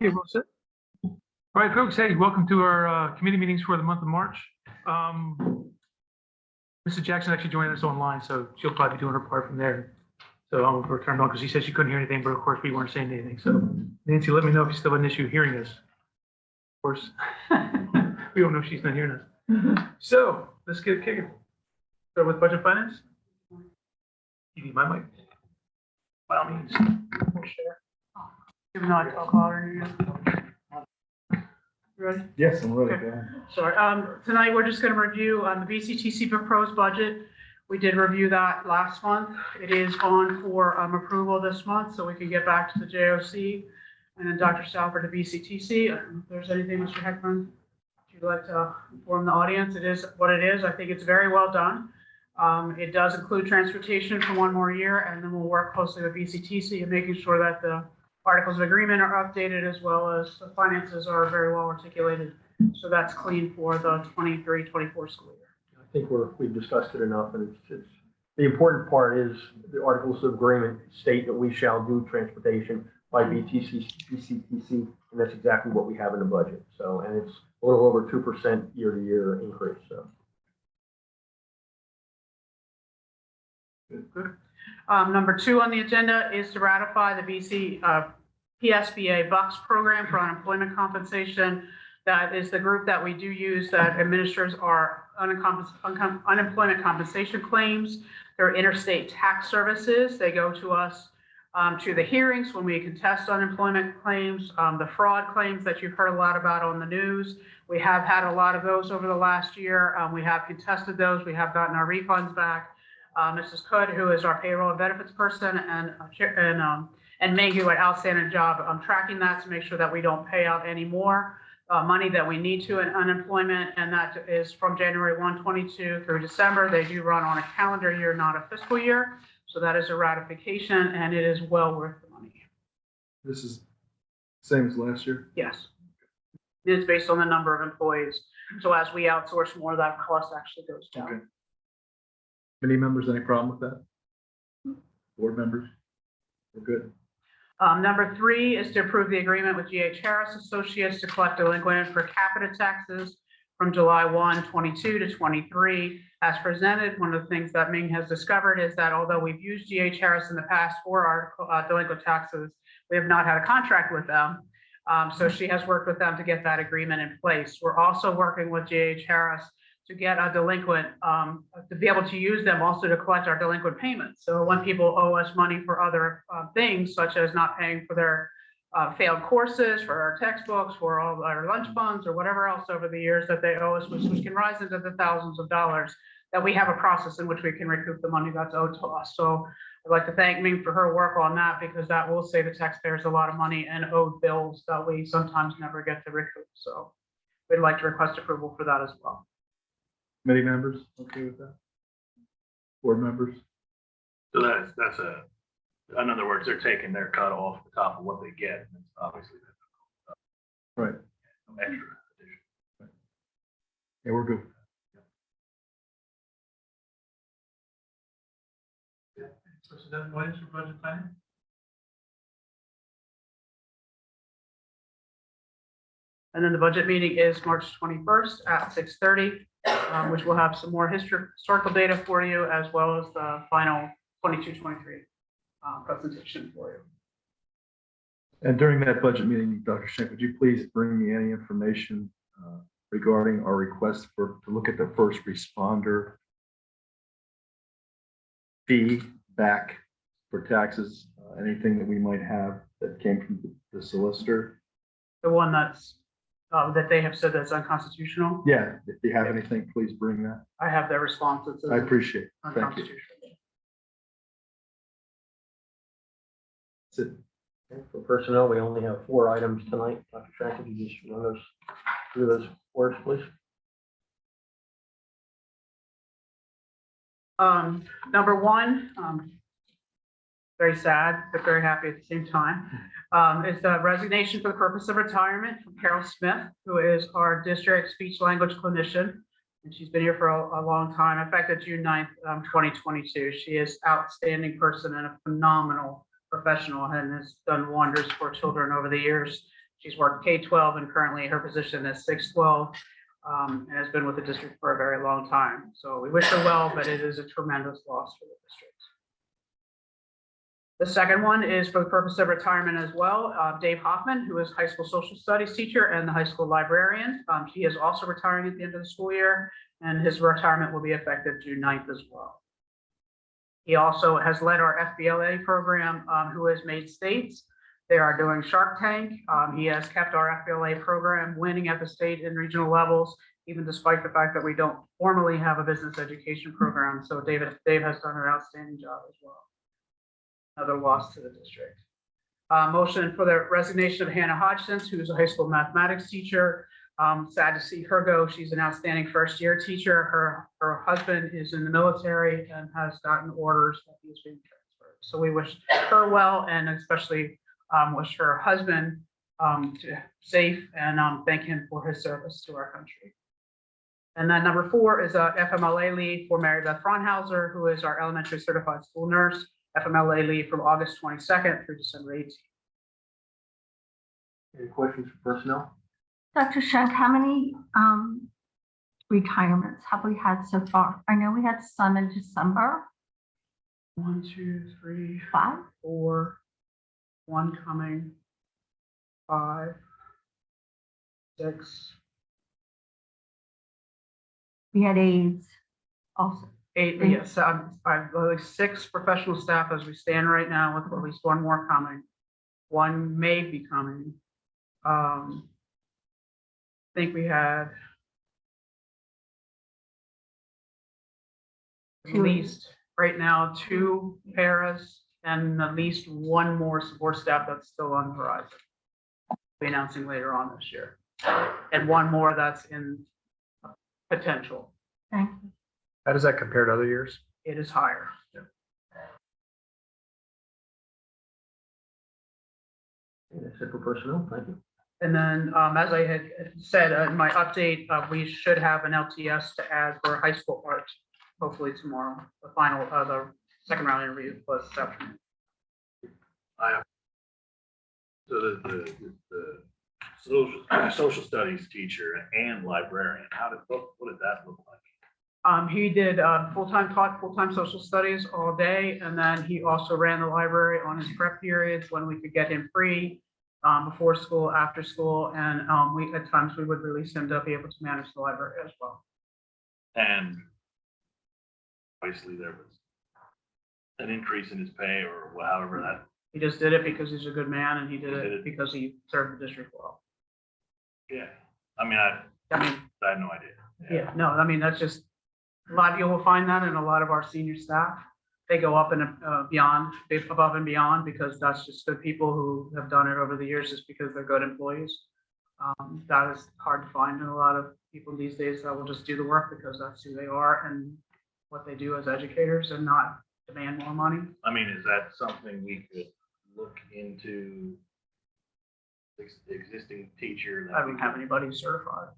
Okay, well said. All right, folks. Hey, welcome to our committee meetings for the month of March. Mrs. Jackson actually joined us online, so she'll probably be doing her part from there. So I'll return on because she said she couldn't hear anything, but of course we weren't saying anything. So Nancy, let me know if you still have an issue hearing us. Of course, we don't know if she's not hearing us. So let's get it kicking. Start with budget finance. You need my mic. By all means. If not, I'll call her. You ready? Yes, I'm ready. Okay. Sorry. Tonight we're just going to review the BCTC proposed budget. We did review that last month. It is on for approval this month, so we can get back to the JOC and then Dr. Salford to BCTC. I don't know if there's anything, Mr. Heckman, you'd like to inform the audience. It is what it is. I think it's very well done. It does include transportation for one more year, and then we'll work closely with BCTC in making sure that the articles of agreement are updated as well as the finances are very well articulated. So that's clean for the 23-24 school year. I think we've discussed it enough, and it's the important part is the articles of agreement state that we shall do transportation by BCTC, and that's exactly what we have in the budget. So, and it's a little over 2% year-to-year increase. So. Good. Number 2 on the agenda is to ratify the PSBA Bucks program for unemployment compensation. That is the group that we do use that administers our unemployment compensation claims. They're interstate tax services. They go to us to the hearings when we contest unemployment claims, the fraud claims that you've heard a lot about on the news. We have had a lot of those over the last year. We have contested those. We have gotten our refunds back. Mrs. Cood, who is our payroll and benefits person, and Meg, who had an outstanding job tracking that to make sure that we don't pay out any more money that we need to in unemployment, and that is from January 1, 22 through December. They do run on a calendar year, not a fiscal year. So that is a ratification, and it is well worth the money. This is same as last year? Yes. It's based on the number of employees. So as we outsource more, that cost actually goes down. Okay. Any members, any problem with that? Board members? We're good. Number 3 is to approve the agreement with G.H. Harris Associates to collect delinquent per capita taxes from July 1, 22 to 23. As presented, one of the things that Ming has discovered is that although we've used G.H. Harris in the past for our delinquent taxes, we have not had a contract with them. So she has worked with them to get that agreement in place. We're also working with G.H. Harris to get a delinquent, to be able to use them also to collect our delinquent payments. So when people owe us money for other things, such as not paying for their failed courses, for our textbooks, for all our lunch funds, or whatever else over the years that they owe us, which can rise into the thousands of dollars, that we have a process in which we can recoup the money that's owed to us. So I'd like to thank Ming for her work on that, because that will save the taxpayers a lot of money and owed bills that we sometimes never get to recoup. So we'd like to request approval for that as well. Committee members, okay with that? Board members? So that's in other words, they're taking their cut off the top of what they get. And it's obviously Right. no extra addition. Yeah, we're good. What is your budget planning? And then the budget meeting is March 21st at 6:30, which will have some more historical data for you, as well as the final 22-23 presentation for you. And during that budget meeting, Dr. Schenk, would you please bring me any information regarding our request to look at the first responder fee back for taxes, anything that we might have that came from the solicitor? The one that's that they have said that's unconstitutional. Yeah, if you have anything, please bring that. I have their responses. I appreciate it. Thank you. Unconstitutional. That's it. Okay, for personnel, we only have 4 items tonight. Dr. Shank, could you just run us through those words, please? Number 1, very sad, but very happy at the same time, is the resignation for the purpose of retirement from Carol Smith, who is our district speech language clinician. And she's been here for a long time, effective June 9th, 2022. She is an outstanding person and a phenomenal professional and has done wonders for children over the years. She's worked K-12 and currently her position is 6-12, and has been with the district for a very long time. So we wish her well, but it is a tremendous loss for the district. The second one is for the purpose of retirement as well. Dave Hoffman, who is high school social studies teacher and the high school librarian. He is also retiring at the end of the school year, and his retirement will be effective June 9th as well. He also has led our FBLA program, who has made states. They are doing Shark Tank. He has kept our FBLA program winning at the state and regional levels, even despite the fact that we don't formally have a business education program. So Dave has done an outstanding job as well. Another loss to the district. Motion for the resignation of Hannah Hodgson, who is a high school mathematics teacher. Sad to see her go. She's an outstanding first-year teacher. Her husband is in the military and has gotten orders that he is being transferred. So we wish her well, and especially wish her husband safe, and thank him for his service to our country. And then number 4 is a FMLA leave for Mary Beth Fraunhauser, who is our elementary certified school nurse. FMLA leave from August 22nd through December 18th. Any questions for personnel? Dr. Shank, how many retirements have we had so far? I know we had some in December. 1, 2, 3, 5. 4, 1 coming, 5, 6, We had AIDS also. 8. Yes, I've like 6 professional staff as we stand right now, with at least 1 more coming. 1 may be coming. I think we had at 2. least right now 2 paras and at least 1 more support staff that's still on the horizon. Be announcing later on this year, and 1 more that's in potential. Thank you. How does that compare to other years? It is higher. And that's it for personnel. Thank you. And then, as I had said in my update, we should have an LTS to add for high school art, hopefully tomorrow. The final, the second round interview was this afternoon. So the social studies teacher and librarian, what did that look like? He did taught full-time social studies all day, and then he also ran the library on his prep periods when we could get him free, before school, after school, and at times we would release him to be able to manage the library as well. And obviously there was an increase in his pay, or however that. He just did it because he's a good man, and he did it because he served the district well. Yeah, I mean, I had no idea. Yeah, no, I mean, that's just, a lot of you will find that in a lot of our senior staff. They go up and beyond, above and beyond, because that's just good people who have done it over the years just because they're good employees. That is hard to find in a lot of people these days that will just do the work because that's who they are and what they do as educators, and not demand more money. I mean, is that something we could look into? The existing teacher? I don't have anybody certified.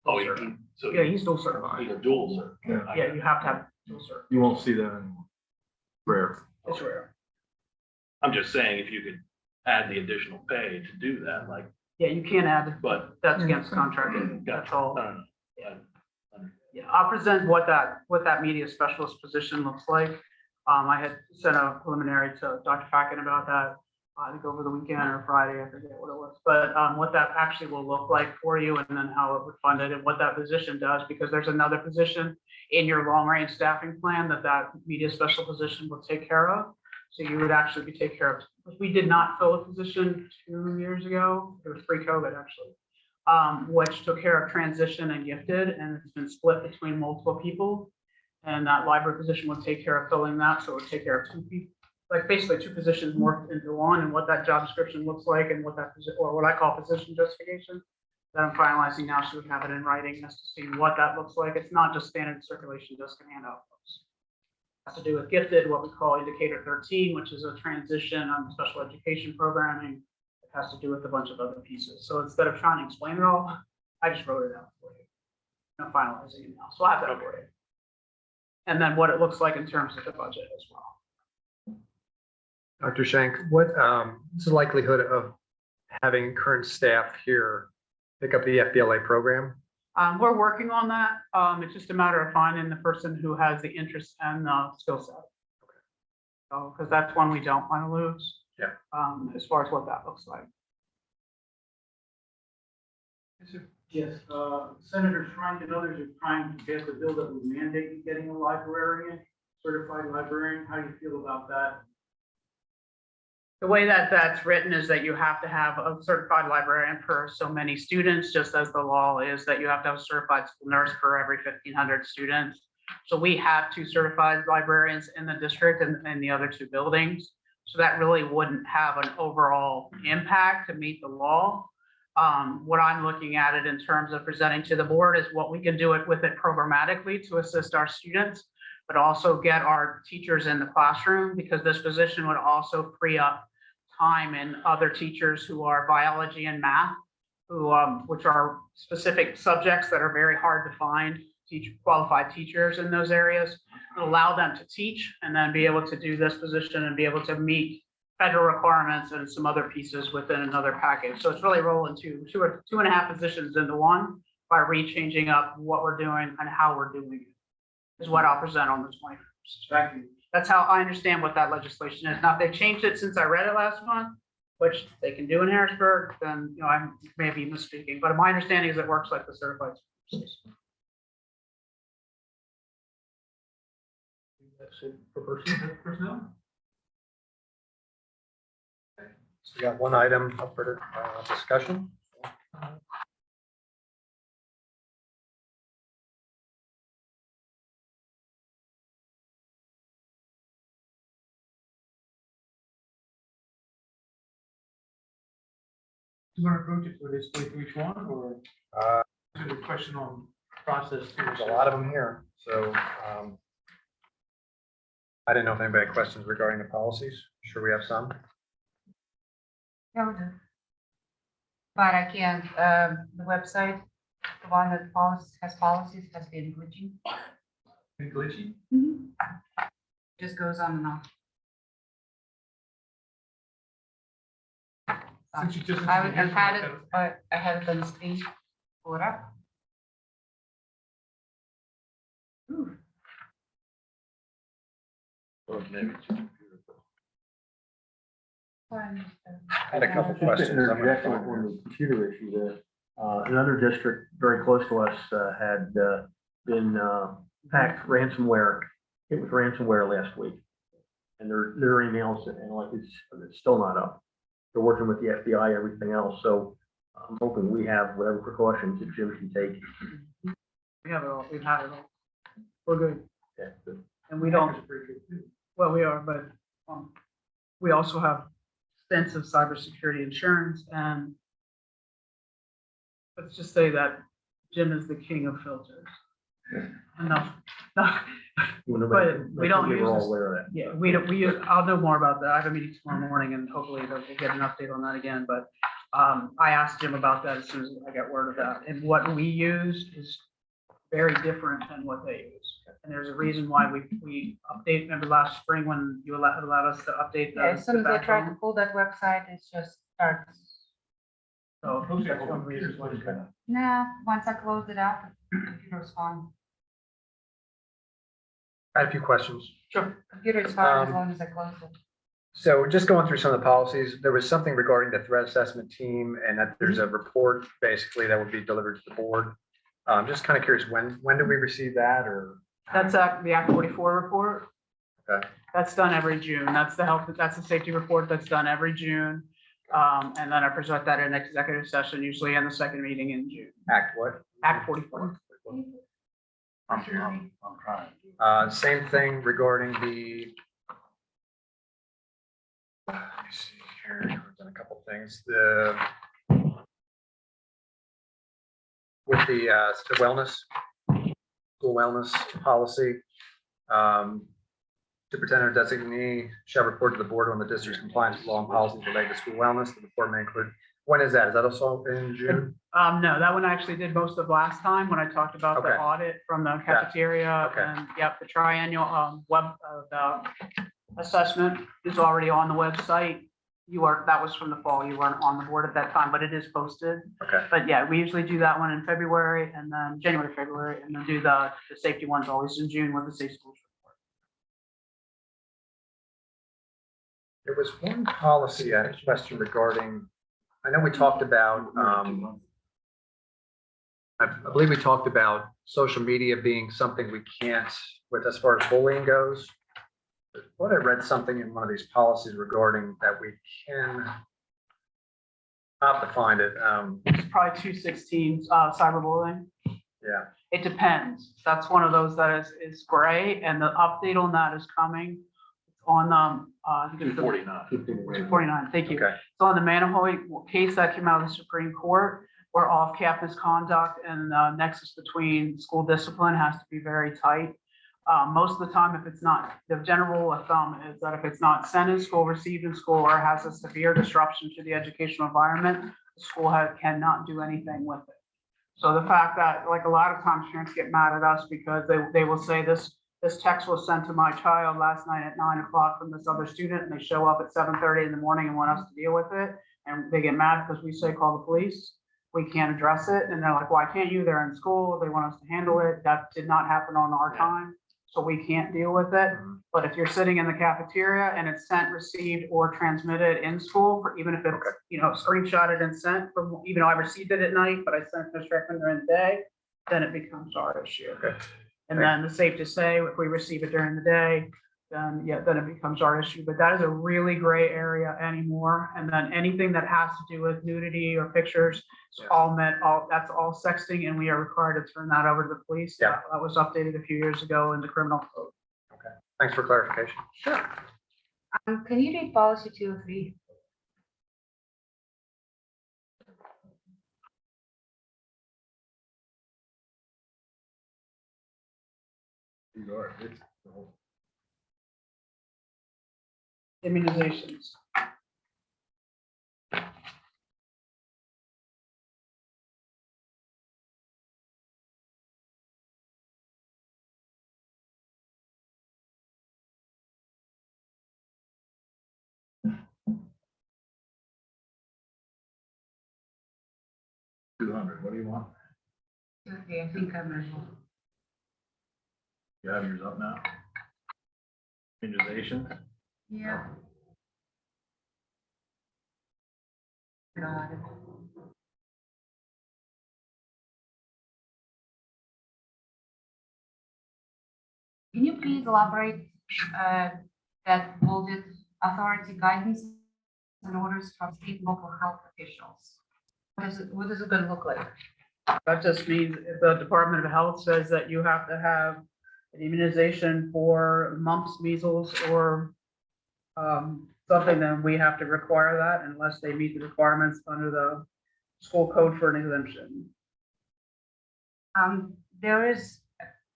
Oh, so Yeah, he's dual certified. he's a dual. Yeah, you have to have dual cert. You won't see that anymore. Rare. It's rare. I'm just saying, if you could add the additional pay to do that, like, Yeah, you can't add, but. that's against contract. That's all. I don't know. Yeah, I'll present what that media specialist position looks like. I had sent a preliminary to Dr. Facken about that, I think over the weekend or Friday, I forget what it was. But what that actually will look like for you, and then how it would fund it, and what that position does, because there's another position in your long-range staffing plan that media special position will take care of. So you would actually be taking care of, we did not fill a position 2 years ago. It was pre-COVID actually, which took care of transition and gifted, and it's been split between multiple people. And that library position would take care of filling that. So it would take care of 2 people, like basically 2 positions morphed into one, and what that job description looks like, and what that position, or what I call position justification, that I'm finalizing now, so we have it in writing as to see what that looks like. It's not just standard circulation, just gonna hand out books. Has to do with gifted, what we call indicator 13, which is a transition on special education programming. It has to do with a bunch of other pieces. So instead of trying to explain it all, I just wrote it out for you. I'm finalizing it now, so I have that for you. And then what it looks like in terms of the budget as well. Dr. Shank, what is the likelihood of having current staff here pick up the FBLA program? We're working on that. It's just a matter of finding the person who has the interest and the skill set. So, because that's one we don't want to lose. Yeah. As far as what that looks like. Yes, Senator Frank and others are trying to pass a bill that would mandate you getting a librarian, certified librarian. How do you feel about that? The way that that's written is that you have to have a certified librarian per so many students, just as the law is that you have to have a certified school nurse per every 1,500 students. So we have 2 certified librarians in the district and the other 2 buildings. So that really wouldn't have an overall impact to meet the law. What I'm looking at it in terms of presenting to the board is what we can do with it programmatically to assist our students, but also get our teachers in the classroom, because this position would also free up time in other teachers who are biology and math, who which are specific subjects that are very hard to find qualified teachers in those areas, and allow them to teach and then be able to do this position and be able to meet federal requirements and some other pieces within another package. So it's really rolling two and a half positions into one by rechanging up what we're doing and how we're doing it, is what I'll present on the 21st. Thank you. That's how I understand what that legislation is. Now, if they've changed it since I read it last month, which they can do in Harrisburg, then, you know, I may be misspeaking, but my understanding is it works like the certified system. That's it for personnel. So we got one item up for discussion. Do you want to approach it for this way for each one, or Uh, is it a question on process? too? There's a lot of them here, so I didn't know if anybody had questions regarding the policies. Sure, we have some. Yeah, we do. But I can't, the website, the one that has policies has been glitching. Any glitchy? Just goes on and on. Since you just- I've had it, but I had it on the screen. Pull it up. Or maybe it's your computer. I had a couple Just to questions. I'm gonna interject find on here. the computer issue there. Another district very close to us had been hacked ransomware. It was ransomware last week. And their emails and like it's still not up. They're working with the FBI, everything else. So I'm hoping we have whatever precautions that Jim can take. We have it all, we've had it all. We're good. Yeah, good. And we don't, Hackers are pretty good, too. well, we are, but we also have extensive cybersecurity insurance, and let's just say that Jim is the king of filters. Enough. Well, But we don't we're use all this- aware of that. Yeah, we don't, we use, I'll know more about that. I have a meeting tomorrow morning and hopefully we'll get an update on that again, but I asked Jim about that as soon as I got word of that. And what we use is very different than what they use. And there's a reason why we update, remember last spring when you allowed us to update the. Yeah, as soon as the I try to backbone? pull that website, it just starts. So Those are that's one reason why. computers, what is that? Nah, once I close it out, the computer's fine. I had a few questions. Sure. Computer is fine as Um, long as I close it. So just going through some of the policies, there was something regarding the threat assessment team and that there's a report basically that would be delivered to the board. Just kind of curious, when do we receive that or? That's the Act 44 report. Okay. That's done every June. That's the safety report that's done every June. And then I present that in an executive session, usually in the second meeting in June. Act what? Act 44. I'm trying. Same thing regarding the. Let me see here, we've done a couple things, with the wellness, school wellness policy. Superintendent or designee shall report to the board on the district's compliance with law and policies related to school wellness. The report may include, when is that? Is that also in June? No, that one I actually did most of last time when I talked about the Okay. audit from the cafeteria. Okay. And yep, the triennial the assessment is already on the website. that was from the fall. You weren't on the board at that time, but it is posted. Okay. But yeah, we usually do that one in February and then January, February, and then do the safety ones always in June with the safe schools report. There was one policy I had a question regarding, I know we talked about, I believe we talked about social media being something we can't with as far as bullying goes. I thought I read something in one of these policies regarding that we can, I'll have to find it. It's probably 216, cyberbullying. Yeah, It depends. That's one of those that is gray, and the update on that is coming. It's on, I think it's the 249. 249, thank you. okay, So on the Manahoy case that came out of the Supreme Court, where off-cap misconduct and nexus between school discipline has to be very tight. Most of the time, if it's not, the general rule of thumb is that if it's not sent in school, received in school, or has a severe disruption to the educational environment, the school cannot do anything with it. So the fact that, like, a lot of times parents get mad at us because they will say this text was sent to my child last night at 9 o'clock from this other student, and they show up at 7:30 in the morning and want us to deal with it. And they get mad because we say, call the police. We can't address it. And they're like, why can't you? They're in school. They want us to handle it. That did not happen on our time. So we can't deal with it. But if you're sitting in the cafeteria and it's sent, received, or transmitted in school, for even if it's, screenshotted and sent from, even though I received it at night, but I sent Ms. Strickland during the day, then it becomes our issue. Okay. And then the safe to say, if we receive it during the day, then it becomes our issue. But that is a really gray area anymore. And then anything that has to do with nudity or pictures, it's that's all sexting, and we are required to turn that over to the police. Yeah. That was updated a few years ago in the criminal code. okay. Thanks for clarification. Sure. Can you read policy 203? Immunizations. What do you want? Okay, I think I'm ready. You have yours up now? Immunizations? Yeah. Got it. Can you please elaborate that bolded authority guidance and orders from state and local health officials? What is it going to look like? That just means if the Department of Health says that you have to have an immunization for mumps, measles, or something, then we have to require that unless they meet the requirements under the school code for an exemption. There is,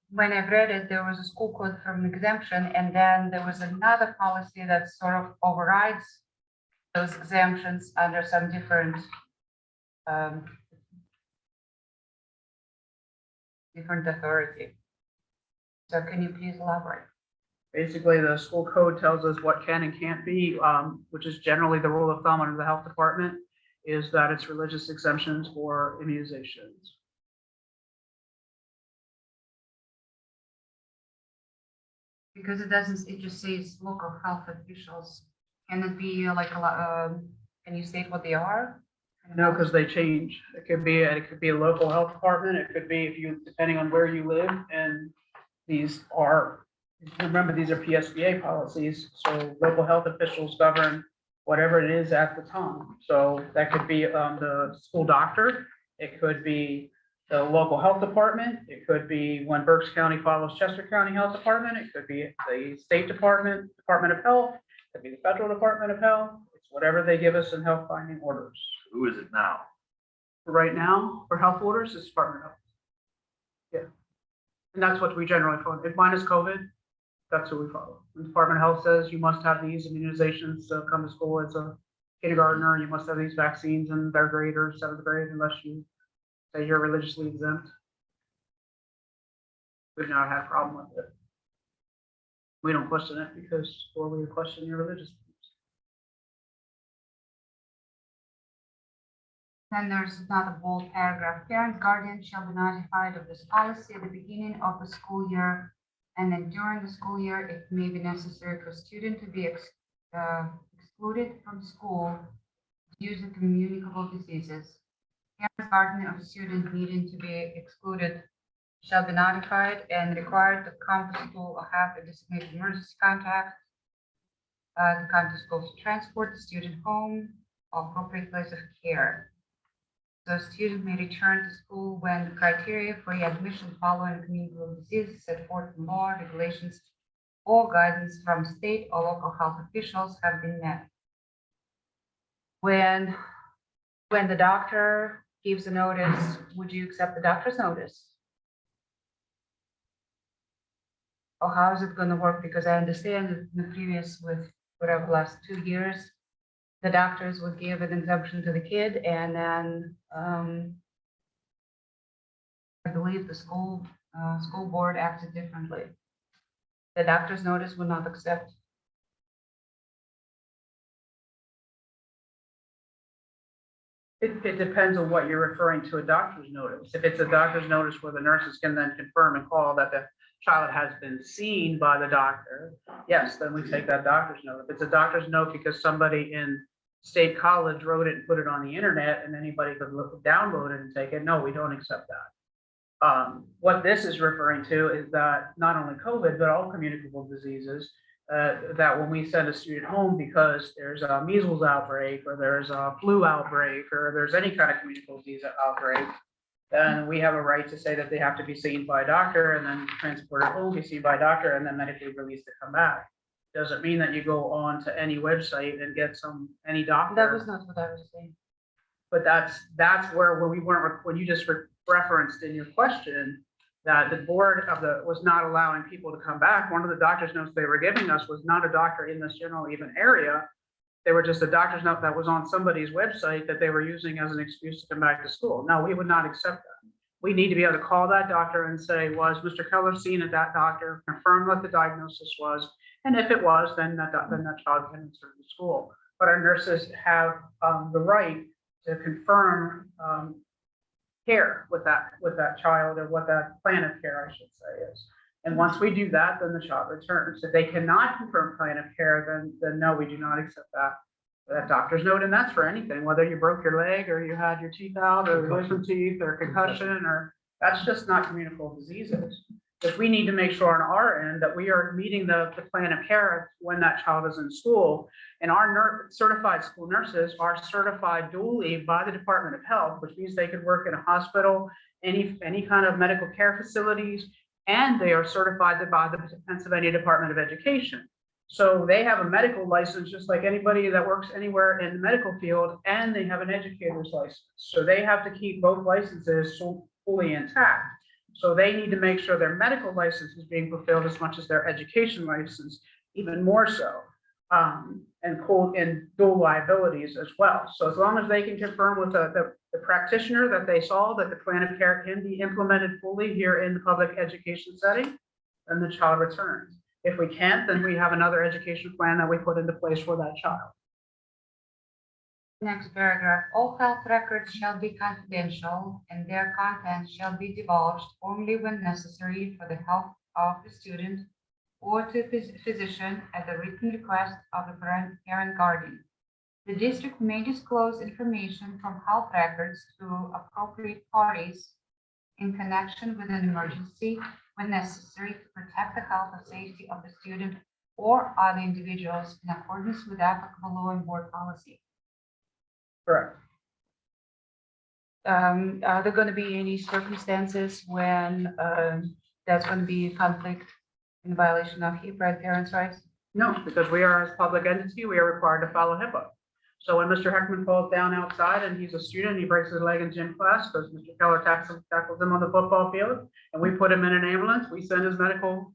when I've read it, there was a school code for an exemption, and then there was another policy that sort of overrides those exemptions under some different authority. So can you please elaborate? Basically, the school code tells us what can and can't be, which is generally the rule of thumb under the health department, is that it's religious exemptions for immunizations. Because it doesn't, it just says local health officials. Can it be like a lot, can you state what they are? No, because they change. It could be a local health department. It could be depending on where you live. And these are, remember, these are PSBA policies. So local health officials govern whatever it is at the time. So that could be the school doctor. It could be the local health department. It could be when Berks County follows Chester County Health Department. It could be the state department, Department of Health. It could be the federal Department of Health. It's whatever they give us in health finding orders. Who is it now? Right now, for health orders, it's Department of Health. Yeah. And that's what we generally follow. If minus COVID, that's who we follow. The Department of Health says you must have these immunizations to come to school as a kindergartner. You must have these vaccines in third grade or seventh grade unless you say you're religiously exempt. We've not had a problem with it. We don't question it because, or we question your religious Then there's another bold paragraph. Parent guardian shall be notified of this policy at the beginning of the school year. And then during the school year, it may be necessary for a student to be excluded from school due to communicable diseases. Parent guardian of student needing to be excluded shall be notified and required to come to school or have a designated emergency contact to come to school to transport the student home or appropriate place of care. So student may return to school when the criteria for admission following communicable diseases set forth in law, regulations, or guidance from state or local health officials have been met. When the doctor gives a notice, would you accept the doctor's notice? Or how is it going to work? Because I understand that in the previous, with whatever last 2 years, the doctors would give an exemption to the kid, and then I believe the school board acted differently. The doctor's notice would not accept. It depends on what you're referring to a doctor's notice. If it's a doctor's notice where the nurses can then confirm and call that the child has been seen by the doctor, yes, then we take that doctor's note. If it's a doctor's note because somebody in State College wrote it and put it on the internet and anybody could download it and take it, no, we don't accept that. What this is referring to is that not only COVID, but all communicable diseases, that when we send a student home because there's a measles outbreak or there's a flu outbreak or there's any kind of communicable disease outbreak, then we have a right to say that they have to be seen by a doctor and then transported home, be seen by a doctor, and then medically released to come back. Doesn't mean that you go on to any website and get any doctor. That was not what I was saying. But that's where when we weren't, when you just referenced in your question that the board was not allowing people to come back. One of the doctor's notes they were giving us was not a doctor in this general even area. They were just a doctor's note that was on somebody's website that they were using as an excuse to come back to school. No, we would not accept that. We need to be able to call that doctor and say, was Mr. Keller seen at that doctor, confirm what the diagnosis was. And if it was, then that child can return to school. But our nurses have the right to confirm care with that child, or what that plan of care, I should say, is. And once we do that, then the child returns. If they cannot confirm plan of care, then no, we do not accept that doctor's note. And that's for anything, whether you broke your leg or you had your teeth out or wisdom teeth or concussion, or that's just not communicable diseases. But we need to make sure on our end that we are meeting the plan of care when that child is in school. And our certified school nurses are certified dually by the Department of Health, which means they could work in a hospital, any kind of medical care facilities, and they are certified by the Pennsylvania Department of Education. So they have a medical license just like anybody that works anywhere in the medical field, and they have an educator's license. So they have to keep both licenses fully intact. So they need to make sure their medical license is being fulfilled as much as their education license, even more so, and dual liabilities as well. So as long as they can confirm with the practitioner that they saw that the plan of care can be implemented fully here in the public education setting, then the child returns. If we can't, then we have another education plan that we put into place for that child. Next paragraph, all health records shall be confidential and their contents shall be divulged only when necessary for the health of the student or to the physician at the written request of the parent guardian. The district may disclose information from health records to appropriate parties in connection with an emergency when necessary to protect the health or safety of the student or other individuals in accordance with applicable law and board policy. Correct. Are there going to be any circumstances when that's going to be a conflict in violation of HIPAA and parents' rights? No, because we are as a public entity, we are required to follow HIPAA. So when Mr. Heckman falls down outside and he's a student, he breaks his leg in gym class because Mr. Keller tackles him on the football field, and we put him in an ambulance, we send his medical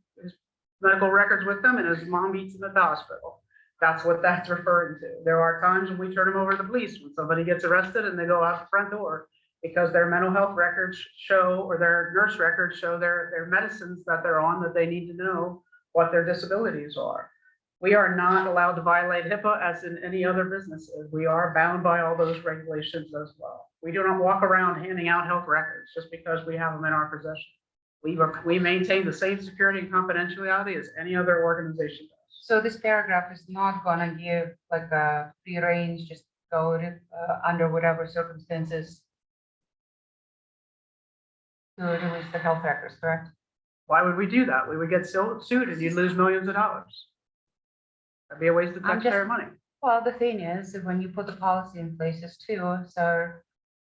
records with him, and his mom meets him at the hospital. That's what that's referring to. There are times when we turn them over to the police when somebody gets arrested and they go out the front door because their mental health records show, or their nurse records show their medicines that they're on, that they need to know what their disabilities are. We are not allowed to violate HIPAA as in any other businesses. We are bound by all those regulations as well. We do not walk around handing out health records just because we have them in our possession. We maintain the same security and confidentiality as any other organization does. So this paragraph is not gonna give like a free range, just go to, under whatever circumstances to release the health records, correct? Why would we do that? We would get sued and you'd lose millions of dollars. That'd be a waste of I'm just- taxpayer money. Well, the thing is, when you put the policy in places too, so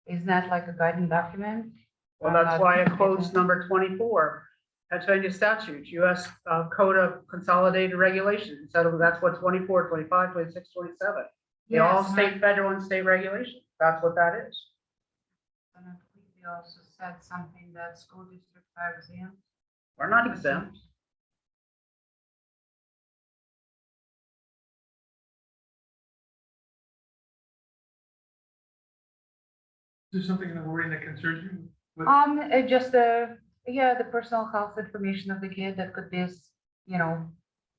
isn't that like a guiding document? Well, that's why it quotes number 24, Pennsylvania statutes, US Code of Consolidated Regulations. So that's what 24, 25, 26, 27. They all Yes, state federal and state regulations. That's what that is. and I believe we also said something that school districts are exempt. We're not exempt. Is there something in the wording that concerns you? Just yeah, the personal health information of the kid that could be,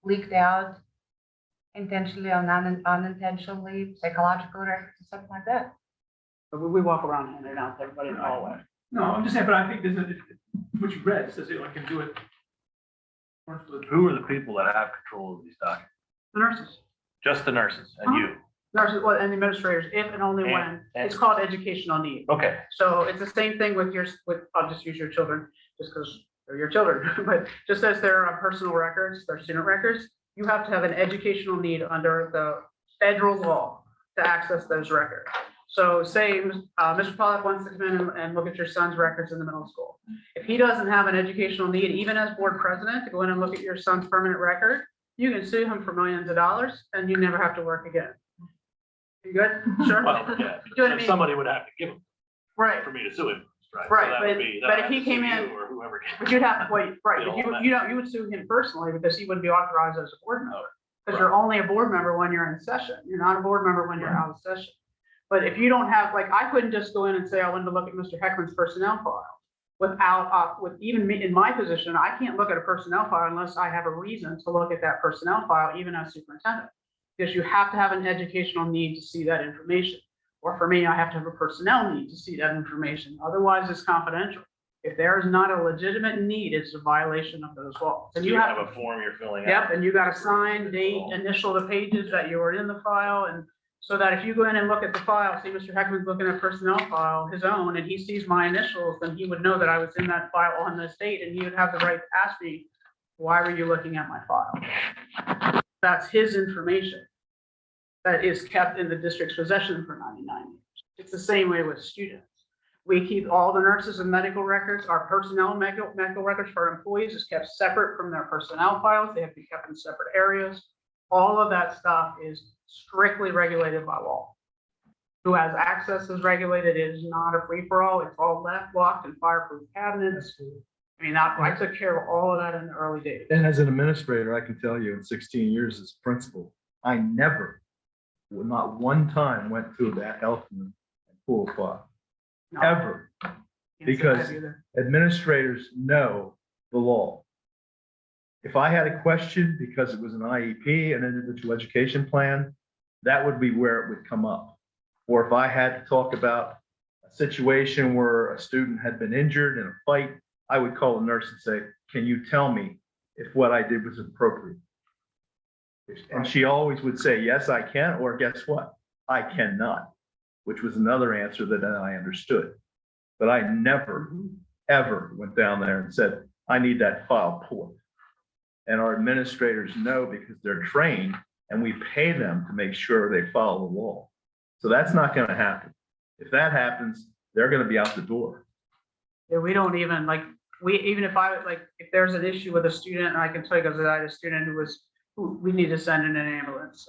leaked out intentionally or unintentionally, psychological records, something like that. But we walk around handing out to everybody in the hallway. No, I'm just saying, but I think there's what you read says it, I can do it. Who are the people that have control of these documents? The nurses. Just the nurses and you? Nurses, well, and the administrators, if and only when. And- It's called educational need. Okay, So it's the same thing with I'll just use your children, just because they're your children, but just as there are personal records, their student records, you have to have an educational need under the federal law to access those records. So say, Mr. Pollack wants to come in and look at your son's records in the middle school. If he doesn't have an educational need, even as board president, to go in and look at your son's permanent record, you can sue him for millions of dollars and you never have to work again. You good? Sure? well, yeah, You know what I so mean? somebody would have to give them Right. for me to sue him, right? So Right, that would be- but that if would he have to came sue in- you Or whoever. came But you'd have to wait, right, but Bill, you would sue him personally because he wouldn't be authorized as a board member. Because you're only a board member when you're in session. You're not a board member when you're out of session. But if you don't have, like, I couldn't just go in and say, I wanted to look at Mr. Heckman's personnel file without, with even me in my position, I can't look at a personnel file unless I have a reason to look at that personnel file, even as superintendent. Because you have to have an educational need to see that information. Or for me, I have to have a personnel need to see that information. Otherwise, it's confidential. If there is not a legitimate need, it's a violation of those laws. And You you have have, a form you're filling out. yep, and you got to sign, date, initial the pages that you were in the file. And so that if you go in and look at the file, see Mr. Heckman's looking at personnel file, his own, and he sees my initials, then he would know that I was in that file on this date, and he would have the right to ask me, why were you looking at my file? That's his information that is kept in the district's possession for 99 years. It's the same way with students. We keep all the nurses and medical records, our personnel medical records for our employees is kept separate from their personnel files. They have to be kept in separate areas. All of that stuff is strictly regulated by law. Who has access is regulated. It is not a free-for-all. It's all locked in fireproof cabinets. I mean, I took care of all of that in the early days. And as an administrator, I can tell you in 16 years as principal, I never, not one time went to that health room and pulled a file, No, ever. can't say because- that either. Administrators know the law. If I had a question because it was an IEP, an individual education plan, that would be where it would come up. Or if I had to talk about a situation where a student had been injured in a fight, I would call the nurse and say, can you tell me if what I did was appropriate? And she always would say, yes, I can, or guess what? I cannot, which was another answer that I understood. But I never, ever went down there and said, I need that file pulled. And our administrators know because they're trained and we pay them to make sure they follow the law. So that's not going to happen. If that happens, they're going to be out the door. Yeah, we don't even even if if there's an issue with a student, and I can tell you because I had a student who we need to send in an ambulance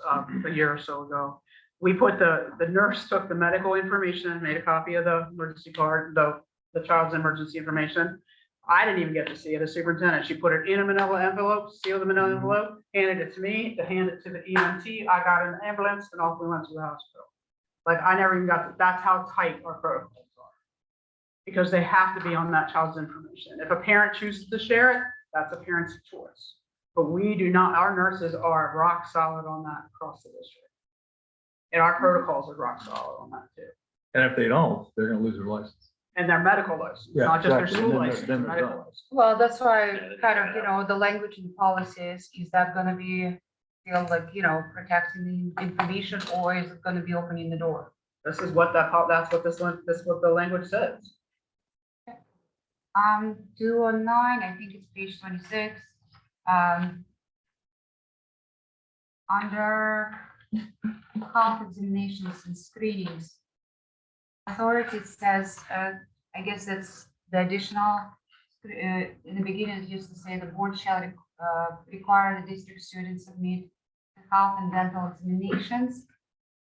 a year or so ago. We put the nurse took the medical information and made a copy of the emergency card, the child's emergency information. I didn't even get to see it as superintendent. She put it in a manila envelope, sealed the manila envelope, handed it to me to hand it to the EMT. I got in the ambulance and off we went to the hospital. Like I never even got to, that's how tight our protocols are. Because they have to be on that child's information. If a parent chooses to share it, that's a parent's choice. But we do not, our nurses are rock solid on that across the district. And our protocols are rock solid on that too. And if they don't, they're gonna lose their license. And their medical license, Yeah, not just their exactly. school And then license, they're medical done. license. Well, that's why Yeah, they kind can of, you know, the language in the policies, is that gonna be, feel like, you know, protecting the information, or is it gonna be opening the door? This is what that's what this what the language says. 209, I think it's page 26. Under health examinations and screenings, authority says, I guess that's the additional, in the beginning, it used to say the board shall require the district students submit the health and dental examinations.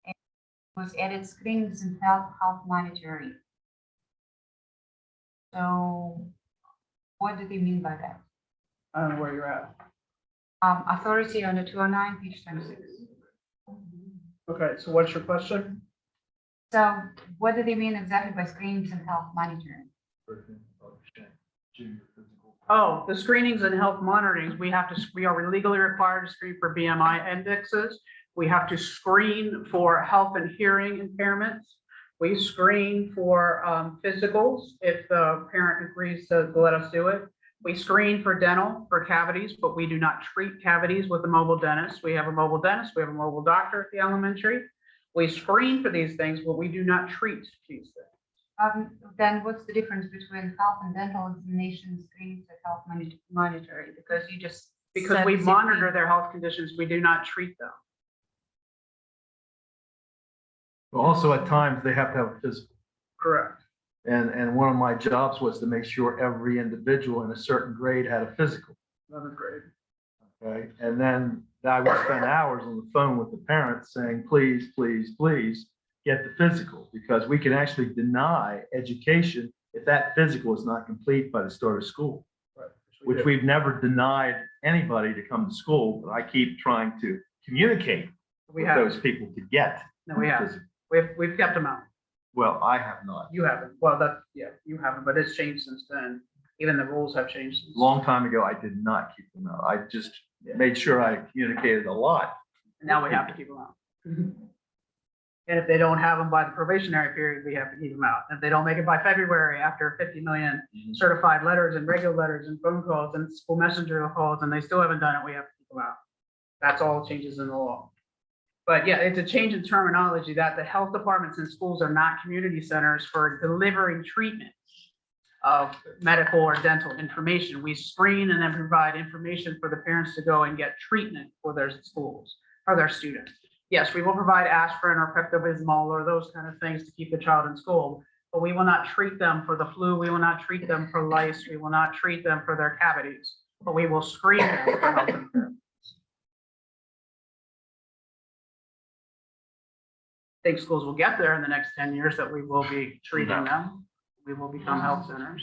And it was added screenings and health monitoring. So what do they mean by that? I don't know where you're at. Authority under 209, page 26. Okay, so what's your question? So what do they mean exactly by screenings and health monitoring? Oh, the screenings and health monitorings, we are legally required to screen for BMI indexes. We have to screen for health and hearing impairments. We screen for physicals if the parent agrees to let us do it. We screen for dental, for cavities, but we do not treat cavities with a mobile dentist. We have a mobile dentist, we have a mobile doctor at the elementary. We screen for these things, but we do not treat these things. Then what's the difference between health and dental examinations, screenings, and health monitoring? Because you just. Because said we the same monitor thing. their health conditions, we do not treat them. Also, at times, they have to have a physical. Correct. And one of my jobs was to make sure every individual in a certain grade had a physical. 11th grade. Okay, and then I would spend hours on the phone with the parents saying, please, please, please get the physical, because we can actually deny education if that physical is not complete by the start of school, Right. which we've never denied anybody to come to school, but I keep trying to communicate We with have, those people to get. no, we have, physical. we've kept them out. Well, I have not. You haven't. Well, yeah, you haven't, but it's changed since then. Even the rules have changed. Since. Long time ago, I did not keep them out. I just made sure I communicated a lot. And now we have to keep them out. And if they don't have them by the probationary period, we have to keep them out. If they don't make it by February after 50 million certified letters and regular letters and phone calls and school messenger calls, and they still haven't done it, we have to keep them out. That's all changes in the law. But yeah, it's a change in terminology that the health departments and schools are not community centers for delivering treatment of medical or dental information. We screen and then provide information for the parents to go and get treatment for their schools or their students. Yes, we will provide aspirin or Pepto-Bismol or those kind of things to keep the child in school, but we will not treat them for the flu. We will not treat them for lice. We will not treat them for their cavities, but we will screen them for health impairments. I think schools will get there in the next 10 years that we will be treating them. We will become health centers.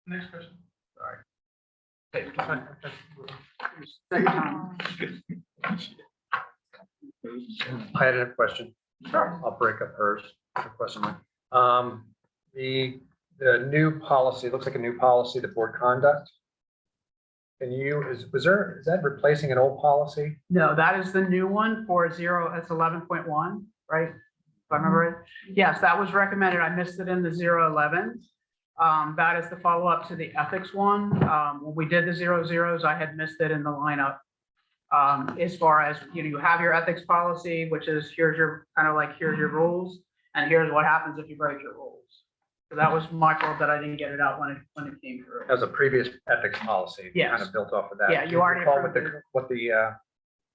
Next question. Sorry. Take your time. Take your time. I had a question. Sure. I'll break up hers. Her question. The new policy, looks like a new policy, the board conduct. Can you, is that replacing an old policy? No, that is the new one for zero, that's 11.1, right? If I remember it. Yes, that was recommended. I missed it in the 011. That is the follow-up to the ethics one. When we did the 00s, I had missed it in the lineup. As far as, you have your ethics policy, which is here's your here's your rules, and here's what happens if you break your rules. So that was my fault that I didn't get it out when it came through. As a previous ethics policy. Yes. Kind of built off of that. Yeah, you Do you already recall approved it.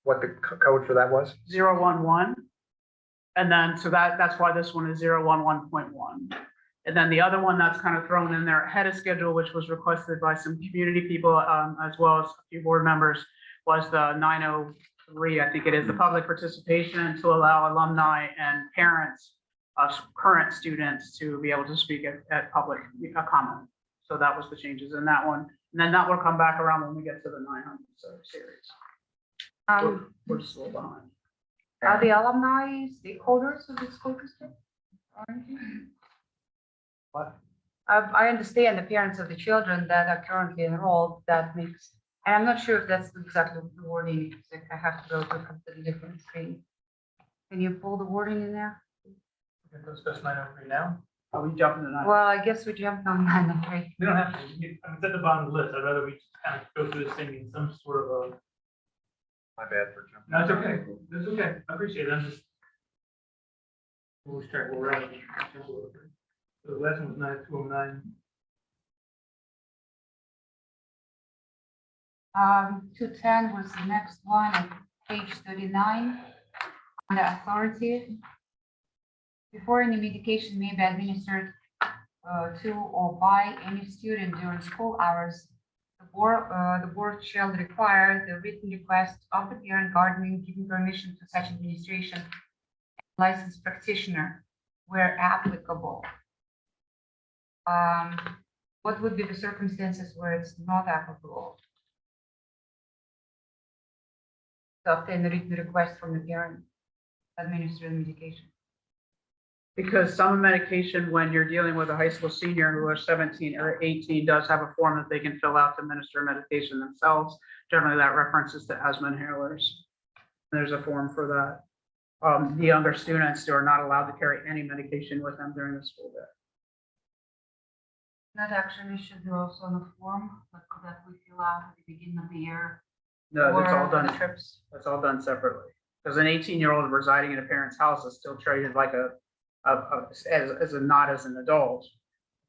what the code for that was? 011. And then, so that's why this one is 011.1. And then the other one that's kind of thrown in there ahead of schedule, which was requested by some community people, as well as a few board members, was the 903, I think it is, the public participation to allow alumni and parents of current students to be able to speak at public comment. So that was the changes in that one. And then that will come back around when we get to the 900 series. We're just a little behind. Are the alumni stakeholders of the school district? Aren't you? What? I understand the parents of the children that are currently enrolled, that makes And I'm not sure if that's exactly the wording, because I have to go to a completely different screen. Can you pull the wording in there? We can discuss 903 now. Are we jumping tonight? Well, I guess we jumped on 903. We don't have to, I mean, it's at the bottom of the list. I'd rather we just kind of go through this thing in some sort of a. My bad for jumping. No, it's okay. It's okay. I appreciate it. I'm just. We'll lose track where we're at. So the last one was 9209. 210 was the next one at page 39. On the authority. Before any medication may be administered to or by any student during school hours, the board shall require the written request of the parent guardian giving permission to such administration, licensed practitioner where applicable. What would be the circumstances where it's not applicable? To obtain a written request from the parent to administer the medication. Because some medication, when you're dealing with a high school senior who is 17 or 18, does have a form that they can fill out to administer medication themselves. Generally, that references to asthma inhalers. There's a form for that. The younger students who are not allowed to carry any medication with them during the school day. That actually should be also on the form, but that we fill out at the beginning of the year. No, that's all or done. the trips. That's all done separately. Because an 18-year-old residing in a parent's house is still treated like as not as an adult.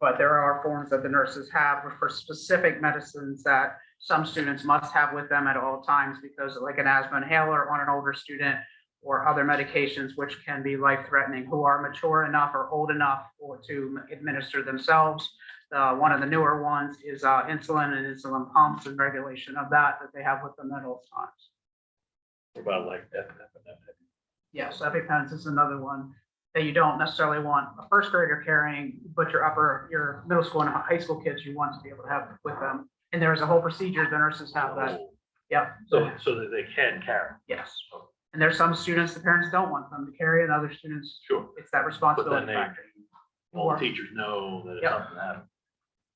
But there are forms that the nurses have for specific medicines that some students must have with them at all times, because like an asthma inhaler on an older student or other medications which can be life-threatening, who are mature enough or old enough or to administer themselves. One of the newer ones is insulin and insulin pumps and regulation of that they have with them at all times. What about like that? Yes, EpiPens is another one that you don't necessarily want a first grader carrying, but your middle school and high school kids, you want to be able to have with them. And there's a whole procedure, the nurses have that. Yeah. So that they can carry. Yes. And there's some students, the parents don't want them to carry, and other students, Sure. it's that But responsibility then factor. all the teachers know that if Yep. something happens.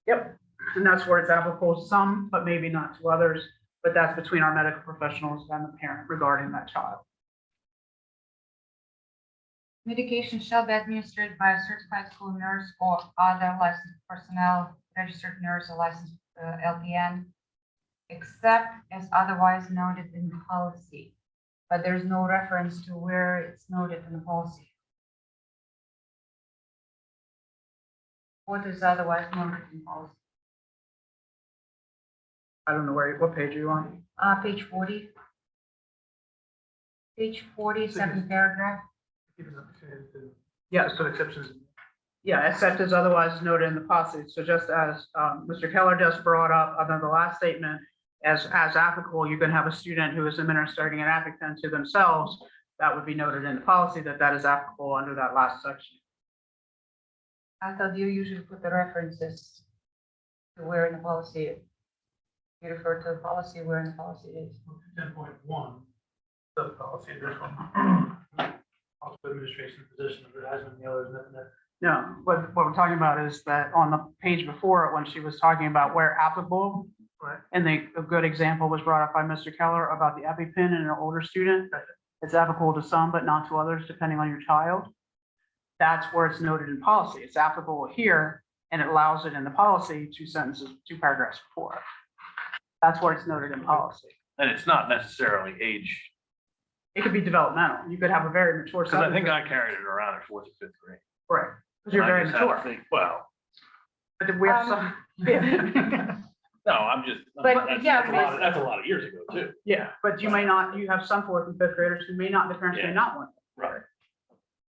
Yep. And that's where it's applicable to some, but maybe not to others. But that's between our medical professionals and the parent regarding that child. Medication shall be administered by a certified school nurse or other licensed personnel, registered nurse or licensed LPN, except as otherwise noted in the policy. But there's no reference to where it's noted in the policy. What is otherwise noted in policy? I don't know what page are you on? Page 40. Page 40, second paragraph. Yeah, so exceptions. Yeah, except as otherwise noted in the policy. So just as Mr. Keller just brought up under the last statement, as applicable, you can have a student who is administering an EpiPen to themselves. That would be noted in the policy that is applicable under that last section. I thought you usually put the references to where in the policy. You refer to the policy where in the policy it is. 10.1, the policy, this one. Hospital administration position of the asthma inhalers, nothing that. No, what we're talking about is that on the page before it, when she was talking about where applicable, Right. and a good example was brought up by Mr. Keller about the EpiPen in an older student. It's applicable to some, but not to others, depending on your child. That's where it's noted in policy. It's applicable here, and it allows it in the policy, two paragraphs before it. That's where it's noted in policy. And it's not necessarily age, It could be developmental. You could have a very mature. because I think I carried it around in 4th or 5th grade. Right, because you're And I very just had to mature. think, well, But we have some. no, I'm just, But, yeah, that's a lot of years ago too. Yeah, but you may not, you have some 4th and 5th graders who may not, the parents may Yeah. not want. Right.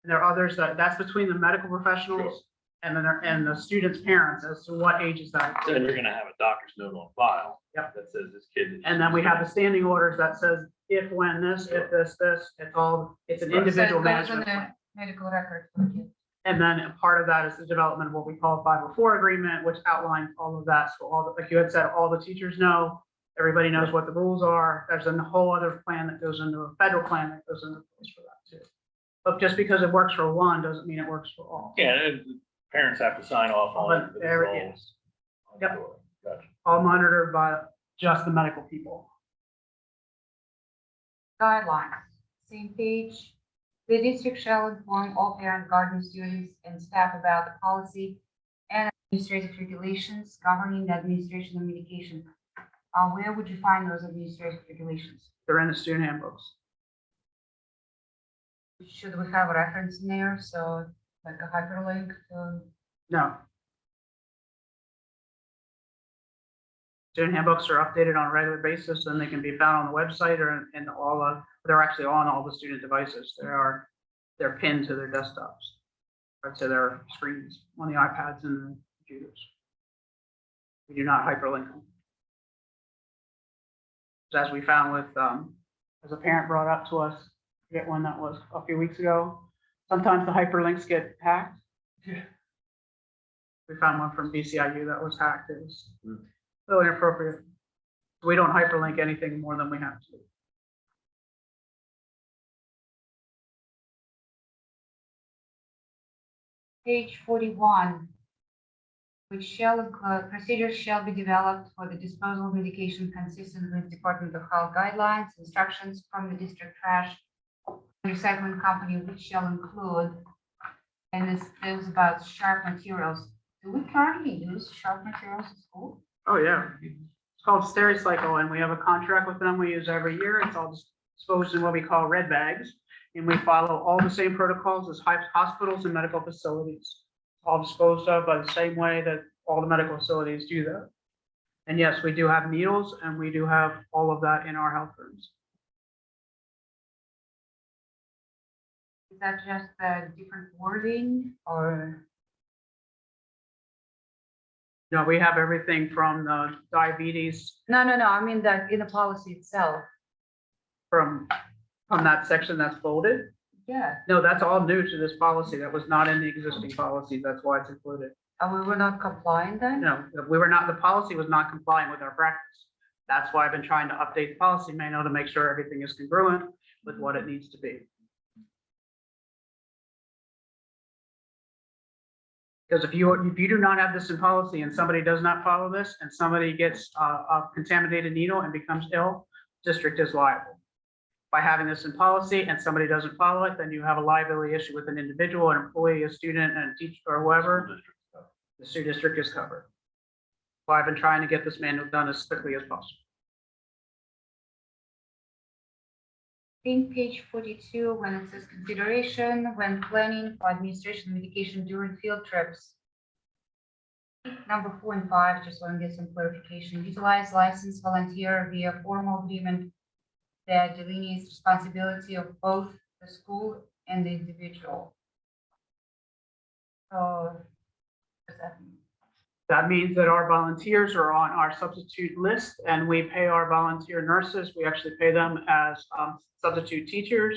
And there are others that's between the medical professionals and the students' parents as to what age is that. Then you're gonna have a doctor's note on file. Yep. That says this kid. is- And then we have the standing orders that says if, when, this, if this, it's an Right. individual So it goes in management the plan. medical record for the kid. And then a part of that is the development of what we call a 504 agreement, which outlines all of that. So like you had said, all the teachers know, everybody knows what the rules are. There's a whole other plan that goes into a federal plan that goes into place for that too. But just because it works for one doesn't mean it works for all. Yeah, and the parents have to sign off on it. But there it is. Yep. Gotcha. All monitored by just the medical people. Guidelines, same page. The district shall inform all parent, guardian, students, and staff about the policy and administrative regulations governing the administration of medication. Where would you find those administrative regulations? They're in the student handbooks. Should we have a reference in there? So like a hyperlink to No. Student handbooks are updated on a regular basis, and they can be found on the website or in all of, they're actually on all the student devices. They're pinned to their desktops or to their screens on the iPads and the computers. We do not hyperlink them. As we found with, as a parent brought up to us, I forget when that was, a few weeks ago, sometimes the hyperlinks get hacked. Yeah. We found one from BCIU that was hacked. It was really inappropriate. We don't hyperlink anything more than we have to. page 41, which shall include procedures shall be developed for the disposal of medication consistent with Department of Health guidelines, instructions from the district trash and recycling company, which shall include, and this is about sharp materials. Do we currently use sharp materials in school? Oh, yeah. It's called Stericycle, and we have a contract with them we use every year. It's all disposed in what we call red bags. And we follow all the same protocols as hospitals and medical facilities. All disposed of by the same way that all the medical facilities do that. And yes, we do have needles and we do have all of that in our health rooms. Is that just a different wording or? No, we have everything from the diabetes No, I mean that in the policy itself. from that section that's folded. Yeah, No, that's all new to this policy. That was not in the existing policy. That's why it's included. we were not complying then? No, we were not, the policy was not compliant with our practice. That's why I've been trying to update the policy manual to make sure everything is congruent with what it needs to be. Because if you do not have this in policy and somebody does not follow this and somebody gets a contaminated needle and becomes ill, district is liable. By having this in policy and somebody doesn't follow it, then you have a liability issue with an individual, an employee, a student, and a teacher, or whoever. The school district is covered. So I've been trying to get this manual done as quickly as possible. In page 42, when it says consideration when planning for administration medication during field trips. Number 4 and 5, just want to get some clarification. Utilize licensed volunteer via formal agreement that delineates responsibility of both the school and the individual. So, what does that mean? That means that our volunteers are on our substitute list and we pay our volunteer nurses. We actually pay them as substitute teachers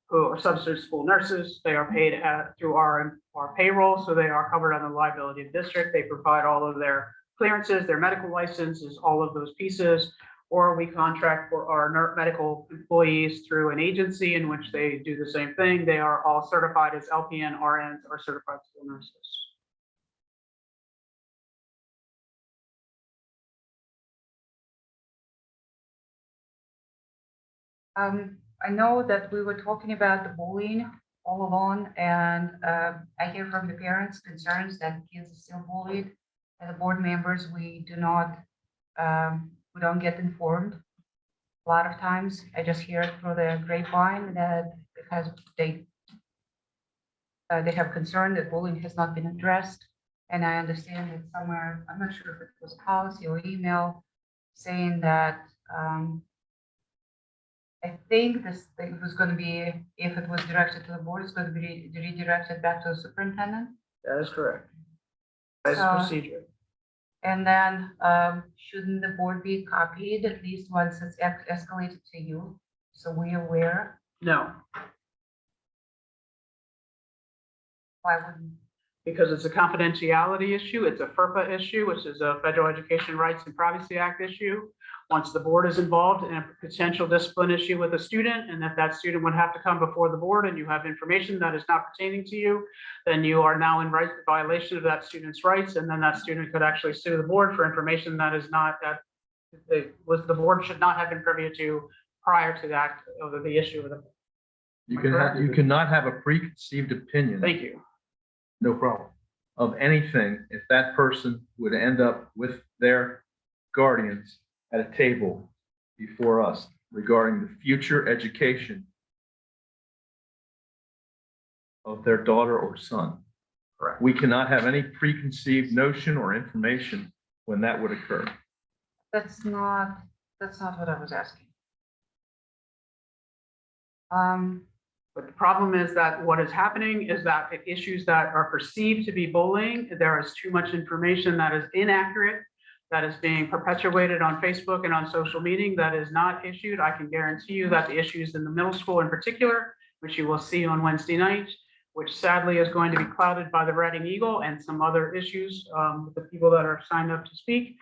who are substitute school nurses. They are paid through our payroll, so they are covered on the liability of the district. They provide all of their clearances, their medical licenses, all of those pieces. Or we contract for our medical employees through an agency in which they do the same thing. They are all certified as LPN, RNs, or certified school nurses. I know that we were talking about the bullying all along, and I hear from the parents concerns that kids are still bullied. As the board members, we don't get informed. A lot of times, I just hear it through the grapevine that because they have concern that bullying has not been addressed. And I understand that somewhere, I'm not sure if it was policy or email, saying that I think this thing was going to be, if it was directed to the board, it's going to be redirected back to the superintendent. That is correct. That's So- procedure. And then shouldn't the board be copied at least once it's escalated to you? So we're aware. No, Why wouldn't? because it's a confidentiality issue. It's a FERPA issue, which is a Federal Education Rights and Privacy Act issue. Once the board is involved in a potential discipline issue with a student, and if that student would have to come before the board and you have information that is not pertaining to you, then you are now in violation of that student's rights, and then that student could actually sue the board for information that is not, that the board should not have been privy to prior to that, of the issue of the, You cannot have a preconceived opinion. thank you. No problem. Of anything, if that person would end up with their guardians at a table before us regarding the future education of their daughter or son. Correct. We cannot have any preconceived notion or information when that would occur. That's not what I was asking. But the problem is that what is happening is that issues that are perceived to be bullying, there is too much information that is inaccurate, that is being perpetuated on Facebook and on social media that is not issued. I can guarantee you that the issues in the middle school in particular, which you will see on Wednesday night, which sadly is going to be clouded by the Reading Eagle and some other issues with the people that are signed up to speak.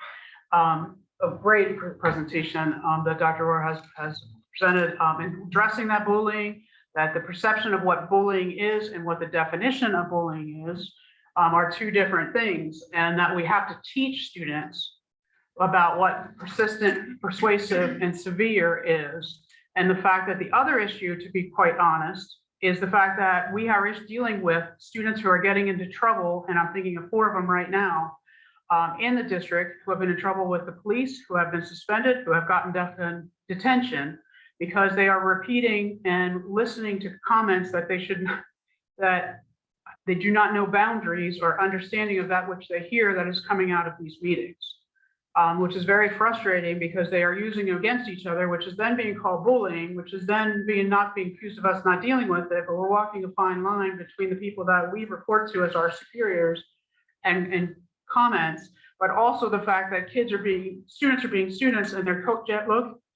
A great presentation that Dr. Rohr has presented in addressing that bullying, that the perception of what bullying is and what the definition of bullying is are two different things, and that we have to teach students about what persistent, persuasive, and severe is. And the fact that the other issue, to be quite honest, is the fact that we are dealing with students who are getting into trouble, and I'm thinking of 4 of them right now, in the district, who have been in trouble with the police, who have been suspended, who have gotten detention, because they are repeating and listening to comments that they should not, that they do not know boundaries or understanding of that which they hear that is coming out of these meetings, which is very frustrating because they are using it against each other, which is then being called bullying, which is then not being accused of us not dealing with it, but we're walking a fine line between the people that we report to as our superiors and comments, but also the fact that students are being students and they're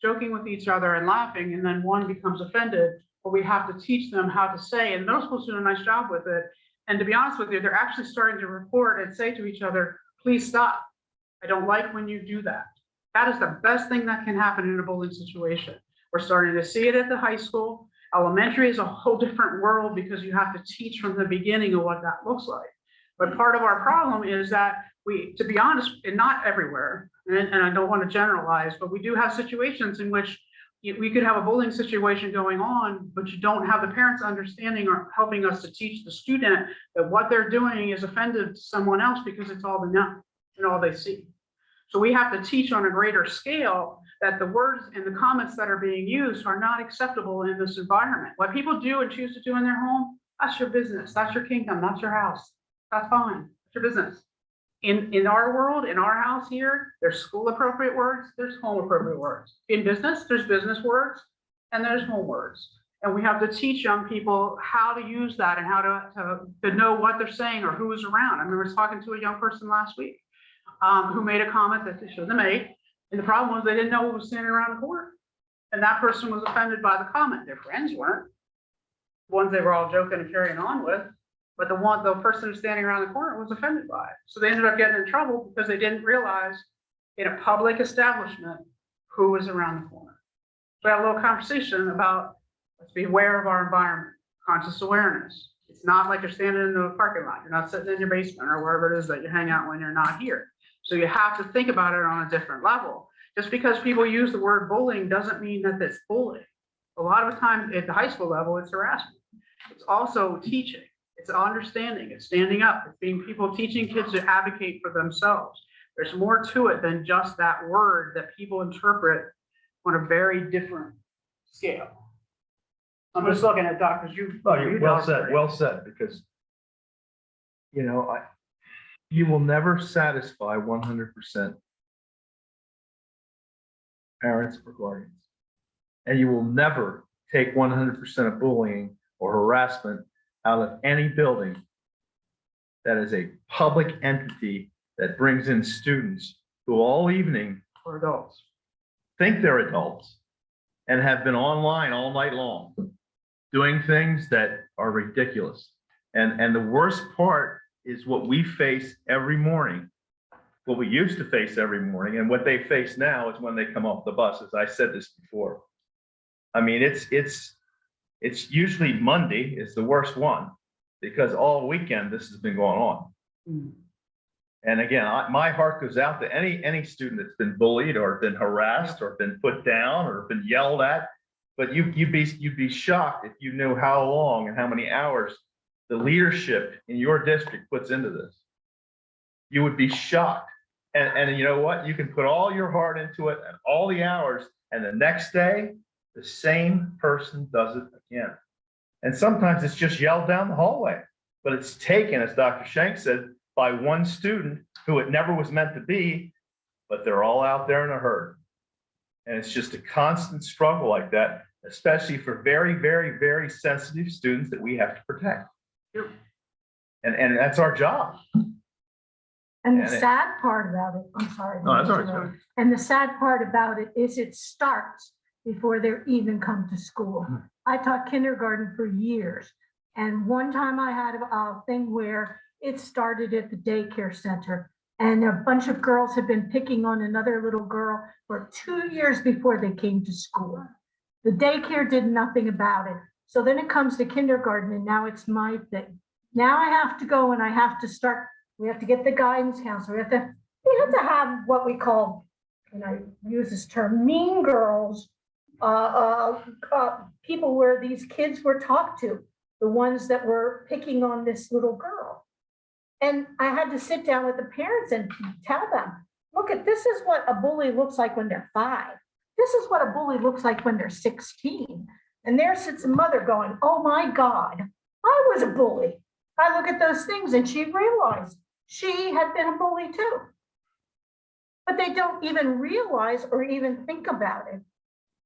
joking with each other and laughing, and then one becomes offended, but we have to teach them how to say, and middle school's doing a nice job with it. And to be honest with you, they're actually starting to report and say to each other, please stop. I don't like when you do that. That is the best thing that can happen in a bullying situation. We're starting to see it at the high school. Elementary is a whole different world because you have to teach from the beginning of what that looks like. But part of our problem is that to be honest, and not everywhere, and I don't want to generalize, but we do have situations in which we could have a bullying situation going on, but you don't have the parents understanding or helping us to teach the student that what they're doing is offensive to someone else because it's all they know and all they see. So we have to teach on a greater scale that the words and the comments that are being used are not acceptable in this environment. What people do and choose to do in their home, that's your business, that's your kingdom, that's your house. That's fine, it's your business. In our world, in our house here, there's school appropriate words, there's home appropriate words. In business, there's business words and there's home words. And we have to teach young people how to use that and how to know what they're saying or who is around. I remember talking to a young person last week who made a comment that they shouldn't have made. And the problem was they didn't know who was standing around the corner. And that person was offended by the comment. Their friends weren't. Ones they were all joking and carrying on with. But the person standing around the corner was offended by it. So they ended up getting in trouble because they didn't realize in a public establishment who was around the corner. So we had a little conversation about, let's be aware of our environment, conscious awareness. It's not like you're standing in the parking lot. You're not sitting in your basement or wherever it is that you hang out when you're not here. So you have to think about it on a different level. Just because people use the word bullying doesn't mean that it's bullying. A lot of the time at the high school level, it's harassment. It's also teaching. It's understanding, it's standing up, it's being people teaching kids to advocate for themselves. There's more to it than just that word that people interpret on a very different scale. I'm just looking at doctors. Well said, because, you will never satisfy 100% parents or guardians. And you will never take 100% of bullying or harassment out of any building that is a public entity that brings in students who all evening For adults. think they're adults and have been online all night long doing things that are ridiculous. And the worst part is what we face every morning, what we used to face every morning, and what they face now is when they come off the bus, as I said this before. I mean, it's usually Monday is the worst one because all weekend this has been going on. And again, my heart goes out to any student that's been bullied or been harassed or been put down or been yelled at. But you'd be shocked if you knew how long and how many hours the leadership in your district puts into this. You would be shocked. And you know what? You can put all your heart into it and all the hours, and the next day, the same person does it again. And sometimes it's just yelled down the hallway, but it's taken, as Dr. Shank said, by one student who it never was meant to be, but they're all out there in a herd. And it's just a constant struggle like that, especially for very, very, very sensitive students that we have to protect. And that's our job. And the And it- sad part about it, I'm sorry. No, that's all right, sorry. And the sad part about it is it starts before they're even come to school. I taught kindergarten for years. And one time I had a thing where it started at the daycare center. And a bunch of girls had been picking on another little girl for 2 years before they came to school. The daycare did nothing about it. So then it comes to kindergarten and now it's my thing. Now I have to go and I have to start, we have to get the guidance counselor. We have to have what we call, and I use this term, mean girls, people where these kids were talked to, the ones that were picking on this little girl. And I had to sit down with the parents and tell them, look, this is what a bully looks like when they're 5. This is what a bully looks like when they're 16. And there sits a mother going, oh my God, I was a bully. I look at those things and she realized she had been a bully too. But they don't even realize or even think about it.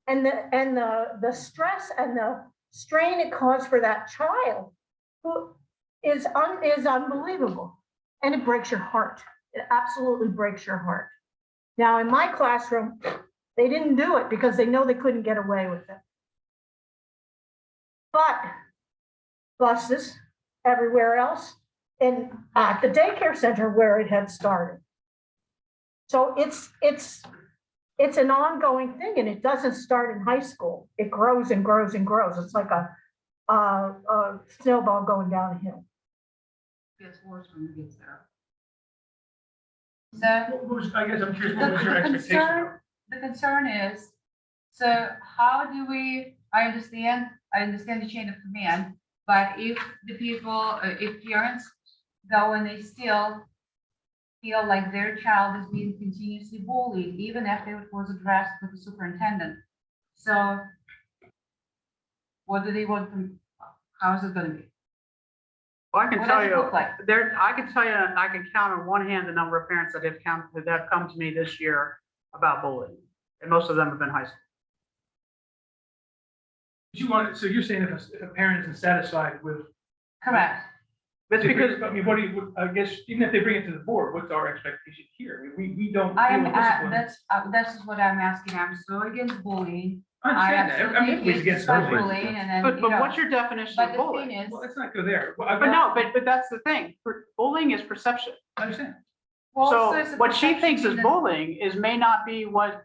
And the stress and the strain it caused for that child who is unbelievable. And it breaks your heart. It absolutely breaks your heart. Now, in my classroom, they didn't do it because they know they couldn't get away with it. But buses everywhere else and at the daycare center where it had started. So it's an ongoing thing and it doesn't start in high school. It grows and grows and grows. It's like a snowball going down a hill. Gets worse when it gets there. So I guess I'm curious, what was your expectation? the concern is, so how do we, I understand the chain of command, but if the people, if parents go and they still feel like their child is being continuously bullied, even after it was addressed with the superintendent. So what do they want from, how is it gonna be? Well, I can What tell does it you, look like? I can tell you, I can count on one hand the number of parents that have come to me this year about bullying. And most of them have been high school. So you're saying if a parent isn't satisfied with, Correct. That's because, I mean, what do you, I guess, even if they bring it to the board, what's our expectation here? I mean, we don't. I am, feel disciplined. that's what I'm asking. I'm so against bullying. I understand that. I'm everybody's against Stop bullying. bullying and then, but you know, what's your definition but of the bullying? thing is, Well, let's not go there. Well, But no, but that's the thing. Bullying is perception. I understand. well, So it's a what she perception thinks is in the- bullying may not be what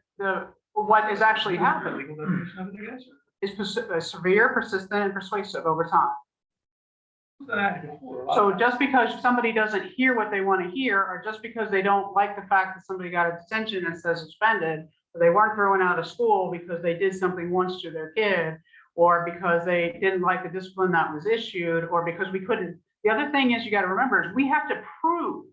is actually happening. Legal definition of it, I guess, or- Is severe, persistent, and persuasive over time. What's that happening before? A lot So of just because somebody doesn't hear what they want to hear, or just because they don't like the fact that somebody got a detention and says suspended, or they weren't thrown out of school because they did something once to their kid, or because they didn't like the discipline that was issued, or because we couldn't. The other thing is you got to remember is we have to prove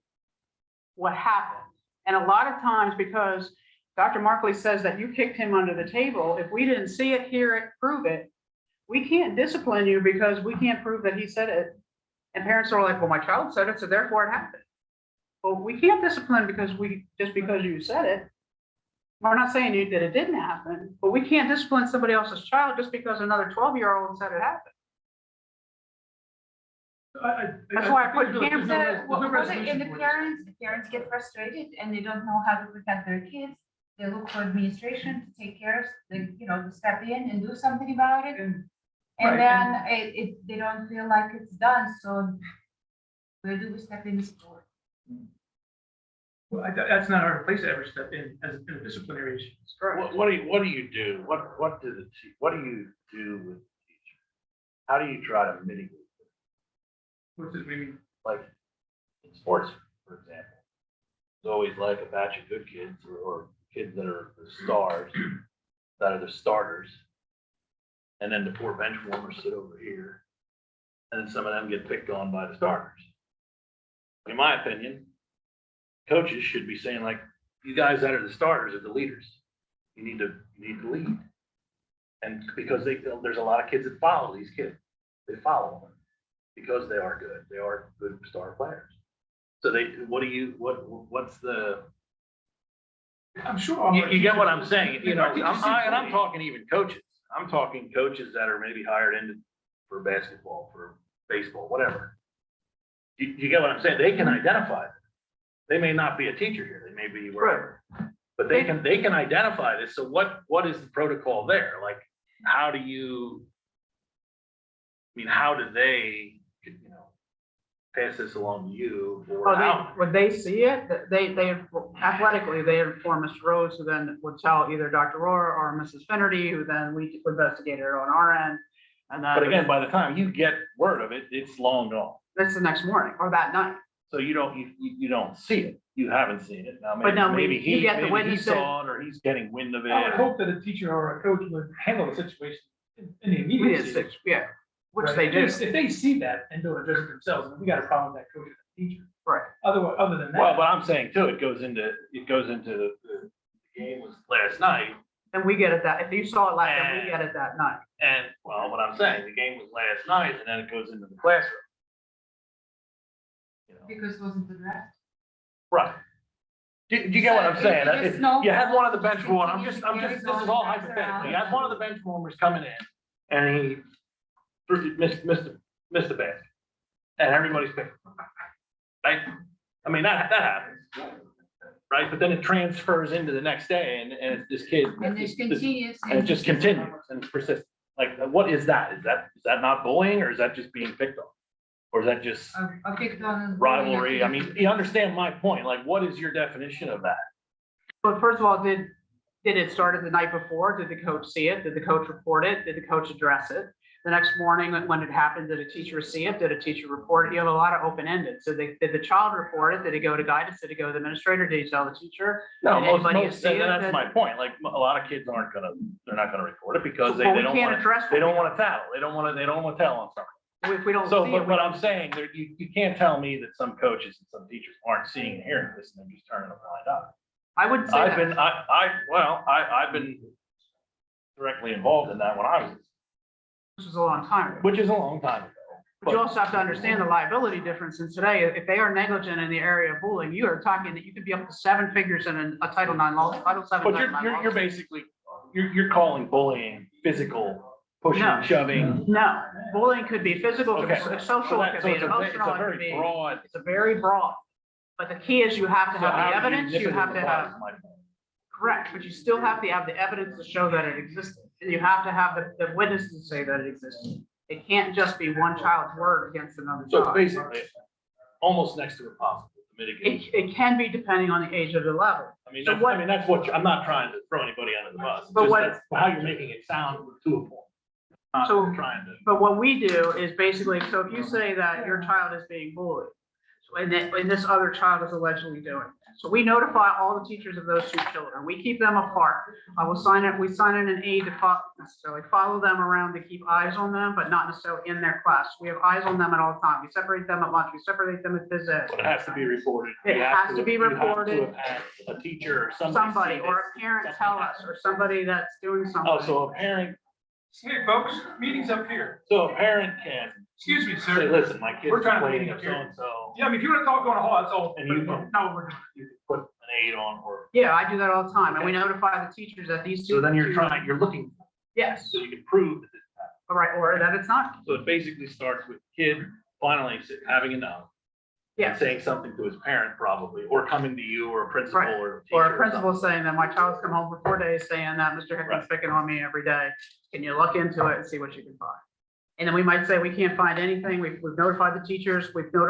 what happened. And a lot of times, because Dr. Markley says that you kicked him under the table, if we didn't see it, hear it, prove it, we can't discipline you because we can't prove that he said it. And parents are like, well, my child said it, so therefore it happened. Well, we can't discipline because you said it. We're not saying that it didn't happen, but we can't discipline somebody else's child just because another 12-year-old said it happened. That's why I put there's no- there's no resolution And for the this. parents get frustrated and they don't know how to protect their kids. They look for administration to take care of, to step in and do something about it. And- And right, then they don't feel like it's done, so where do we step in support? Well, that's not our place to ever step in as in a disciplinary issue. What do you do? What do you do with the teacher? How do you try to mitigate? What's it, what do you mean? Like in sports, for example, There's always like a batch of good kids or kids that are the stars, that are the starters. And then the poor bench warmers sit over here. And then some of them get picked on by the starters. In my opinion, coaches should be saying like, you guys that are the starters are the leaders. You need to lead. And because there's a lot of kids that follow these kids. They follow them because they are good. They are good star players. So what's the, I'm sure. all our you get what I'm teachers- saying? You know, our teachers see I'm bullying. talking even coaches. I'm talking coaches that are maybe hired in for basketball, for baseball, whatever. You get what I'm saying? They can identify it. They may not be a teacher here. They may be wherever. But they can identify this. So what is the protocol there? Like, how do they, pass this along to you or how? When they see it, they athletically, they inform Mr. Rose, who then would tell either Dr. Rohr or Mrs. Finnerty, who then we investigate it on our end. And then But again, by the time you get word of it, it's long gone. that's the next morning or that night. So you don't see it. You haven't seen it. Now, But no, maybe you get the maybe he witnesses. saw it or he's getting wind of it. I would hope that a teacher or a coach would handle the situation in the immediate. season, Yeah, which right? they do. If they see that and don't address it themselves, then we got a problem with that coach and teacher. Right. Other than that. Well, but I'm saying too, it goes into the game was last night. And we get it that, if you saw it like that, we get it that night. And well, what I'm saying, the game was last night and then it goes into the classroom. Because it wasn't addressed. Right. Do you get what I'm So, saying? if you If just know- you had one of the bench If warmers, you this is carries all on, hypothetical. You had one of the bench warmers coming in and he missed the basket. And everybody's picking. Right? I mean, that happens. Right? But then it transfers into the next day and it's this kid. And it's continuous. And it just continues and it's persistent. Like, what is that? Is that not bullying or is that just being picked on? Or is that just I picked on. rivalry? I mean, you understand my point. Like, what is your definition of that? But first of all, did it start the night before? Did the coach see it? Did the coach report it? Did the coach address it? The next morning, when it happened, did a teacher see it? Did a teacher report it? You have a lot of open-ended. So did the child report it? Did it go to guidance? Did it go to the administrator? Did he tell the teacher? No, Did anybody see it? that's my point. Like, a lot of kids they're not gonna report it because they Well, we don't can't want address they what don't we want to tell. They don't want to tell on something. If we don't So, see but it, what I'm saying, you can't tell me that some coaches and some teachers aren't seeing and hearing this and they're just turning a blind eye. I wouldn't say I've that. I've been directly involved in that when I was, This was a long time ago. which is a long time ago. But you also have to understand the liability difference. And today, if they are negligent in the area of bullying, you are talking that you could be up to 7 figures in a Title IX law, Title VII. But Title IX law. you're basically, you're calling bullying physical, pushing, No. shoving. No, bullying could be physical, could be Okay. social, it could be it's a emotional, it could very be, broad. it's a very broad. But the key is you have to So have how the do evidence, nip you it have in to the have, bud, is my point. correct, but you still have to have the evidence to show that it existed. And you have to have the witnesses say that it existed. It can't just be one child's word against another So child. basically, almost next to impossible to mitigate. It can be depending on the age of the level. I mean, So that's, what- I mean, that's what, I'm not trying to throw anybody under the bus. But Just what- that's how you're making it sound to a point. Not So- trying to. But what we do is basically, so if you say that your child is being bullied, and this other child is allegedly doing it. So we notify all the teachers of those 2 children. We keep them apart. We sign in an aide to necessarily follow them around to keep eyes on them, but not necessarily in their class. We have eyes on them at all times. We separate them at lunch. We separate them at phys ed. But it has to be reported. It You have has to be you have reported. have had a teacher or Somebody see or this. a parent Something tell us, happened. or somebody that's doing something. Oh, so a parent Hey, folks, meeting's up here. So a parent can Excuse me, say, sir. listen, my kid's We're trying to complaining meet of up here. so-and-so, Yeah, I mean, if you want to talk on a hall, that's all. And you can- No, we're. you can put an aid on or, Yeah, I do that all the time. And we notify the teachers that these 2. so then you're looking, Yes, so you can prove that this happened. all right, or that it's not. So it basically starts with kid finally having enough. And Yes. saying something to his parent probably, or coming to you or a principal Right. or a teacher. Or a something. principal saying that my child's come home for 4 days saying that Mr. Hickman's Right. picking on me every day. Can you look into it and see what you can find? And then we might say, we can't find anything. We've notified the teachers, we put,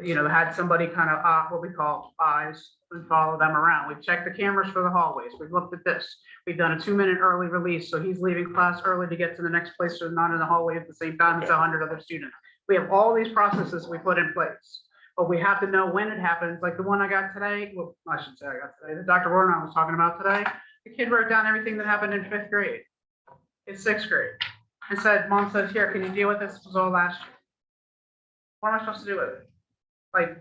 had somebody kind of, what we call eyes and follow them around. We've checked the cameras for the hallways. We've looked at this. We've done a 2-minute early release. So he's leaving class early to get to the next place. So not in the hallway at the same time as 100 other students. We have all these processes we put in place. but we have to know when it happens. Like the one I got today, well, I shouldn't say I got today, the Dr. Warren I was talking about today, the kid wrote down everything that happened in 5th grade. It's 6th grade. And said, Mom says, here, can you deal with this? This was all last year. What am I supposed to do with it? Like,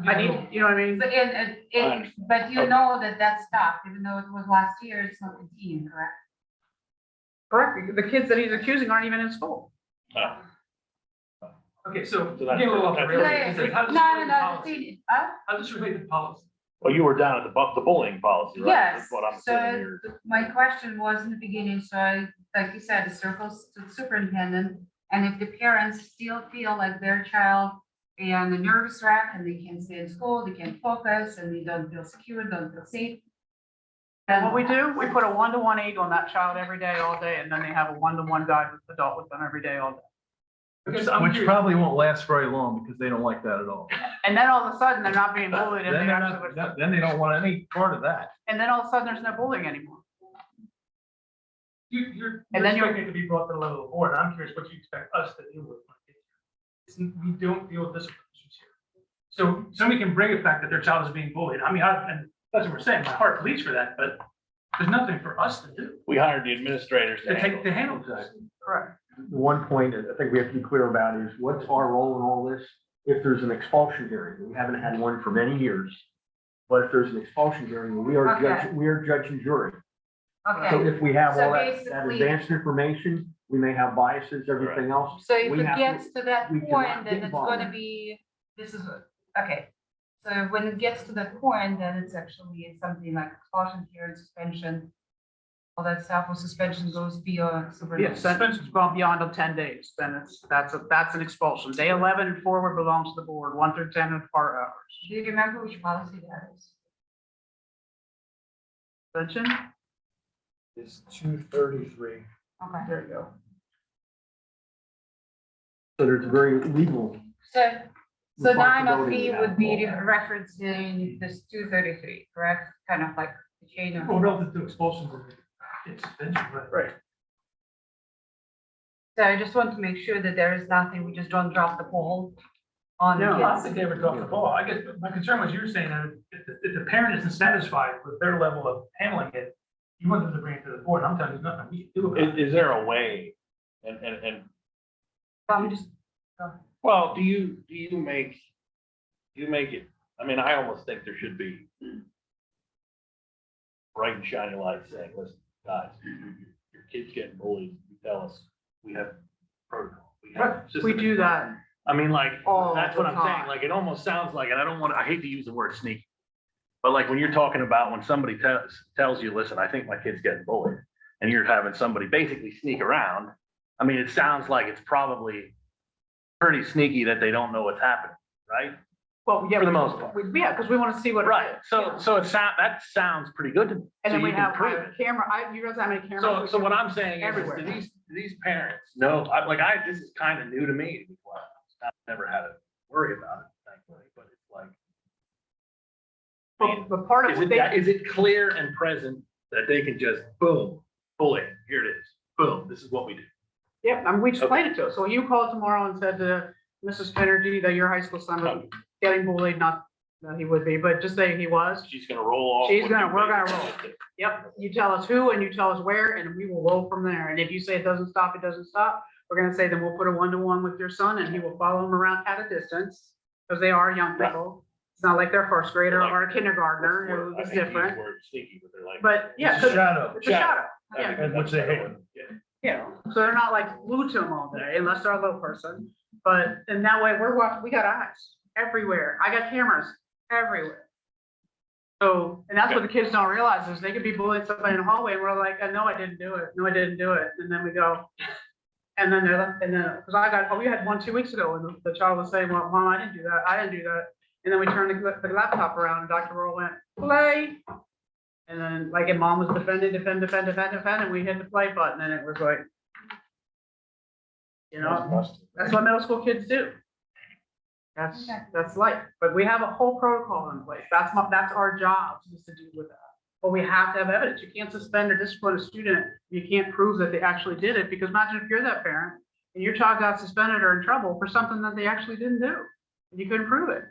I need, you know what I mean? But you know that stopped, even though it was last year, it's not continuing, correct? Correct. The kids that he's accusing aren't even in school. Okay, so So that's- getting a little off the rails. Yeah, Because how does this No, relate to no, policy? How does this relate to policy? Well, you were down at the bullying policy, right? yes, That's what I'm so assuming you're. my question was in the beginning, so I, like you said, the circles to the superintendent. And if the parents still feel like their child is on a nervous wreck and they can't stay in school, they can't focus and they don't feel secure, don't feel safe. And what we do, we put a 1-to-1 aid on that child every day, all day, and then they have a 1-to-1 guide with adult with them every day, all day. Because I'm Which curious. probably won't last very long because they don't like that at all. And then all of a sudden, they're not being bullied and Then they they're actually, not, then they don't want any part of that. and then all of a sudden, there's no bullying anymore. You're And then you're- expecting it to be brought to the level of the board. I'm curious what you expect us to deal with. We don't deal with discipline issues here. So somebody can bring a fact that their child is being bullied. I mean, and that's what we're saying. My heart bleeds for that, but there's nothing for us to do. We hired the administrators To take, to handle this. Correct. The one point I think we have to be clear about is what's our role in all this? If there's an expulsion hearing, we haven't had one for many years. But if there's an expulsion hearing, we are Okay. judge and jury. So Okay, if we have So all that basically- advanced information, we may have biases, everything else. so if we it have gets to that we cannot point, get then it's involved. gonna be, this is, okay. So when it gets to that point, then it's actually something like expulsion, hearing, suspension. All that stuff, or suspension goes beyond Yes, superintendent. sentence gone beyond of 10 days, then that's an expulsion. Day 11 and forward belongs to the board, 1 through 10 and part hours. Do you remember which policy that is? Suspension, Is 233. Okay, there you go. So there's very legal. so responsibility 903 we have would be involved. referencing this 233, correct? Kind of like the chain of. Well, relative to expulsions, it's suspension, right? Right. So I just want to make sure that there is nothing, we just don't drop the ball on the No, I don't kids. think they ever dropped the ball. I guess my concern was you were saying that if the parent isn't satisfied with their level of handling it, you want them to bring it to the board. I'm telling you, there's nothing we can do about it. Is there a way, and I'm just, well, do you make it, I mean, I almost think there should be bright and shiny lights saying, listen, guys, your kid's getting bullied, you tell us, we have protocol. We have system We in do place." that. I mean, like, All that's the what I'm saying, time. like, it almost sounds like, and I hate to use the word sneaky. But like, when you're talking about when somebody tells you, listen, I think my kid's getting bullied, and you're having somebody basically sneak around, I mean, it sounds like it's probably pretty sneaky that they don't know what's happening, right? Well, yeah. For the most part. Yeah, because we want to see what. it Right, is. so that sounds pretty good to me. And So then we you can have prove a it. camera, you realize how many cameras? So what I'm saying is, Everywhere. do these parents know, this is kind of new to me, to be quite honest. I've never had to worry about it, thankfully, but it's like, But part of is what it, they, is it clear and present that they can just, boom, bully, here it is, boom, this is what we do. yeah, I mean, we explained it to her. So you called tomorrow and said to Mrs. Kenergy that your high school son was getting bullied, not that he would be, but just say he was. She's gonna roll off. She's what gonna- you we're make gonna it. roll. Yep, you tell us who and you tell us where, and we will roll from there. And if you say it doesn't stop, it doesn't stop. We're gonna say, then we'll put a 1-to-1 with your son and he will follow him around at a distance, because they are young Right. people. It's not like they're first grader Like- or a kindergartner, What's the word? who is I hate to use different. the word sneaky, but they're like. But yeah, It's a shadow. it's a shadow. I Yeah. think And which that's they the hate. word. Yeah. Yeah, so they're not like glued to them all day unless they're a low person. But in that way, we're watching, we got eyes everywhere. I got cameras everywhere. So, and that's what the kids don't realize is they could be bullying somebody in the hallway and we're like, no, I didn't do it. No, I didn't do it. And then we go. And then they're like, and then, because we had one 2 weeks ago and the child was saying, well, Mom, I didn't do that. I didn't do that. And then we turned the laptop around and Dr. Roll went, play. And then like, and Mom was defend, and we hit the play button and it was like, you know, that's what middle school kids do. That's life, but we have a whole protocol in place. That's our job, is to do with that. But we have to have evidence. You can't suspend or discipline a student. You can't prove that they actually did it, because imagine if you're that parent and your child got suspended or in trouble for something that they actually didn't do, and you couldn't prove it.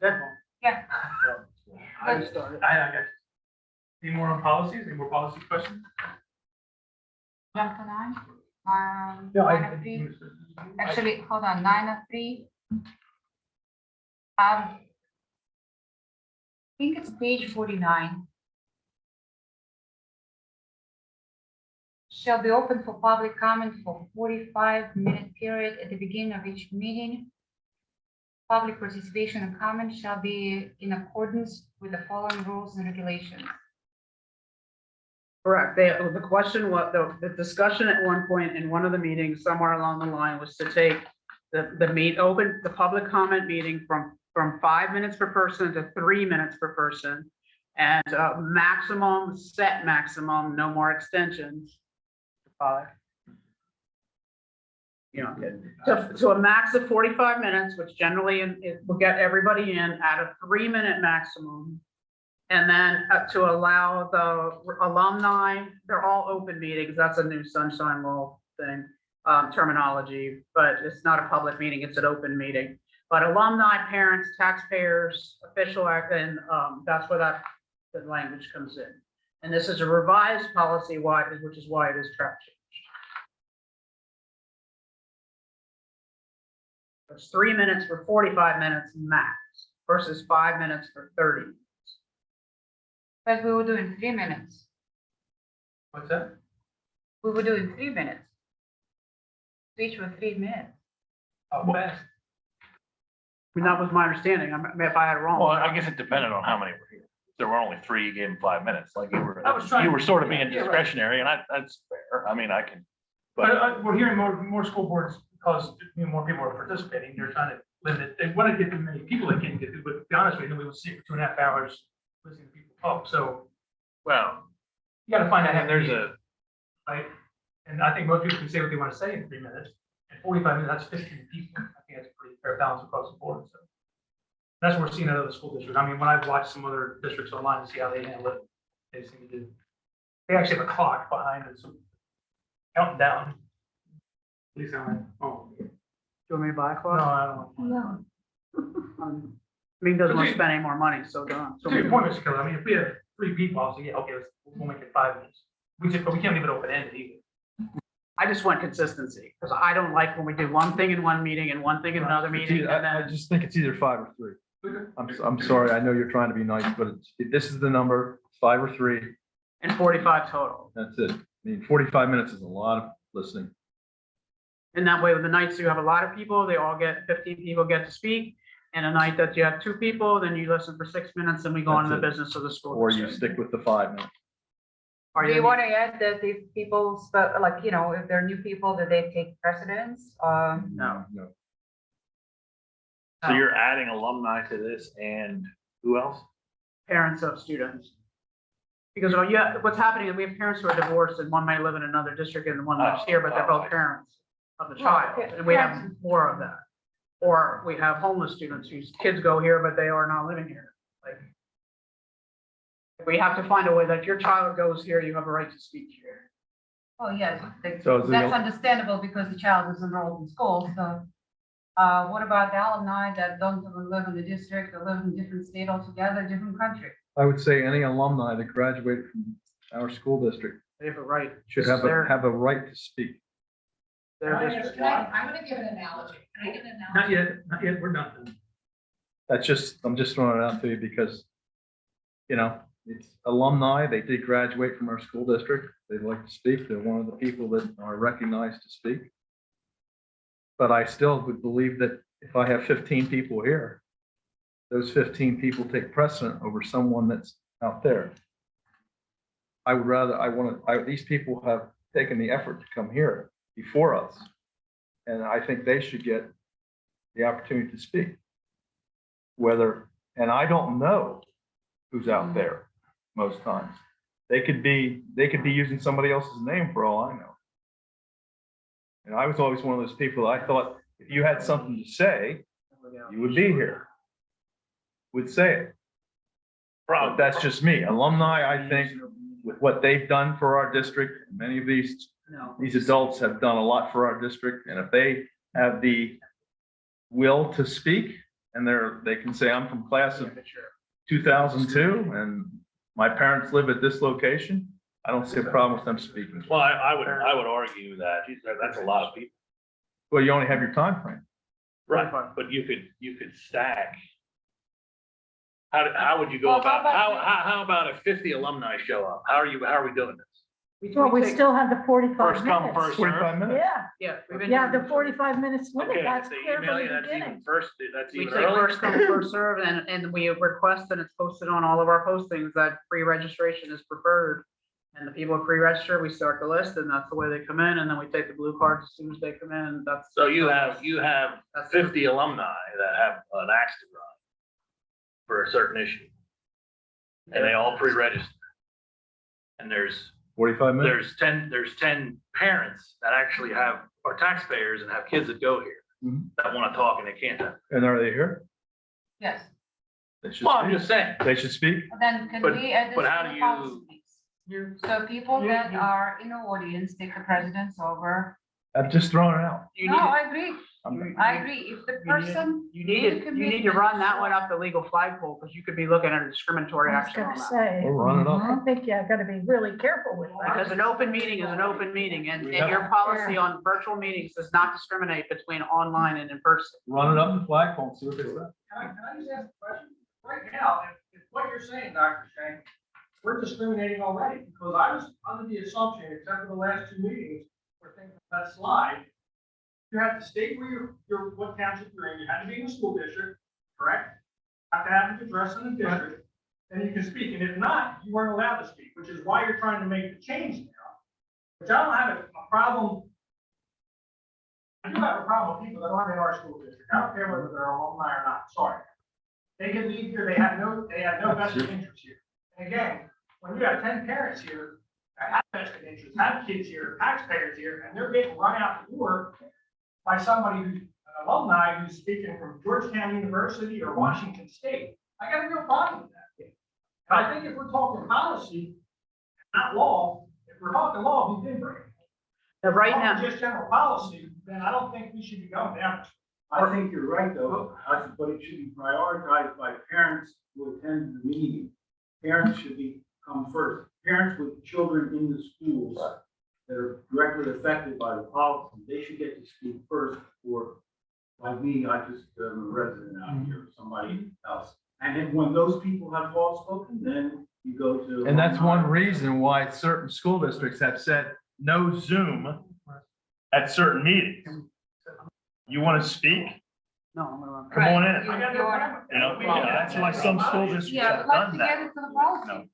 Good. Yeah. I started. I got you. Any more on policies? Any more policy questions? Jump to 9. Yeah, 903. Actually, hold on, 903. I think it's page 49. Shall be open for public comment for 45-minute period at the beginning of each meeting. Public participation and comment shall be in accordance with the following rules and regulations. Correct. The question, the discussion at one point in one of the meetings, somewhere along the line, was to take the public comment meeting from 5 minutes per person to 3 minutes per person. And set maximum, no more extensions. 5. To a max of 45 minutes, which generally it will get everybody in at a 3-minute maximum. And then to allow the alumni, they're all open meetings. That's a new sunshine law thing, terminology, but it's not a public meeting, it's an open meeting. But alumni, parents, taxpayers, official act, and that's where the language comes in. And this is a revised policy, which is why it is track changed. It's 3 minutes for 45 minutes max versus 5 minutes for 30. But we were doing 3 minutes. What's that? We were doing 3 minutes. Each were 3 minutes. How fast? I mean, that was my understanding. I mean, if I had it wrong. Well, I guess it depended on how many were here. If there were only 3, you gave them 5 minutes, like I was trying- you were sort of being Yeah, right. discretionary, and that's fair. I mean, I can. But we're hearing more school boards because more people are participating. They're trying to limit it. They want to get as many people they can get to, but to be honest with you, we will sit for 2.5 hours listening to people talk. So Well, you got to find out. and there's a, Right. And I think most people can say what they want to say in 3 minutes. And 45 minutes, that's 15 people. I think that's a pretty fair balance across the board. So that's what we're seeing at other school districts. I mean, when I've watched some other districts online to see how they handle it, they seem to do. They actually have a clock behind it, so counting down. At least I'm like, oh, Do you want me to buy a no, clock? I don't. No. I mean, doesn't want to spend any more money, so don't. So your point, Mr. Keller, I mean, if we have 3 people, I'll say, yeah, okay, we'll make it 5 minutes. But we can't leave it open-ended either. I just want consistency, because I don't like when we do one thing in one meeting and one thing in another meeting, and I then. just think it's either 5 or 3. I'm sorry, I know you're trying to be nice, but this is the number, 5 or 3, And 45 total. that's it. I mean, 45 minutes is a lot of listening. And that way, with the nights you have a lot of people, 15 people get to speak. And a night that you have 2 people, then you listen for 6 minutes and we go on to the That's it. business of the school. Or you district. stick with the 5 minutes. Are Do you want to add that if people, like, if they're new people, that they take precedence? No. No. so you're adding alumni to this, and who else? Parents of students. Because what's happening is we have parents who are divorced and one may live in another district and one lives here, but they're both parents of the child. And we have more of that. Or we have homeless students whose kids go here, but they are not living here. Like, we have to find a way that if your child goes here, you have a right to speak here. Oh, yes, So is that's the- understandable because the child is enrolled in school, so. What about the alumni that don't even live in the district or live in a different state altogether, different country? I would say any alumni that graduated from our school district They have a right. should This is have a right to speak. their district. I'm gonna give an analogy. Can I give an analogy? Not yet, we're done. I'm just throwing it out to you because, it's alumni, they did graduate from our school district. They'd like to speak. They're one of the people that are recognized to speak. But I still would believe that if I have 15 people here, those 15 people take precedent over someone that's out there. These people have taken the effort to come here before us. And I think they should get the opportunity to speak. And I don't know who's out there most times. They could be using somebody else's name for all I know. And I was always one of those people, I thought if you had something to say, you would be here. Would say it. But that's just me. Alumni, I think, with what they've done for our district, many of these adults have done a lot for our district. And if they have the will to speak and they can say, I'm from class of 2002 and my parents live at this location, I don't see a problem with them speaking. Well, I would argue that that's a lot of people. Well, you only have your time frame. Right, but you could stack. How would you go Well, about, how about if 50 alumni show up? How are we doing this? Well, we still have the 45 First come, minutes. first serve? 45 minutes. Yeah, Yeah. we've been yeah, doing- the 45 minutes limit, Okay, that's if they clear email from you, the that's beginning. even first, that's We even take earlier. first come, first serve, and we request, and it's posted on all of our postings, that pre-registration is preferred. And the people who pre-register, we start the list, and that's the way they come in, and then we take the blue cards as soon as they come in, that's. So you have That's 50 alumni that have an axe to grind for a certain issue. And they all pre-register. And there's 45 minutes. there's 10 parents that actually are taxpayers and have kids that go here Mhm. that want to talk and they can't. And are they here? Yes, They should Well, I'm speak. just saying, They should speak. then can But- we add this but to how the do you- policy, please? So people that are in the audience, take the precedence over. I'm just throwing it out. You No, need, I agree. I'm- I agree. If the person. you need to run that one up the legal flagpole, because you could be looking at a discriminatory I was action gonna on that. say, We'll run it up. I think, yeah, gotta be really careful with Because that. an open meeting is an open meeting, and We have- your policy on virtual meetings does not discriminate between online and in person. Run it up the flagpole and see what they say. Can I just ask a question? Right now, if what you're saying, Dr. Shank, we're discriminating already, because I was under the assumption, except for the last two meetings, where things that slide, you have to state where what township you're in, you have to be in the school district, correct? Have to have an address in the district, and you can speak, and if not, you weren't allowed to speak, which is why you're trying to make the change now. Which I don't have a problem. I do have a problem with people that aren't in our school district, I don't care whether they're alumni or not, sorry. They can leave here, they have no vested interest here. And again, when you have 10 parents here that have vested interest, have kids here, taxpayers here, and they're getting run out the door by somebody who's an alumni who's speaking from Georgetown University or Washington State, I got a real problem with that. And I think if we're talking policy, not law, if we're talking law, we did bring it. Now, right If we're now, talking just general policy, then I don't think we should be going down this. I think you're right, though, but it should be prioritized by parents who attend the meeting. Parents should come first. Parents with children in the schools that are directly affected by the policy, they should get to speak first, or like me, I just am a resident out here, or somebody else. And then when those people have all spoken, then you go to. And that's one reason why certain school districts have said no Zoom at certain meetings. You want to speak? no, I'm gonna. Come on in. I got no problem. You know, that's why some school districts Yeah, have let's done get that. it to the policy. No.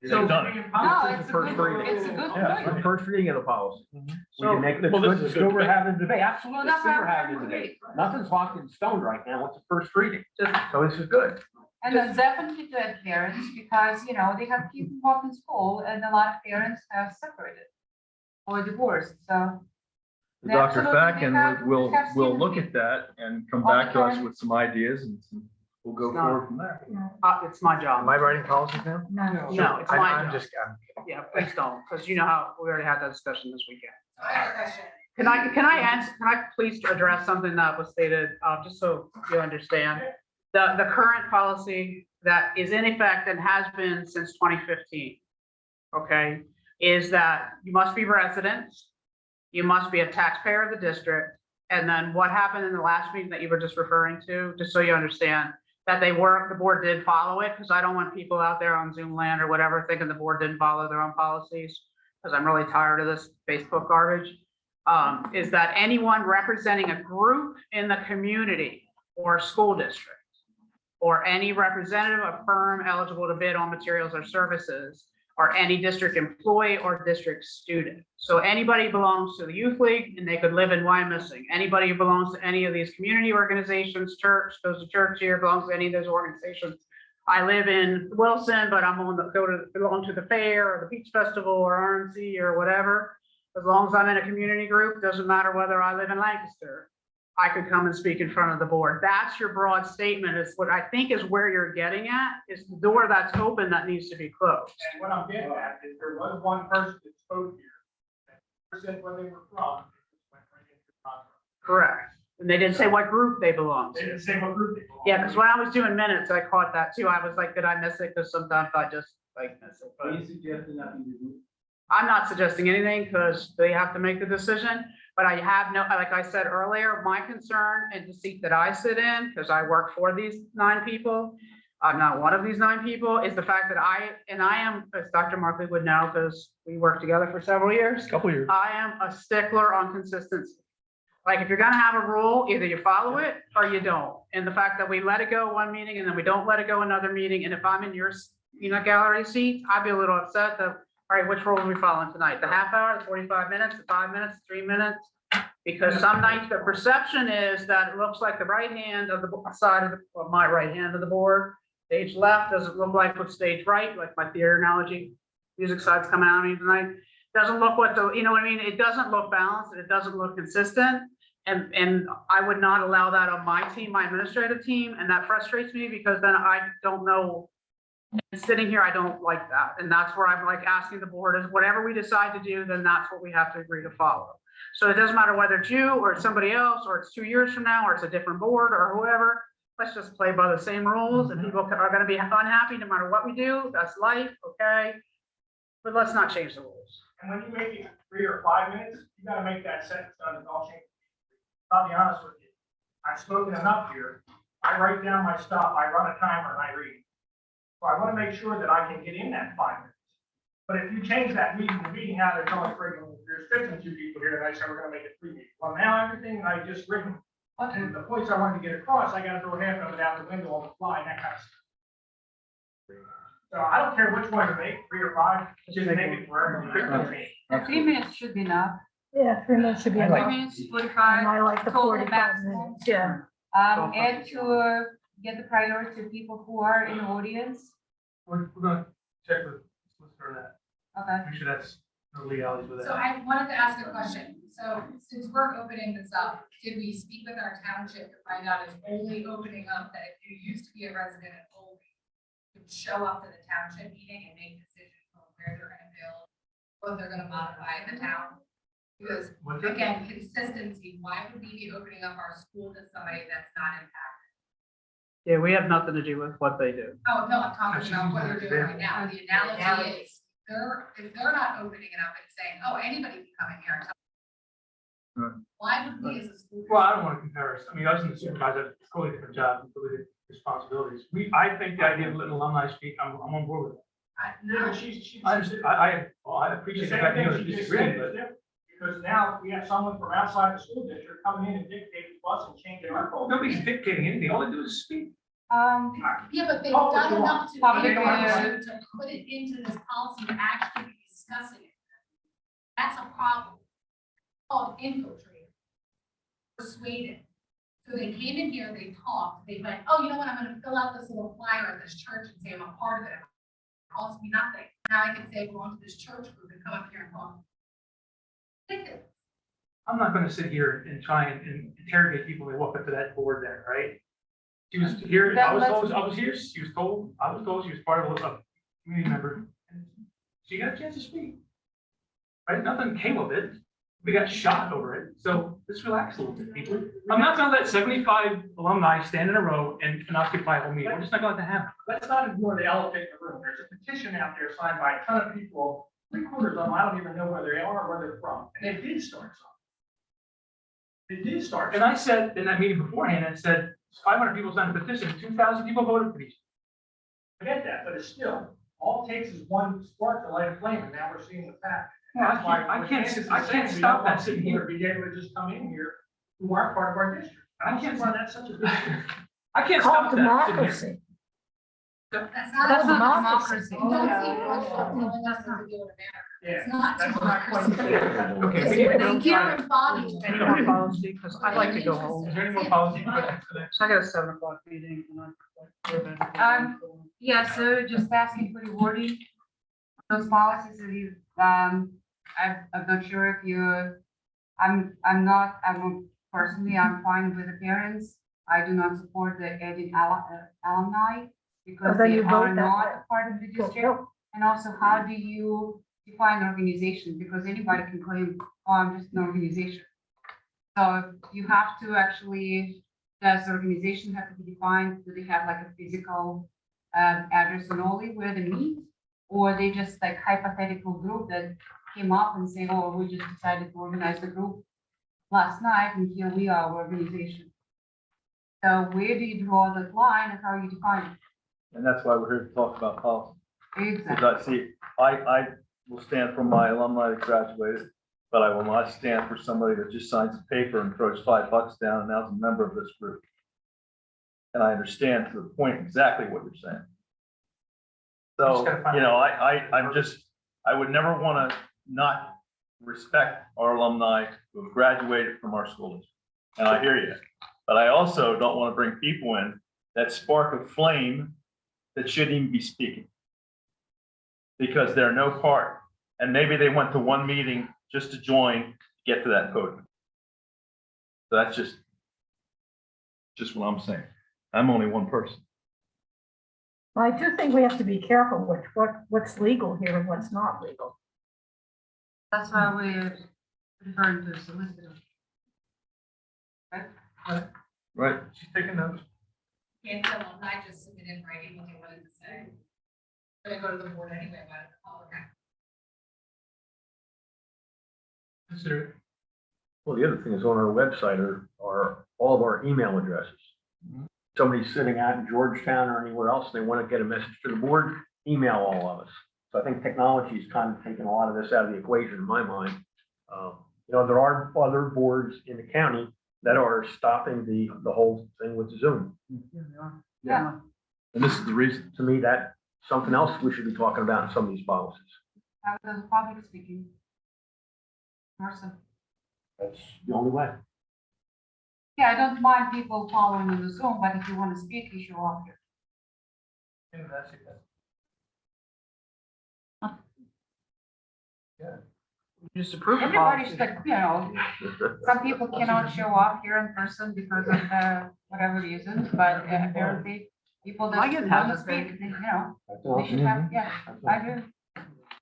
So- They've done it. No, This is it's the a first good, reading. it's a good Yeah, point. The first reading of the policy. We So- can make, Well, this it's is good, good we're debate. having a debate, absolutely, Well, we're that's having a our debate. debate. Nothing's locked in stone right now, it's the first reading, so this is good. And then definitely to add parents, because, you know, they have kids involved in school, and a lot of parents have separated or divorced, so. Dr. Absolutely, Facken we have will students look be- at that and come All the back to us time. with some ideas and we'll go It's not- forward from there. It's my job. Am I writing policies now? No. No, it's I'm my I'm job. just, Yeah, please don't, because you know how, we already had that discussion this weekend. Can I please address something that was stated, just so you understand? The current policy that is in effect and has been since 2015, okay, is that you must be residents, you must be a taxpayer of the district, and then what happened in the last meeting that you were just referring to, just so you understand, that the board did follow it, because I don't want people out there on Zoom land or whatever thinking the board didn't follow their own policies, because I'm really tired of this Facebook garbage. Is that anyone representing a group in the community or school district, or any representative of firm eligible to bid on materials or services, or any district employee or district student. So anybody belongs to the youth league and they could live in Wyomissing. Anybody who belongs to any of these community organizations, church, goes to church here, belongs to any of those organizations. I live in Wilson, but I'm belong to the fair or the Peach Festival or RMC or whatever. As long as I'm in a community group, doesn't matter whether I live in Lancaster, I could come and speak in front of the board. That's your broad statement, is what I think is where you're getting at, is the door that's open that needs to be closed. And what I'm getting at is there was one person that spoke here, that said where they were from. Correct. And they didn't say what group they belong They to. didn't say what group they belong to. Yeah, because when I was doing minutes, I caught that too. I was like, did I miss it? Because sometimes I just like miss it. Are But you suggesting that we do? I'm not suggesting anything because they have to make the decision. But I have no, like I said earlier, my concern in the seat that I sit in, because I work for these 9 people, I'm not one of these 9 people, is the fact that I am, as Dr. Markley would know, because we worked together for several years, Couple years. I am a stickler on consistency. Like, if you're gonna have a rule, either you follow it or you don't. And the fact that we let it go one meeting and then we don't let it go another meeting, and if I'm in your, gallery seat, I'd be a little upset that, all right, which rule are we following tonight? The half hour, the 45 minutes, the 5 minutes, 3 minutes? Because some nights the perception is that it looks like the right hand of the side of the, well, my right hand of the board, stage left doesn't look like what's stage right, like my theater analogy. Music side's coming out of me tonight. Doesn't look what the, you know what I mean? It doesn't look balanced, and it doesn't look consistent. And I would not allow that on my team, my administrative team, and that frustrates me because then I don't know. And sitting here, I don't like that. And that's where I'm like asking the board is whatever we decide to do, then that's what we have to agree to follow. So it doesn't matter whether it's you or it's somebody else, or it's 2 years from now, or it's a different board or whoever. Let's just play by the same rules, and people are gonna be unhappy no matter what we do. That's life, okay? But let's not change the rules. And when you make it 3 or 5 minutes, you gotta make that sentence done, don't change. I'll be honest with you. I've spoken enough here. I write down my stuff, I run a timer, and I read. So I want to make sure that I can get in that 5 minutes. But if you change that meeting to meeting, now there's only 3, there's 52 people here tonight, so we're gonna make it 3 meetings. Well, now everything that I just written, and the points I wanted to get across, I gotta throw half of it out the window on the fly, and that kind of stuff. So I don't care which one to make, 3 or 5, just make it for everybody. 3 minutes should be enough. Yeah, 3 minutes should be 3 enough. minutes, And 45. I like the total 45 maximum. minutes, yeah. And to get the priority of people who are in the audience. We're gonna check with solicitor on that. Okay. Make sure that's the legalities with So that. I wanted to ask a question. So since we're opening this up, did we speak with our township to find out if Oley opening up, that if you used to be a resident of Oley, you would show up to the township meeting and make decisions on where they're gonna build, what they're gonna modify in the town? Because What's that? again, consistency, why would we be opening up our school to somebody that's not impacted? Yeah, we have nothing to do with what they do. Oh, no, I'm talking She's about what using you're an doing right now. The analogy is, if they're not opening it up and saying, oh, anybody can come in here and tell. Right. Why would we as a school? Well, I don't want to compare us. I mean, I was in the supervisor, it's a totally different job, totally different responsibilities. I think the idea of letting alumni speak, I'm on board with it. No, she's. I appreciate the fact that you disagree, but Because now we have someone from outside the school district coming in and dictating to us and changing our code. nobody's dictating anything. All they do is speak. Yeah, but they've Oh, done you enough to, Public to put it into this policy to actually be discussing it. That's a problem. Called infiltrated. Persuaded. So they came in here, they talked, they went, oh, you know what, I'm gonna fill out this little flyer at this church and say I'm a part of it. It costs me nothing. Now I can say, belong to this church group and come up here and talk. Ridiculous. I'm not gonna sit here and try and interrogate people when they walk up to that board there, right? She was here, I was here, she was told, I was told she was part of a community member. And she got a chance to speak. Right, nothing came of it. We got shot over it, so let's relax a little bit, people. I'm not gonna let 75 alumni stand in a row and occupy a whole meeting. We're just not gonna let that happen. Let's not ignore the elephant in the room. There's a petition out there signed by a ton of people. 3/4 of them, I don't even know where they are or where they're from. And they did start something. They did start. And I said in that meeting beforehand, I said, 500 people signed a petition, 2,000 people voted for these. I get that, but it's still, all it takes is one spark to light a flame, and now we're seeing what's happening. Well, That's why I can't we stop don't that want sitting people here. to be able to just come in here who aren't part of our district. I can't find that such a good thing. I can't Called stop that. sitting here. democracy. That's That's not democracy. democracy. Don't see Russia telling us what to do in America. Yeah, It's not that's not quite democracy. Okay, It's we need to the go. human body. Any more policy? Because I'd like to go home. Is there any more policy questions today? So I got a 7 o'clock meeting. Yeah, so just asking for the wording. Those policies that you, I'm not sure if you, I'm personally, I'm fine with the parents. I do not support the adding alumni because So then they you vote are that not way. a part of the Go, district. go. And also, how do you define organization? Because anybody can claim, oh, I'm just an organization. So you have to actually, does the organization have to be defined? Do they have like a physical address in Oley where they meet? Or they just like hypothetical group that came up and say, oh, we just decided to organize the group last night and here we are, organization. So where do you draw that line and how you define it? And that's why we're here to talk about policy. Exactly. Because I will stand for my alumni that graduated, but I will not stand for somebody that just signs a paper and throws $5 down and now is a member of this group. And I understand to the point exactly what you're saying. So, you know, I would never want to not respect our alumni who have graduated from our schools. And I hear you, but I also don't want to bring people in that spark a flame that shouldn't even be speaking. Because they're no part. And maybe they went to one meeting just to join, to get to that podium. So that's just what I'm saying. I'm only one person. I do think we have to be careful with what's legal here and what's not legal. That's why we're referring to solicitor. Right. She's taking notes. Can't tell them, I just submitted writing what they wanted to say. Gonna go to the board anyway about it. Oh, okay. Consider it. Well, the other thing is on our website are all of our email addresses. Somebody's sitting out in Georgetown or anywhere else, they want to get a message to the board, email all of us. So I think technology is kind of taking a lot of this out of the equation in my mind. You know, there are other boards in the county that are stopping the whole thing with Zoom. Yeah. And this is the reason. To me, that's something else we should be talking about in some of these policies. How does public speaking? Person. That's the only way. Yeah, I don't mind people following on the Zoom, but if you want to speak, you show up here. And that's it. Just approve the Everybody's policy. like, you know, some people cannot show up here in person because of whatever reasons, but apparently people that I get want to habits, speak, you know, That's they all. should have, yeah, I do.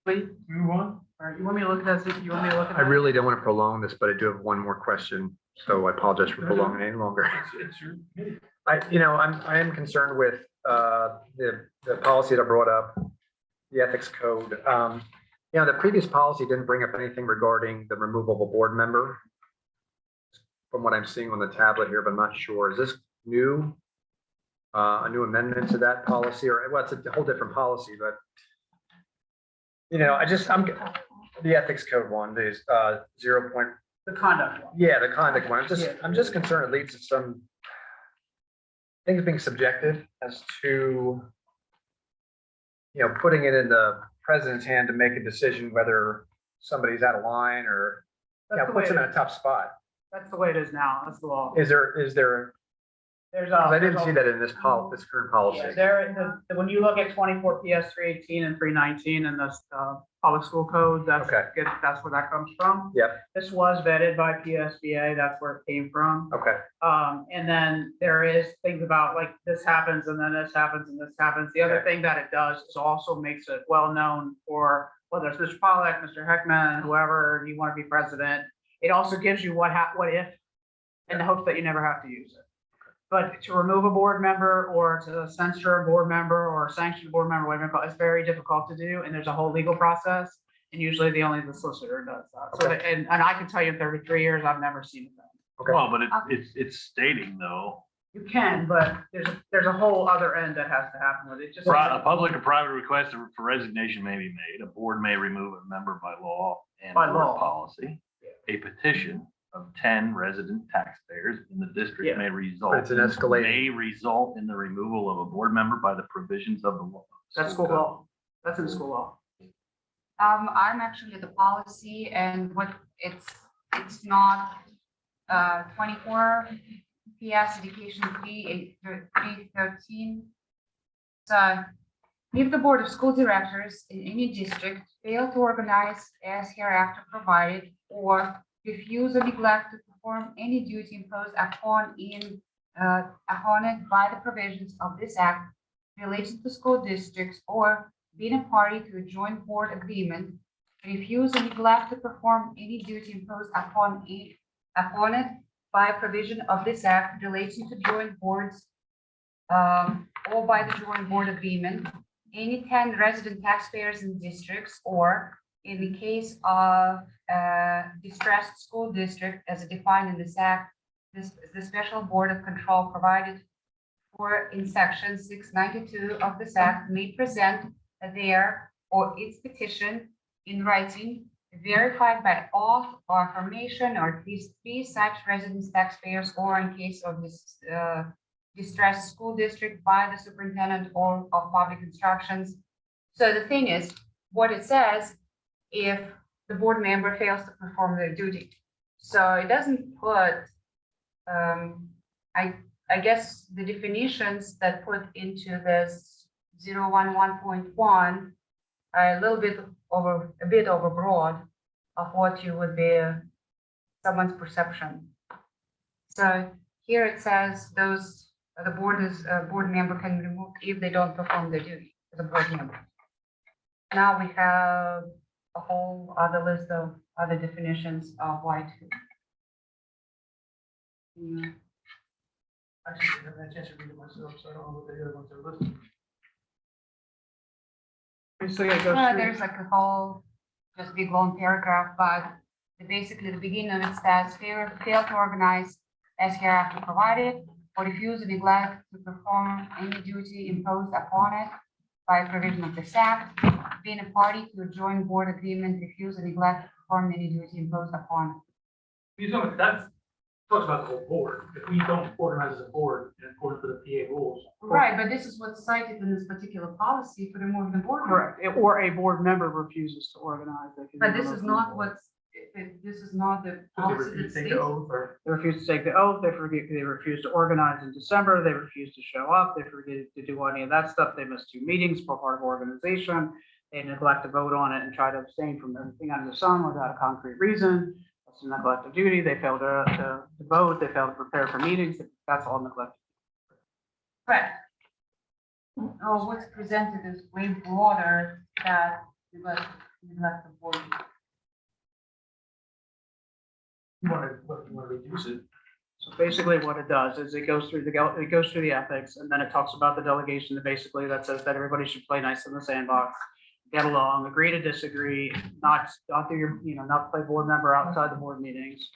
Wait, Move on. all right, you want me to look at that? You want me to look at I that? really don't want to prolong this, but I do have one more question, so I apologize for prolonging it any longer. It's your committee. I am concerned with the policy that I brought up, the ethics code. You know, the previous policy didn't bring up anything regarding the removal of a board member. From what I'm seeing on the tablet here, but I'm not sure. Is this new? A new amendment to that policy, or well, it's a whole different policy, but you know, the ethics code one is 0. The conduct one. Yeah, the conduct one. I'm just concerned it leads to some things being subjective as to, you know, putting it in the president's hand to make a decision whether somebody's out of line or, you know, That's the way puts them in it a tough spot. That's the way it is now. That's the law. Is there, There's 'cause I didn't see that in this current policy. Yeah, when you look at 24 PS 318 and 319 in the public school code, that's Okay. that's where that comes from. Yep. This was vetted by PSBA. That's where it came from. Okay, And then there is things about like this happens and then this happens and this happens. The other Okay. thing that it does is also makes it well known for whether it's Mr. Pollack, Mr. Heckman, whoever you want to be president. It also gives you what if, in the hopes that you never have to use it. But to remove a board member or to censure a board member or sanction a board member, whatever you call it, it's very difficult to do. And there's a whole legal process. And usually the solicitor does that. So, and I can tell you in 33 years, I've never seen it done. okay. Well, but it's stating though, You can, but there's a whole other end that has to happen with it. Just a public or private request for resignation may be made. A board may remove a member by law and By board law. policy. A petition of 10 resident taxpayers in the district Yeah. may result. But it's an escalating. May result in the removal of a board member by the provisions of the law. That's school law. That's in school law. I'm actually the policy and what it's not 24 PS Education 313. So if the Board of School Directors in any district fail to organize as hereafter provided or refuse or neglect to perform any duty imposed upon it by the provisions of this act related to school districts or being a party to a joint board agreement, refuse or neglect to perform any duty imposed upon it by a provision of this act relating to joint boards or by the joint board agreement, any 10 resident taxpayers in districts, or in the case of distressed school district as defined in this act, the special board of control provided for in section 692 of this act may present their or its petition in writing, verified by oath or affirmation, or at least 3 such residents taxpayers, or in case of this distressed school district by the superintendent or of public instructions. So the thing is, what it says, if the board member fails to perform their duty. So it doesn't put, I guess the definitions that put into this 011.1 are a little bit overbroad of what you would be someone's perception. So here it says the board member can be removed if they don't perform their duty as a board member. Now we have a whole other list of other definitions of why to. Yeah. Actually, I haven't had a chance to read it myself, so I don't know what the other ones are listed. So it goes through. There's like a whole, just big long paragraph, but basically the beginning of it says, fail to organize as hereafter provided, or refuse or neglect to perform any duty imposed upon it by a provision of this act, being a party to a joint board agreement, refuse or neglect to perform any duty imposed upon it. You know, that's, talks about the whole board. If we don't organize as a board in accordance with the PA rules. Right, but this is what's cited in this particular policy for removing the board member. Correct, or a board member refuses to organize. They can But be this is removed from not the board. this is not the So they policy refuse that to take states. the oath or. They refuse to take the oath, they refuse to organize in December, they refuse to show up, they forget to do any of that stuff, they miss 2 meetings for part of organization, they neglect to vote on it and try to abstain from everything under the sun without a concrete reason. That's a neglect of duty, they fail to vote, they fail to prepare for meetings, that's all neglect. Correct. Oh, what's presented is way broader than neglect of board. You want to reduce it. So basically what it does is it goes through the ethics, and then it talks about the delegation, basically that says that everybody should play nice in the sandbox, get along, agree to disagree, not do your, not play board member outside the board meetings,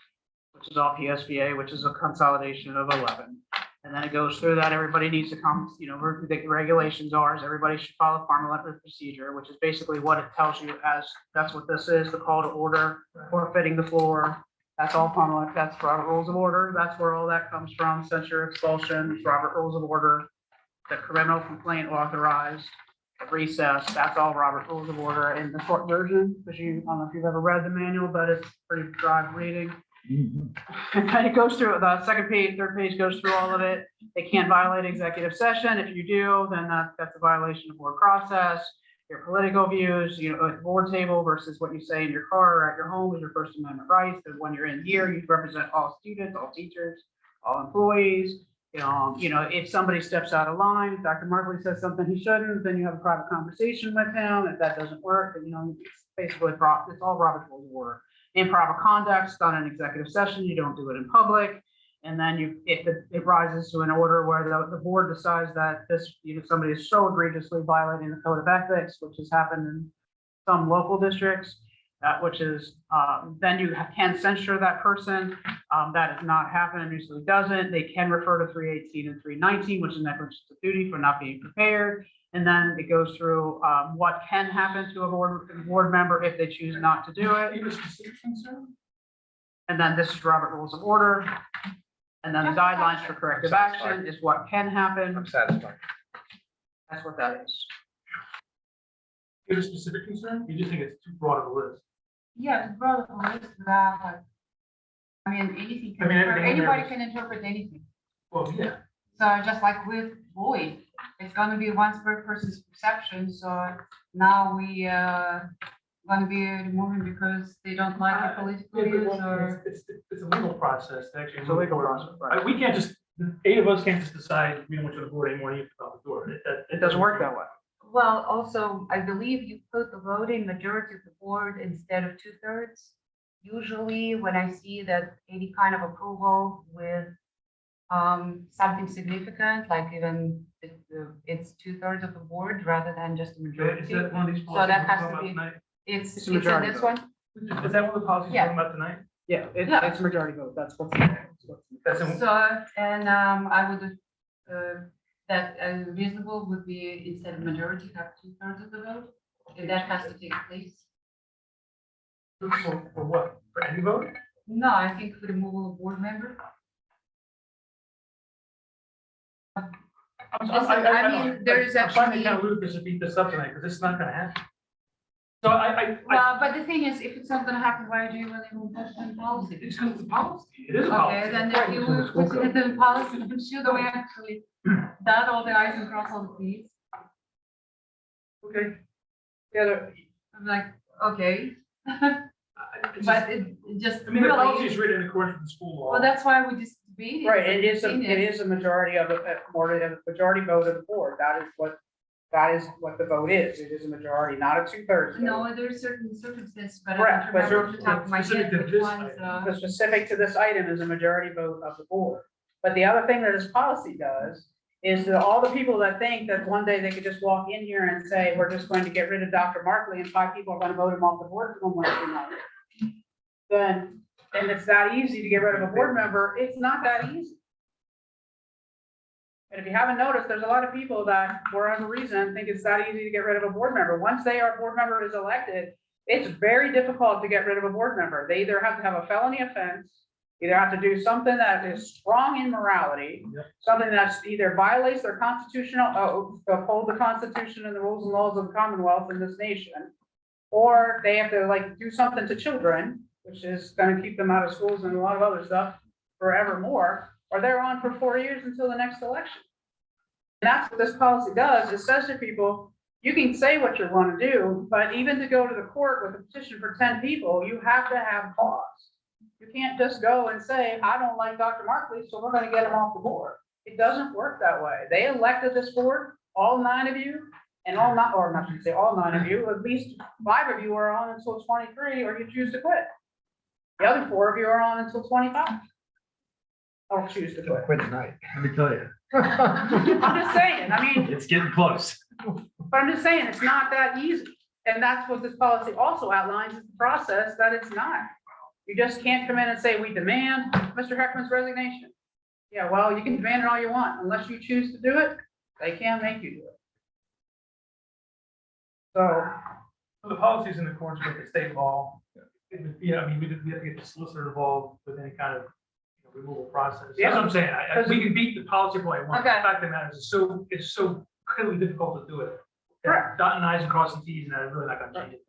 which is all PSBA, which is a consolidation of 11. And then it goes through that, everybody needs to come, the regulations are, is everybody should follow parliamentary procedure, which is basically what it tells you as, that's what this is, the call to order, forfeiting the floor. That's all parliament, that's Robert Rules of Order, that's where all that comes from, censure, expulsion, Robert Rules of Order, the criminal complaint authorized, recess, that's all Robert Rules of Order in the short version, because I don't know if you've ever read the manual, but it's pretty dry reading. And then it goes through the second page, third page goes through all of it. They can't violate executive session. If you do, then that's a violation of board process. Your political views, at the board table versus what you say in your car or at your home is your First Amendment rights. And when you're in here, you represent all students, all teachers, all employees. If somebody steps out of line, if Dr. Markley says something he shouldn't, then you have a private conversation with him. If that doesn't work, then it's basically it's all Robert's Rules of Order. Improper conduct done in executive session, you don't do it in public. And then if it rises to an order where the board decides that somebody is so egregiously violating the code of ethics, which has happened in some local districts, which is then you can censure that person. That has not happened, usually doesn't. They can refer to 318 and 319, which is negligence of duty for not being prepared. And then it goes through what can happen to a board member if they choose not to do it. And then this is Robert Rules of Order. And then the guidelines for corrective action is what can happen. I'm satisfied. That's what that is. You have a specific concern? You just think it's too broad of a list? Yeah, it's broad of a list without, anything, anybody can interpret anything. Well, yeah. So just like with bullying, it's gonna be one person's perception, so now we gonna be removing because they don't like the political views or. It's a legal process, actually. It's a legal process, right. We can't just, 8 of us can't just decide we don't want you on the board anymore, you have to out the door. It doesn't work that way. Well, also, I believe you put the voting majority of the board instead of 2/3. usually when I see that any kind of approval with something significant, like even it's 2/3 of the board rather than just a Is majority. that one of these So policies that we're has talking to about be, tonight? it's a in majority this vote. one. Is that one of the policies we're Yeah. talking about tonight? Yeah, Yeah. it's majority vote. That's what's. That's in, So, and I would, that reasonable would be instead of majority, have 2/3 of the vote, if that has to take place. for what? For any vote? No, I think for removal of board member. I mean, there is I'm trying to actually- kind of lose this and beat this up tonight, because it's not gonna happen. So I, Well, but the thing is, if it's not gonna happen, why do you really want to touch on policy? it's because it's a policy. It is a Okay, policy. then if you put it in policy, then should we actually dot all the i's and cross all the t's? Okay. I'm like, okay, but it just I mean, the policy really, is written in accordance with the school law. well, that's why we just debated. Right, it is Thing a majority of a majority vote of the board. That is what the vote is. It is a majority, not a 2/3. No, there's certain circumstances, but I Correct, don't but remember off the top of my specific head to which this ones, item. The specific to this item is a majority vote of the board. But the other thing that this policy does is that all the people that think that one day they could just walk in here and say, we're just going to get rid of Dr. Markley and 5 people are going to vote him off the board from Wednesday night. Then, and it's that easy to get rid of a board member, it's not that easy. And if you haven't noticed, there's a lot of people that, for whatever reason, think it's that easy to get rid of a board member. Once our board member is elected, it's very difficult to get rid of a board member. They either have to have a felony offense, either have to do something that is strong in morality, something that's either violates their constitutional oath to uphold the Constitution and the rules and laws of the Commonwealth in this nation, or they have to like do something to children, which is going to keep them out of schools and a lot of other stuff forevermore, or they're on for 4 years until the next election. And that's what this policy does. It says to people, you can say what you want to do, but even to go to the court with a petition for 10 people, you have to have cause. You can't just go and say, I don't like Dr. Markley, so we're going to get him off the board. It doesn't work that way. They elected this board, all 9 of you, and all not, or not to say all 9 of you, at least 5 of you are on until 23, or you choose to quit. The other 4 of you are on until 25. Or choose to quit. Quit tonight. Let me tell you. I'm just saying, I mean, It's getting close. but I'm just saying, it's not that easy. And that's what this policy also outlines, is the process that it's not. You just can't come in and say, we demand Mr. Heckman's resignation. Yeah, well, you can demand it all you want, unless you choose to do it, they can't make you do it. So, So the policy is in accordance with the state law. Yeah, I mean, we have to get the solicitor involved with any kind of removal process. That's what I'm saying. We can beat the policy all I want. The Okay. fact of the matter is, it's so incredibly difficult to do it. Correct. Dotting i's and crossing t's, and that's really not gonna change anything.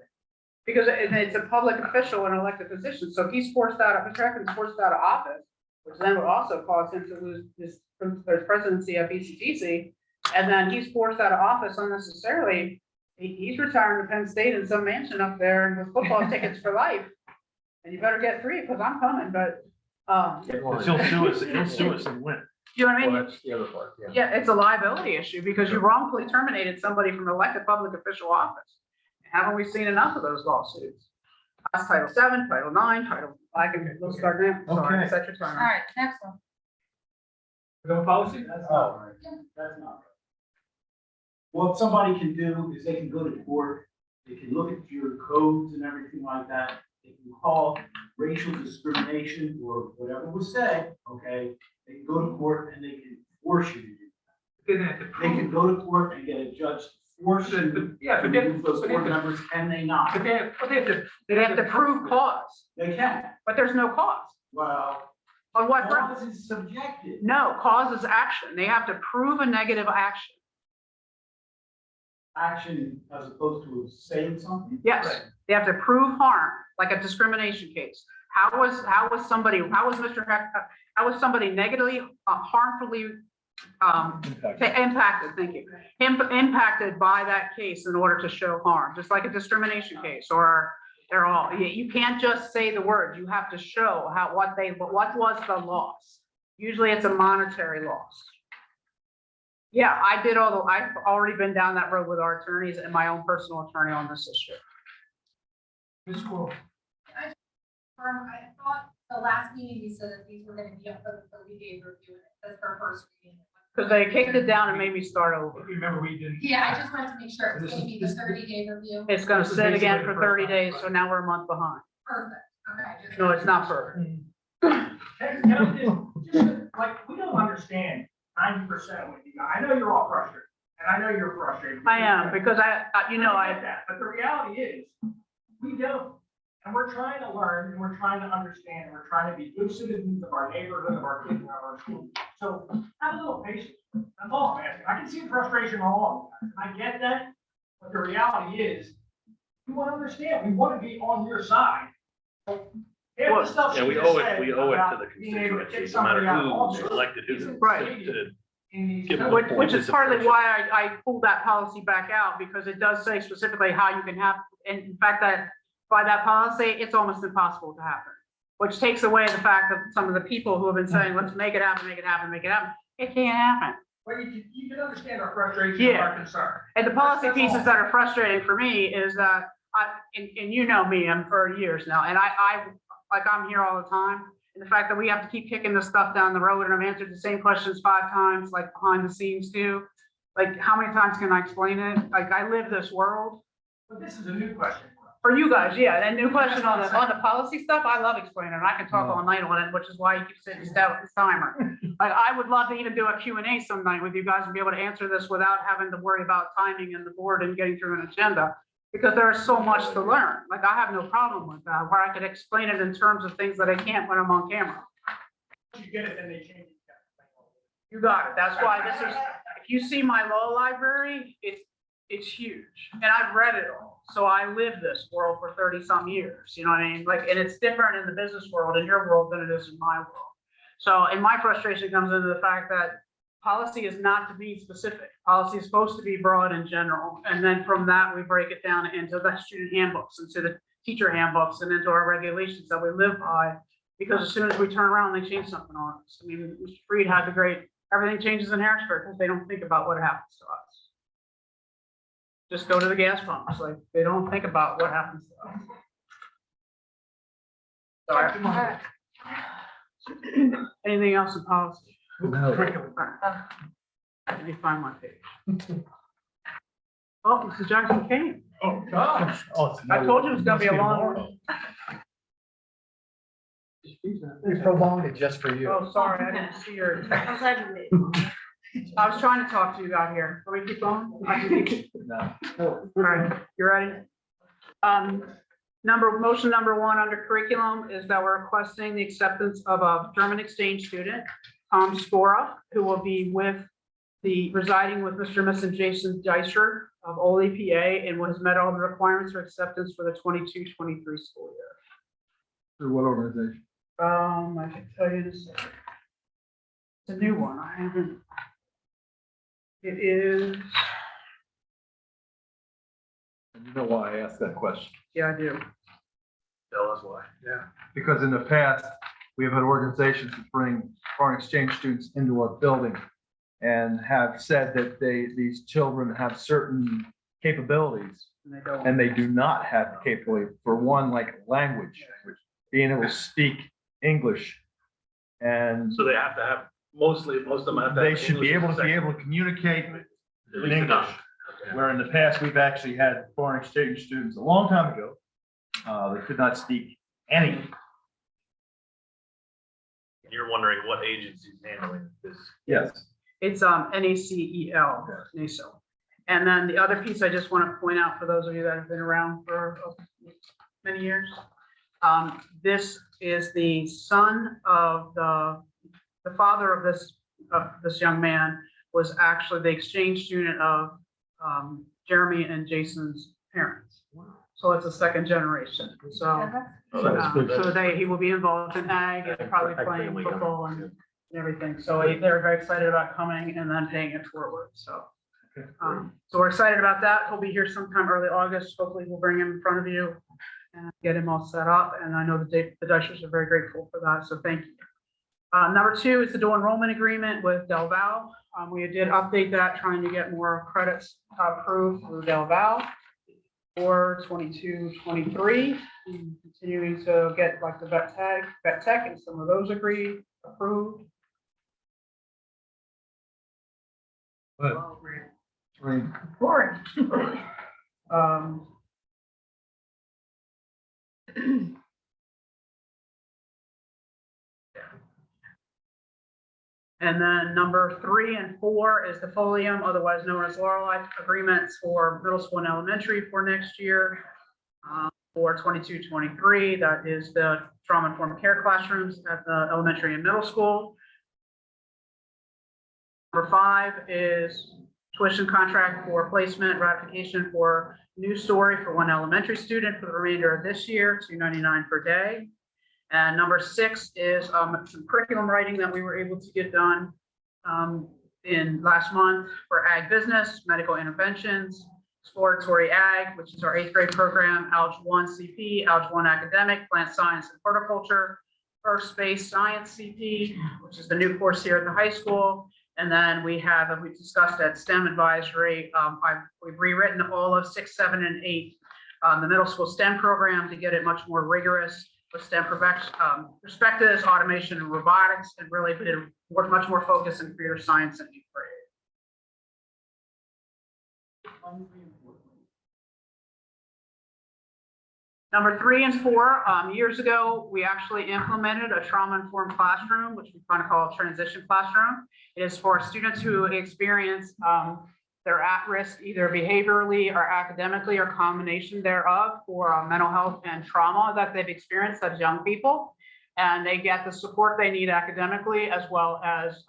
because it's a public official in an elected position, so he's forced out, Mr. Heckman's forced out of office, which then would also cause him to lose his presidency of BCTC, and then he's forced out of office unnecessarily. He's retiring to Penn State in some mansion up there and with football tickets for life. And you better get 3, because I'm coming, but, He'll sue us and win. you know what I mean? Well, that's the other part, yeah. Yeah, it's a liability issue because you wrongfully terminated somebody from an elected public official office. Haven't we seen enough of those lawsuits? That's Title 7, Title 9, let's start now. Sorry, Okay. set your All timer. right, next one. We have a policy? That's not right. That's not right. What somebody can do is they can go to court, they can look at your codes and everything like that. They can call racial discrimination or whatever was said, okay? They can go to court and they can force you to do They have to that. They can prove, go to court and get a judge to force you to yeah, but remove those they board have to, members, can they not? but they have They have to prove cause, They can. but there's no cause. Well, On what grounds? cause is subjective. No, cause is action. They have to prove a negative action. Action as opposed to saying something. Yes, Right. they have to prove harm, like a discrimination case. How was somebody negatively, harmfully, impacted, thank you. Impacted by that case in order to show harm, just like a discrimination case, or they're all, you can't just say the word, you have to show what was the loss. Usually it's a monetary loss. Yeah, I've already been down that road with our attorneys and my own personal attorney on this issue. Ms. Squirrel. confirm, I thought the last meeting you said that these were gonna be up for the 30-day review, and that's our first reading. Because they kicked it down and made me start over. Remember, we didn't. Yeah, I just wanted to make sure it was gonna be the 30-day review. It's gonna sit again for 30 days, so now we're a month behind. Perfect, okay. just- No, it's not perfect. Can I just, like, we don't understand 90% of what you got. I know you're all frustrated, and I know you're frustrated. I am, because you know, I get that, but the reality is, we don't. And we're trying to learn, and we're trying to understand, and we're trying to be good citizens of our neighborhood, of our kids, and of our schools. So have a little patience. That's all I'm asking. I can see the frustration along. I get that, but the reality is, we want to understand, we want to be on your side. So, if the stuff Yeah, she we just owe it, said we owe it to about the being able to kick constituencies, no matter somebody out of who office elected who. Right. to in these- give them Which is partly why I pulled that policy back out, because it does say specifically how you can have, and in fact, that by that policy, it's almost impossible to happen. Which takes away the fact that some of the people who have been saying, let's make it happen, make it happen, make it happen. It can't happen. Well, you can understand our frustration and our concern. And the policy That's all. pieces that are frustrating for me is that and you know me, I'm for years now, and I'm here all the time. And the fact that we have to keep kicking this stuff down the road, and I've answered the same questions 5 times, like behind the scenes too. Like, how many times can I explain it? Like, I live this world. But this is a new question for us. For you guys, yeah, and new question on the policy stuff, I love explaining, and I can talk all night on it, which is why you keep sitting still with this timer. Like, I would love to even do a Q&A some night with you guys and be able to answer this without having to worry about timing and the board and getting through an agenda. Because there is so much to learn. Like, I have no problem with that, where I could explain it in terms of things that I can't when I'm on camera. You get it, then they change it. You got it. That's why this is, if you see my law library, it's huge. And I've read it all. So I lived this world for 30-some years, you know what I mean? Like, and it's different in the business world, in your world, than it is in my world. So, and my frustration comes into the fact that policy is not to be specific. Policy is supposed to be broad and general. And then from that, we break it down into the student handbooks, into the teacher handbooks, and into our regulations that we live by. Because as soon as we turn around, they change something on us. I mean, Mr. Freed had the great, everything changes in Harrisburg because they don't think about what happens to us. Just go to the gas pumps. Like, they don't think about what happens to us. Sorry. Anything else in policy? No. Let me find my page. Oh, Mrs. Jackson came. Oh, gosh. I told you it was gonna be a long one. We prolonged it just for you. Oh, sorry, I didn't see her. I was trying to talk to you out here. Can we keep going? I can keep- No. All right, you ready? Motion number 1 under curriculum is that we're requesting the acceptance of a German exchange student, Tom Spora, who will be residing with Mr. and Mrs. Jason Deischer of Oley, PA, and has met all the requirements for acceptance for the 22-23 school year. Through what organization? I can tell you this. It's a new one. I haven't. It is, And you know why I asked that question? yeah, I do. Tell us why. Yeah. Because in the past, we have had organizations that bring foreign exchange students into our building and have said that these children have certain capabilities, And they don't. and they do not have the capability, for one, like language, being able to speak English. And So they have to have, most of them have to. they have should be English able to as a communicate second- at in least English. enough. Okay. Where in the past, we've actually had foreign exchange students a long time ago. They could not speak anything. And you're wondering what agency's handling this. Yes. It's NACEL, NACEL. And then the other piece I just want to point out for those of you that have been around for many years. This is the son of the father of this young man was actually the exchange student of Jeremy and Jason's parents. So it's a second generation. So Oh, that's good. he will be involved in ag and probably playing football and everything. So they're very excited about coming and then paying it forward. So we're excited about that. He'll be here sometime early August. Hopefully we'll bring him in front of you and get him all set up. And I know the Deichers are very grateful for that. So thank you. Number 2 is the dual enrollment agreement with Del Val. We did update that, trying to get more credits approved through Del Val. for 22-23, continuing to get like the vet tech and some of those approved. But, right, Boring. Um, And then number 3 and 4 is the folium, otherwise known as Lorelei agreements for middle school and elementary for next year. For 22-23, that is the trauma-informed care classrooms at the elementary and middle school. Number 5 is tuition contract for placement ratification for new story for one elementary student for the remainder of this year, $2.99 per day. And number 6 is some curriculum writing that we were able to get done in last month for ag business, medical interventions, exploratory ag, which is our 8th grade program, Algebra 1 CP, Algebra 1 academic, plant science and horticulture, first base science CP, which is the new course here at the high school. And then we have, we discussed at STEM advisory, we've rewritten all of 6, 7, and 8, the middle school STEM program to get it much more rigorous with STEM perspectives, automation and robotics, and really much more focus in computer science and 8th grade. Number 3 and 4, years ago, we actually implemented a trauma-informed classroom, which we kind of call a transition classroom. It is for students who experience they're at risk either behaviorally or academically or combination thereof for mental health and trauma that they've experienced as young people. And they get the support they need academically as well as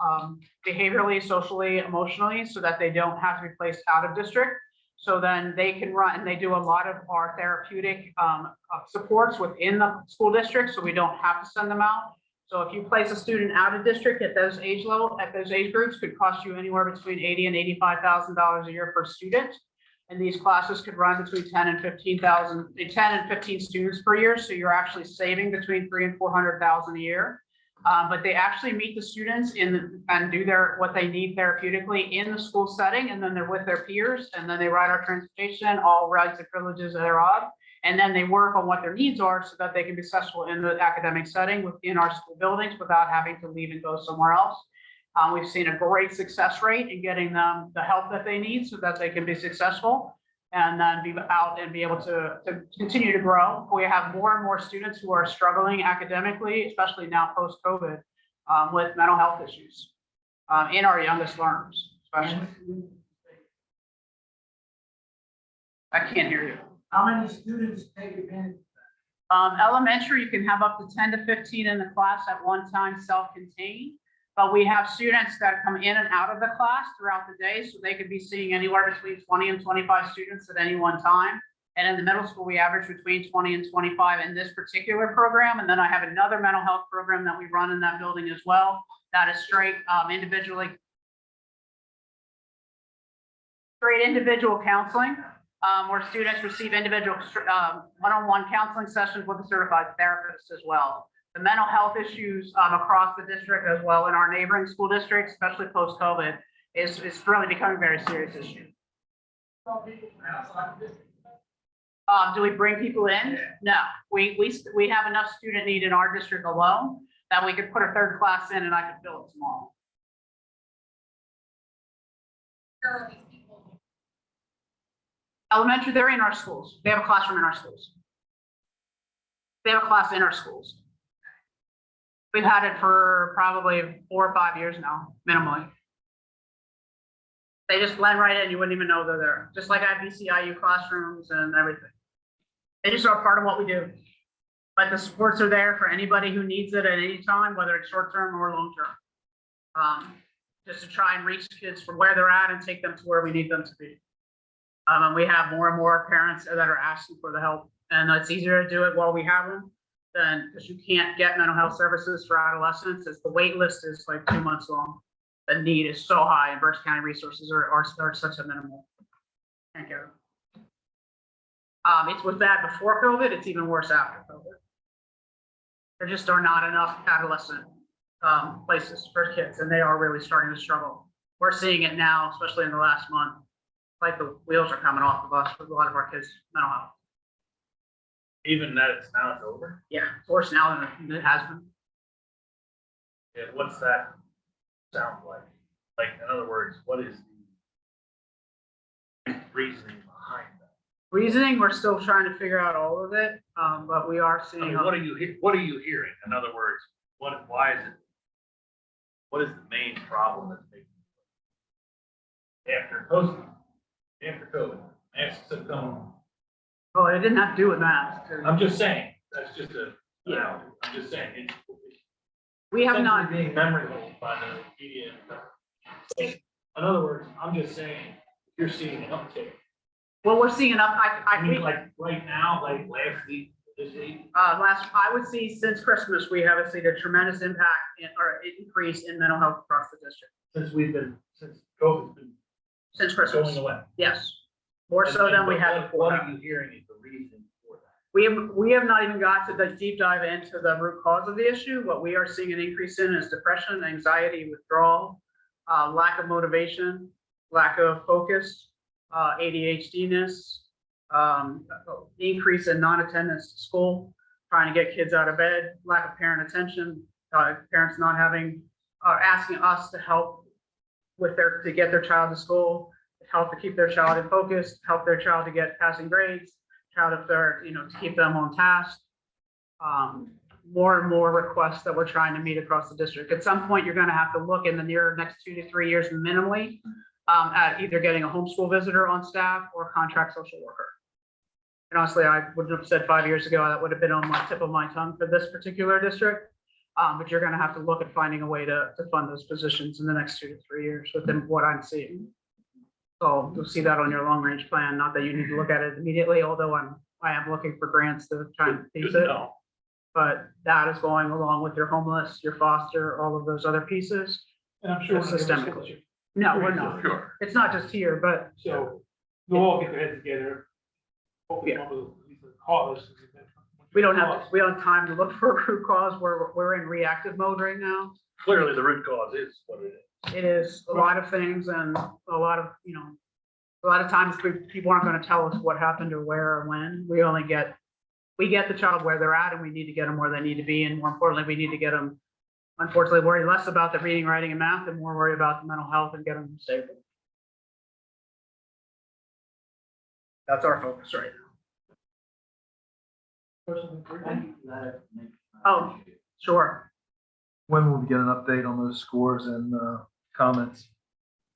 behaviorally, socially, emotionally, so that they don't have to be placed out of district. So then they can run, and they do a lot of our therapeutic supports within the school district, so we don't have to send them out. So if you place a student out of district at those age groups, could cost you anywhere between $80,000 and $85,000 a year per student. And these classes could run between 10 and 15 students per year. So you're actually saving between $300,000 and $400,000 a year. But they actually meet the students and do what they need therapeutically in the school setting, and then they're with their peers, and then they ride our transportation, all rights and privileges thereof. And then they work on what their needs are so that they can be successful in the academic setting within our school buildings without having to leave and go somewhere else. We've seen a great success rate in getting them the help that they need so that they can be successful and then be out and be able to continue to grow. We have more and more students who are struggling academically, especially now post-COVID, with mental health issues in our youngest learners, especially. I can't hear you. How many students take advantage of Elementary, you can have up to 10 to 15 in the class at one time, self-contained. But we have students that come in and out of the class throughout the day, so they could be seeing anywhere between 20 and 25 students at any one time. And in the middle school, we average between 20 and 25 in this particular program. And then I have another mental health program that we run in that building as well. That is straight individual counseling, where students receive individual one-on-one counseling sessions with a certified therapist as well. The mental health issues across the district as well in our neighboring school districts, especially post-COVID, is really becoming a very serious issue. Do we bring people in? No, we have enough student need in our district alone that we could put a 3rd class in and I could fill it tomorrow. Where are these people? Elementary, they're in our schools. They have a classroom in our schools. They have a class in our schools. We've had it for probably 4 or 5 years now, minimally. They just blend right in. You wouldn't even know they're there. Just like I have BCIU classrooms and everything. They just are part of what we do. But the supports are there for anybody who needs it at any time, whether it's short-term or long-term. Just to try and reach kids from where they're at and take them to where we need them to be. And we have more and more parents that are asking for the help. And it's easier to do it while we have them than because you can't get mental health services for adolescents. As the wait list is like 2 months long. The need is so high and Berks County resources are such a minimal. Can't get them. It was bad before COVID. It's even worse after COVID. There just are not enough adolescent places for kids, and they are really starting to struggle. We're seeing it now, especially in the last month. like the wheels are coming off the bus with a lot of our kids' mental health. Even that it's now it's over? Yeah, it's worse now than it has been. Yeah, what's that sound like? Like, in other words, what is the reasoning behind that? Reasoning, we're still trying to figure out all of it, but we are I seeing. mean, what are you hearing? In other words, why is it? What is the main problem that's making? After COVID, masks have come. Oh, it didn't have to do with masks. I'm just saying, that's just a, Yeah. I'm just saying, it's. We have essentially not, being memory hold by the media. So, in other words, I'm just saying, you're seeing an uptick. well, we're seeing enough, I mean, like right now, like last week, this week. I would see since Christmas, we have seen a tremendous impact or increase in mental health across the district. Since COVID's been Since going Christmas, away. yes. More so than we had before. What are you hearing is the reason for that? We have not even got to the deep dive into the root cause of the issue. What we are seeing an increase in is depression, anxiety, withdrawal, lack of motivation, lack of focus, ADHD-ness, increase in non-attendance to school, trying to get kids out of bed, lack of parent attention, parents not having, asking us to help with to get their child to school, help to keep their child in focus, help their child to get passing grades, child if they're, to keep them on task. More and more requests that we're trying to meet across the district. At some point, you're going to have to look in the next 2 to 3 years minimally at either getting a homeschool visitor on staff or a contract social worker. And honestly, I wouldn't have said 5 years ago that would have been on my tip of my tongue for this particular district. But you're going to have to look at finding a way to fund those positions in the next 2 to 3 years within what I'm seeing. So you'll see that on your long range plan. Not that you need to look at it immediately, although I am looking for grants to try and piece it. But that is going along with your homeless, your foster, all of those other pieces. And I'm sure. Systemically. No, we're not. Sure. It's not just here, but So we'll all get their heads together. Hopefully, come up with at least a cause. we don't have time to look for a root cause. We're in reactive mode right now. Clearly, the root cause is what it is. It is a lot of things and a lot of times people aren't going to tell us what happened or where or when. We get the child where they're at and we need to get them where they need to be. And more importantly, we need to get them, unfortunately, worry less about the reading, writing and math and more worry about the mental health and get them stable. That's our focus right now. Oh, sure. When will we get an update on those scores and comments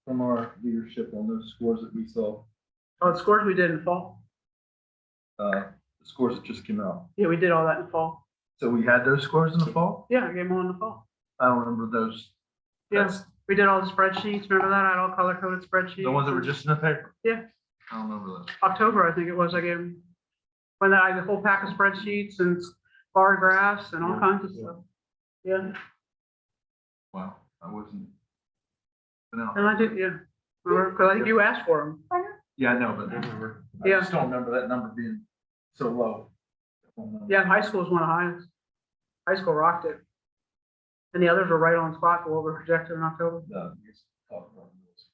from our leadership on those scores that we saw? Oh, the scores we did in fall. The scores that just came out. Yeah, we did all that in the fall. So we had those scores in the fall? Yeah, I gave them all in the fall. I don't remember those. Yes, we did all the spreadsheets. Remember that? I had all color coded spreadsheets. The ones that were just in the paper? Yeah. I don't remember those. October, I think it was, I gave them. When I had the whole pack of spreadsheets and bar graphs and all kinds of stuff. Yeah, Wow, I wasn't. No. and I did, yeah. Because I think you asked for them. Yeah, I know, but I remember. I Yeah. just don't remember that number being so low. Yeah, high school is one of the highest. High school rocked it. And the others were right on spot for what we projected in October. No, you just talked about those.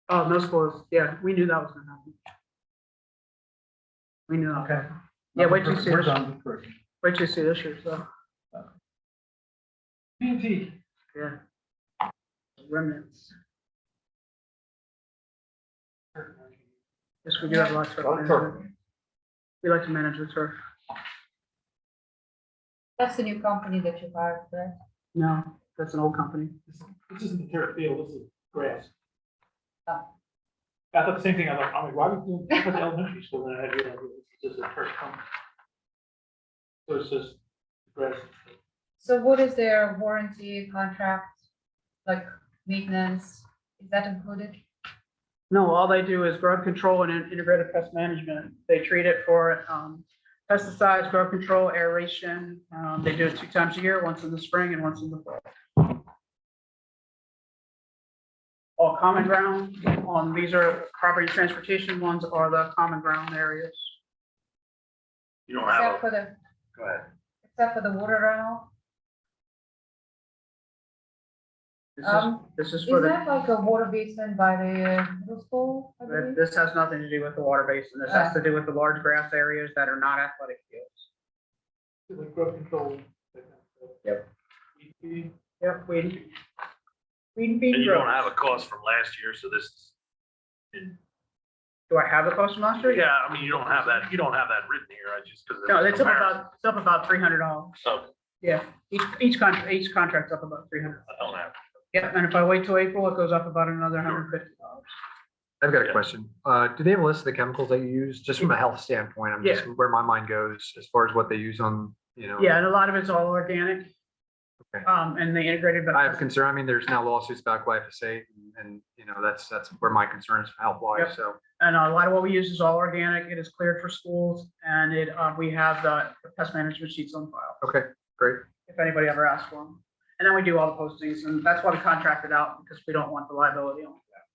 Oh, no schools, yeah, we knew that was gonna happen. We knew. that. Okay. Yeah, wait till you see We're this, done with first. wait till you see this year, so, PNT. yeah. Remnants. Yes, we do have lots of. We like to manage the turf. That's the new company that you hired, right? No, that's an old company. This isn't the turf field, this is grass. Oh. I thought the same thing, I'm like, why are we doing, for the elementary school, then I had realized it's just a turf company. So it's just grass. So what is their warranty contract, like maintenance? Is that included? No, all they do is grub control and integrated pest management. They treat it for pesticides, grub control, aeration. They do it 2 times a year, once in the spring and once in the fall. All common ground on, these are property transportation ones are the common ground areas. You don't have Except for the, go ahead. except for the water runoff? This is for Is the, that like a water basin by the middle school? I believe? this has nothing to do with the water basin. This has to do with the large grass areas that are not athletic fields. Like growth control. Yep, weed and And bean you don't growth. have a cost from last year, so this. Do I have the cost from last year? Yeah, I mean, you don't have that written here, I just, because. No, it's up about $300. So, Yeah, each contract's up about 300. I don't have. Yeah, and if I wait till April, it goes up about another $150. I've got a Yeah. question. Do they have a list of the chemicals they use, just from a health standpoint? I'm just where my mind goes as far as what they use on, you know. Yeah, and a lot of it's all organic. Okay. And they integrated. I have concern. I mean, there's now lawsuits about glyphosate and, you know, that's where my concern is health wise. Yep. So, And a lot of what we use is all organic. It is cleared for schools and we have the pest management sheets on file. okay, great. If anybody ever asks for them. And then we do all the postings, and that's why we contracted out, because we don't want the liability on that.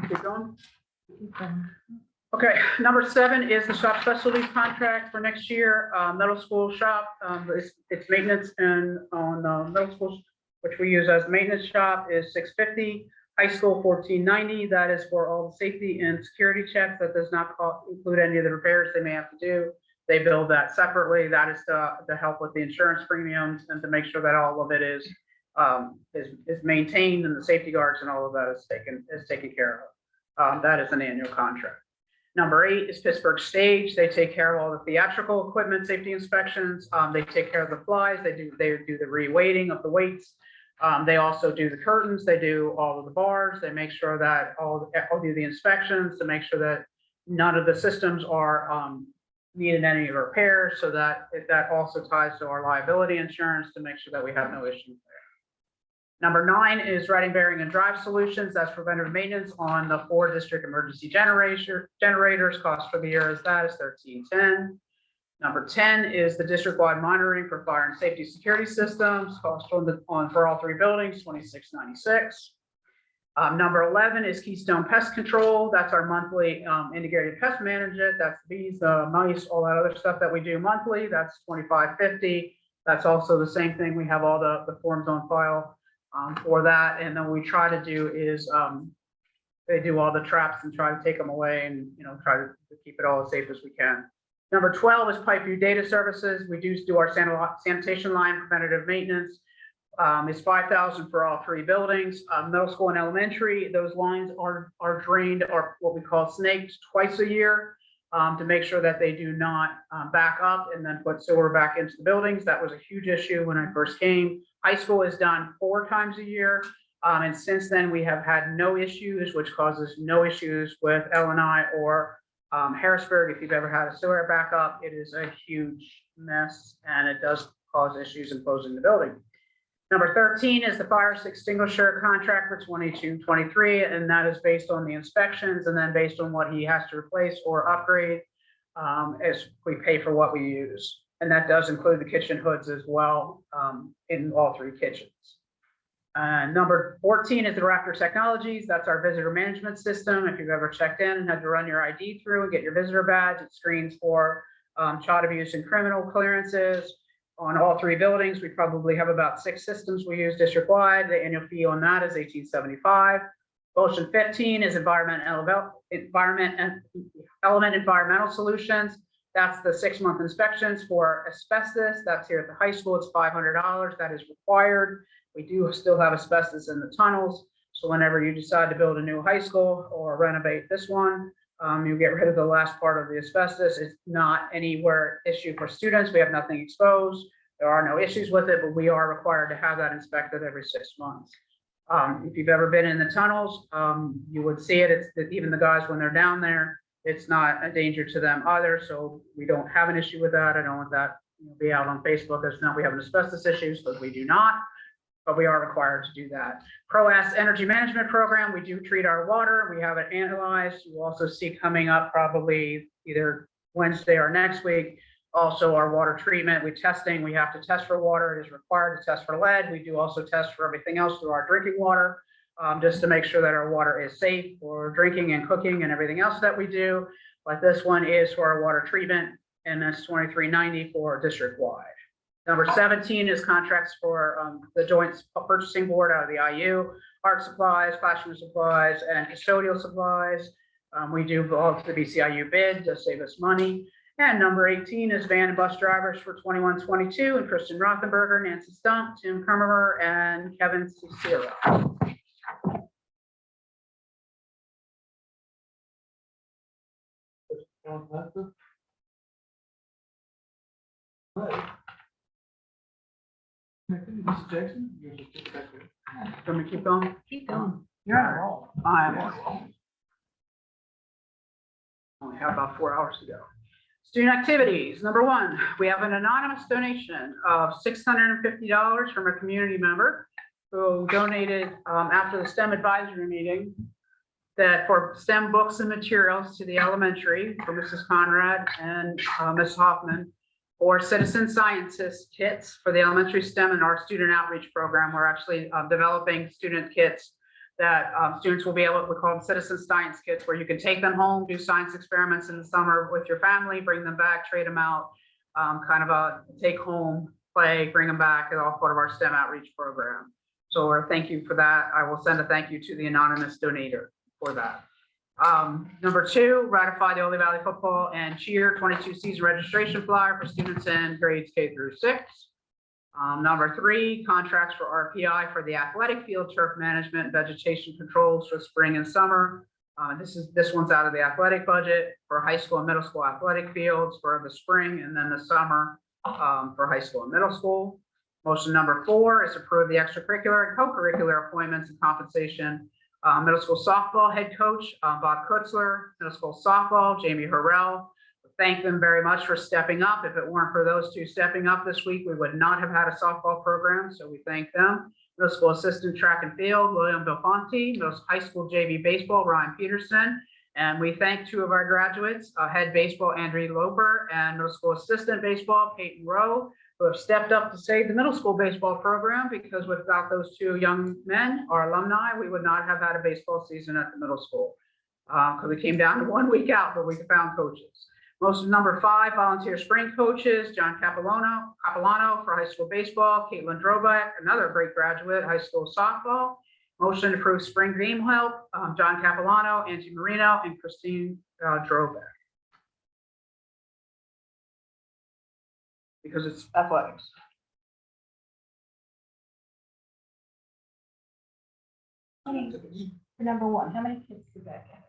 Keep going. Okay, number 7 is the shop specialties contract for next year. Middle school shop, it's maintenance and on middle schools, which we use as maintenance shop, is $650. High school $1490. That is for all the safety and security checks. That does not include any of the repairs they may have to do. They bill that separately. That is to help with the insurance premiums and to make sure that all of it is maintained and the safety guards and all of that is taken care of. That is an annual contract. Number 8 is Pittsburgh Stage. They take care of all the theatrical equipment safety inspections. They take care of the flies. They do the re-weighting of the weights. They also do the curtains. They do all of the bars. They make sure that all do the inspections to make sure that none of the systems are needed any repairs. So that also ties to our liability insurance to make sure that we have no issues there. Number 9 is Reading Bearing and Drive Solutions. That's preventive maintenance on the 4 district emergency generators. Cost for the year is $1310. Number 10 is the district-wide monitoring for fire and safety security systems. Cost for all 3 buildings, $2696. Number 11 is Keystone Pest Control. That's our monthly integrated pest management. That's the bees, the mice, all that other stuff that we do monthly. That's $2550. That's also the same thing. We have all the forms on file for that. And then what we try to do is they do all the traps and try to take them away and, you know, try to keep it all as safe as we can. Number 12 is Pipeview Data Services. We do our sanitation line preventative maintenance. It's $5,000 for all 3 buildings. Middle school and elementary, those lines are drained or what we call snaked twice a year to make sure that they do not back up and then put sewer back into the buildings. That was a huge issue when I first came. High school is done 4 times a year. And since then we have had no issues, which causes no issues with L&I or Harrisburg. If you've ever had a sewer backup, it is a huge mess and it does cause issues in closing the building. Number 13 is the fire extinguisher contract for 22-23, and that is based on the inspections and then based on what he has to replace or upgrade as we pay for what we use. And that does include the kitchen hoods as well in all 3 kitchens. Number 14 is the Raptor Technologies. That's our visitor management system. If you've ever checked in and had to run your ID through and get your visitor badge, it screens for child abuse and criminal clearances. On all 3 buildings, we probably have about 6 systems we use district-wide. The annual fee on that is $1875. Motion 15 is Element Environmental Solutions. That's the 6-month inspections for asbestos. That's here at the high school. It's $500. That is required. We do still have asbestos in the tunnels. So whenever you decide to build a new high school or renovate this one, you get rid of the last part of the asbestos. It's not anywhere issue for students. We have nothing exposed. There are no issues with it, but we are required to have that inspected every 6 months. If you've ever been in the tunnels, you would see it. It's that even the guys, when they're down there, it's not a danger to them either. So we don't have an issue with that. I don't want that to be out on Facebook as now we have an asbestos issue, because we do not. But we are required to do that. ProAS Energy Management Program, we do treat our water. We have it analyzed. You also see coming up probably either Wednesday or next week, also our water treatment. We have to test for water. It is required to test for lead. We do also test for everything else through our drinking water, just to make sure that our water is safe for drinking and cooking and everything else that we do. But this one is for our water treatment and that's 2390 for district-wide. Number 17 is contracts for the joint purchasing board out of the IU, art supplies, classroom supplies, and custodial supplies. We do both the BCIU bid to save us money. And number 18 is van and bus drivers for 2122, and Kristen Rothenberger, Nancy Stump, Tim Kermer, and Kevin Cicero. Mrs. Jackson? You're just get back there. Can we keep going? Keep going. You're on a roll. I am on a roll. Only have about 4 hours to go. Student activities. Number 1, we have an anonymous donation of $650 from a community member who donated after the STEM advisory meeting that for STEM books and materials to the elementary for Mrs. Conrad and Ms. Hoffman, or citizen scientist kits for the elementary STEM and our student outreach program. We're actually developing student kits that students will be able to, we call them citizen science kits, where you can take them home, do science experiments in the summer with your family, bring them back, trade them out, kind of a take home play, bring them back, and all part of our STEM outreach program. So thank you for that. I will send a thank you to the anonymous donator for that. Number 2, ratify the Oley Valley football and cheer 22 season registration flyer for students in grades K through 6. Number 3, contracts for RPI for the athletic field turf management, vegetation controls for spring and summer. This one's out of the athletic budget for high school and middle school athletic fields for the spring, and then the summer for high school and middle school. Motion number 4 is approve the extracurricular and co-curricular appointments and compensation. Middle school softball head coach, Bob Kutzler, middle school softball, Jamie Harrell. Thank them very much for stepping up. If it weren't for those two stepping up this week, we would not have had a softball program, so we thank them. Middle school assistant track and field, William Belfonte, middle high school JV baseball, Ryan Peterson. And we thank 2 of our graduates, head baseball, Andrew Loper, and middle school assistant baseball, Peyton Rowe, who have stepped up to save the middle school baseball program, because without those 2 young men, our alumni, we would not have had a baseball season at the middle school. Because it came down to 1 week out, but we found coaches. Motion number 5, volunteer spring coaches, John Capilano for high school baseball, Caitlin Droback, another great graduate, high school softball. Motion to approve spring game help, John Capilano, Angie Marino, and Christine Droback. Because it's athletics. Number 1, how many kids did that get?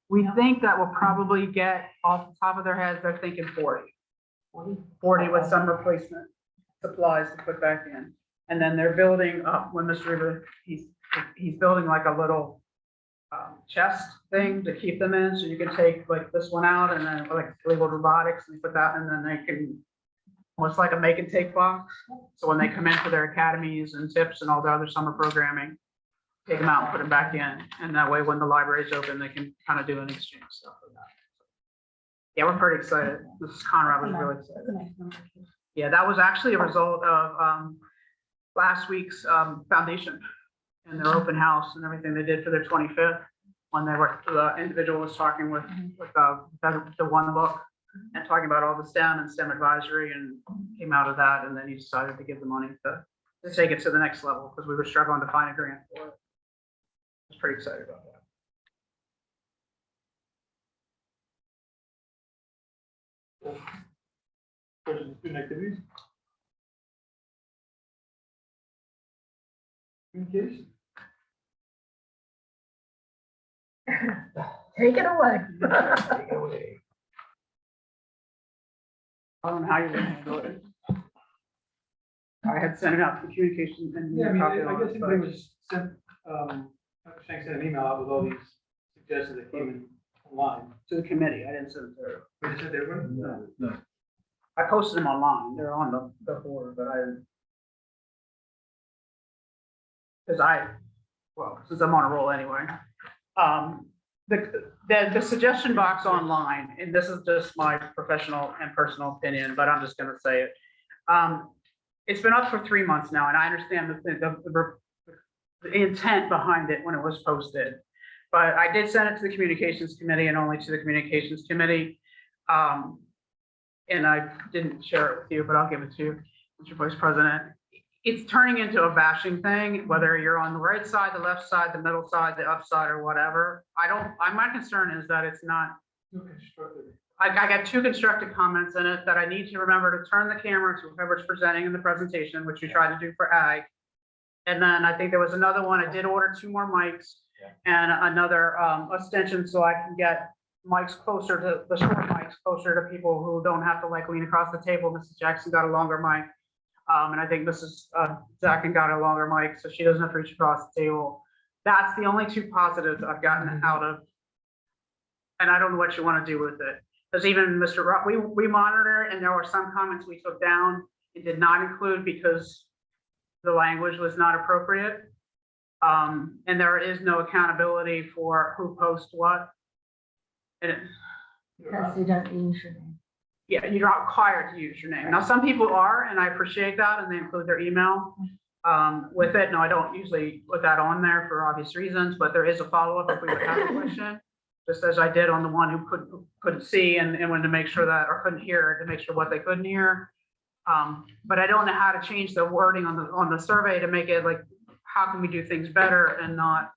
We think that will probably get, off the top of their heads, they're thinking 40. 40 with some replacement supplies to put back in. And then they're building up, when Mr. River, he's building like a little chest thing to keep them in. So you can take like this one out and then like labeled robotics and put that, and then they can, almost like a make and take box. So when they come in for their academies and tips and all the other summer programming, take them out and put them back in. And that way, when the library's open, they can kind of do an exchange stuff with that. Yeah, we're pretty excited. Mrs. Conrad was really excited. Yeah, that was actually a result of last week's foundation and their open house and everything they did for their 25th, when they were, the individual was talking with the one book and talking about all the STEM and STEM advisory, and came out of that. And then he decided to give the money to take it to the next level, because we were struggling to find a grant for it. I was pretty excited about that. Questions, student activities? Communication? Take it away. Take it away. I don't know how you're gonna handle it. I had sent it out to communication and. Yeah, I mean, copy I on guess it, anybody but- was sent, Dr. Shank sent an email out with all these suggestions that came in online. To the committee, I didn't send it to her. But you said they were? No. I posted them online, they're on the board, but since I'm on a roll anyway. The suggestion box online, and this is just my professional and personal opinion, but I'm just gonna say it. It's been up for 3 months now, and I understand the intent behind it when it was posted. But I did send it to the communications committee and only to the communications committee. And I didn't share it with you, but I'll give it to you, Mr. Vice President. It's turning into a bashing thing, whether you're on the right side, the left side, the middle side, the upside, or whatever. My concern is that it's not. I got 2 constructive comments in it that I need to remember to turn the camera to whoever's presenting in the presentation, which we tried to do for ag. And then I think there was another one. I did order 2 more mics and another extension so I can get mics closer to the short mics, closer to people who don't have to like lean across the table. Mrs. Jackson got a longer mic. And I think Mrs. Zachin got a longer mic, so she doesn't have to reach across the table. That's the only 2 positives I've gotten out of. And I don't know what you want to do with it. Because even Mr. Rock, we monitor, and there were some comments we took down and did not include because the language was not appropriate. And there is no accountability for who posts what. And Because you don't use your name. yeah, you're not required to use your name. Now, some people are, and I appreciate that, and they include their email with it. No, I don't usually put that on there for obvious reasons, but there is a follow-up if we would have a question. Just as I did on the one who couldn't see and wanted to make sure that, or couldn't hear, to make sure what they couldn't hear. But I don't know how to change the wording on the survey to make it like, how can we do things better and not,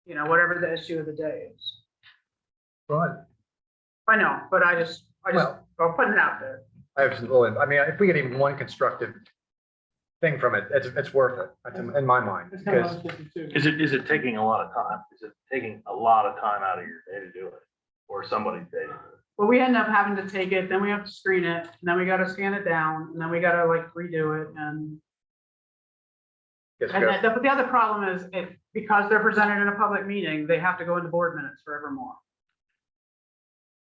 whatever the issue of the day is. Right. I know, but I just, Well- I'm putting it out there. Absolutely. I mean, if we get even one constructive thing from it, it's worth it, in my mind. Because Is it taking a lot of time? Is it taking a lot of time out of your day to do it? Or somebody's day to do it? Well, we end up having to take it, then we have to screen it, and then we gotta scan it down, and then we gotta like redo it, and Yes, but the other problem is, because they're presented in a public meeting, they have to go into board minutes forevermore.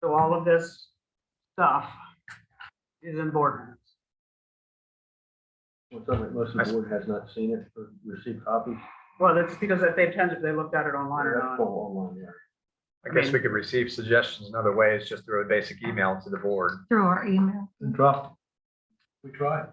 So all of this stuff is in board minutes. Well, some, most of the board has not seen it or received copies. Well, that's because if they've looked at it online or That's not. all online there. I guess we could receive suggestions in other ways, just through a basic email to the board. Through our email. And drop. We tried.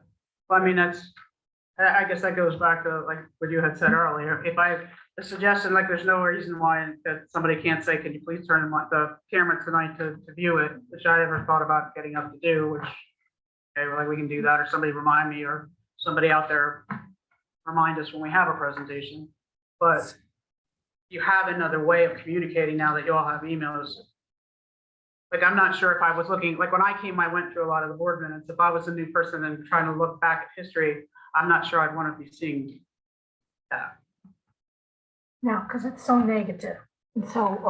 Well, I mean, I guess that goes back to like what you had said earlier. If a suggestion, like there's no reason why that somebody can't say, can you please turn the camera tonight to view it, which I never thought about getting up to do, which, okay, well, like we can do that, or somebody remind me, or somebody out there remind us when we have a presentation. But you have another way of communicating now that you all have emails. Like, I'm not sure if I was looking, like when I came, I went through a lot of the board minutes. If I was a new person and trying to look back at history, I'm not sure I'd want to be seeing that. No, because it's so negative. And so,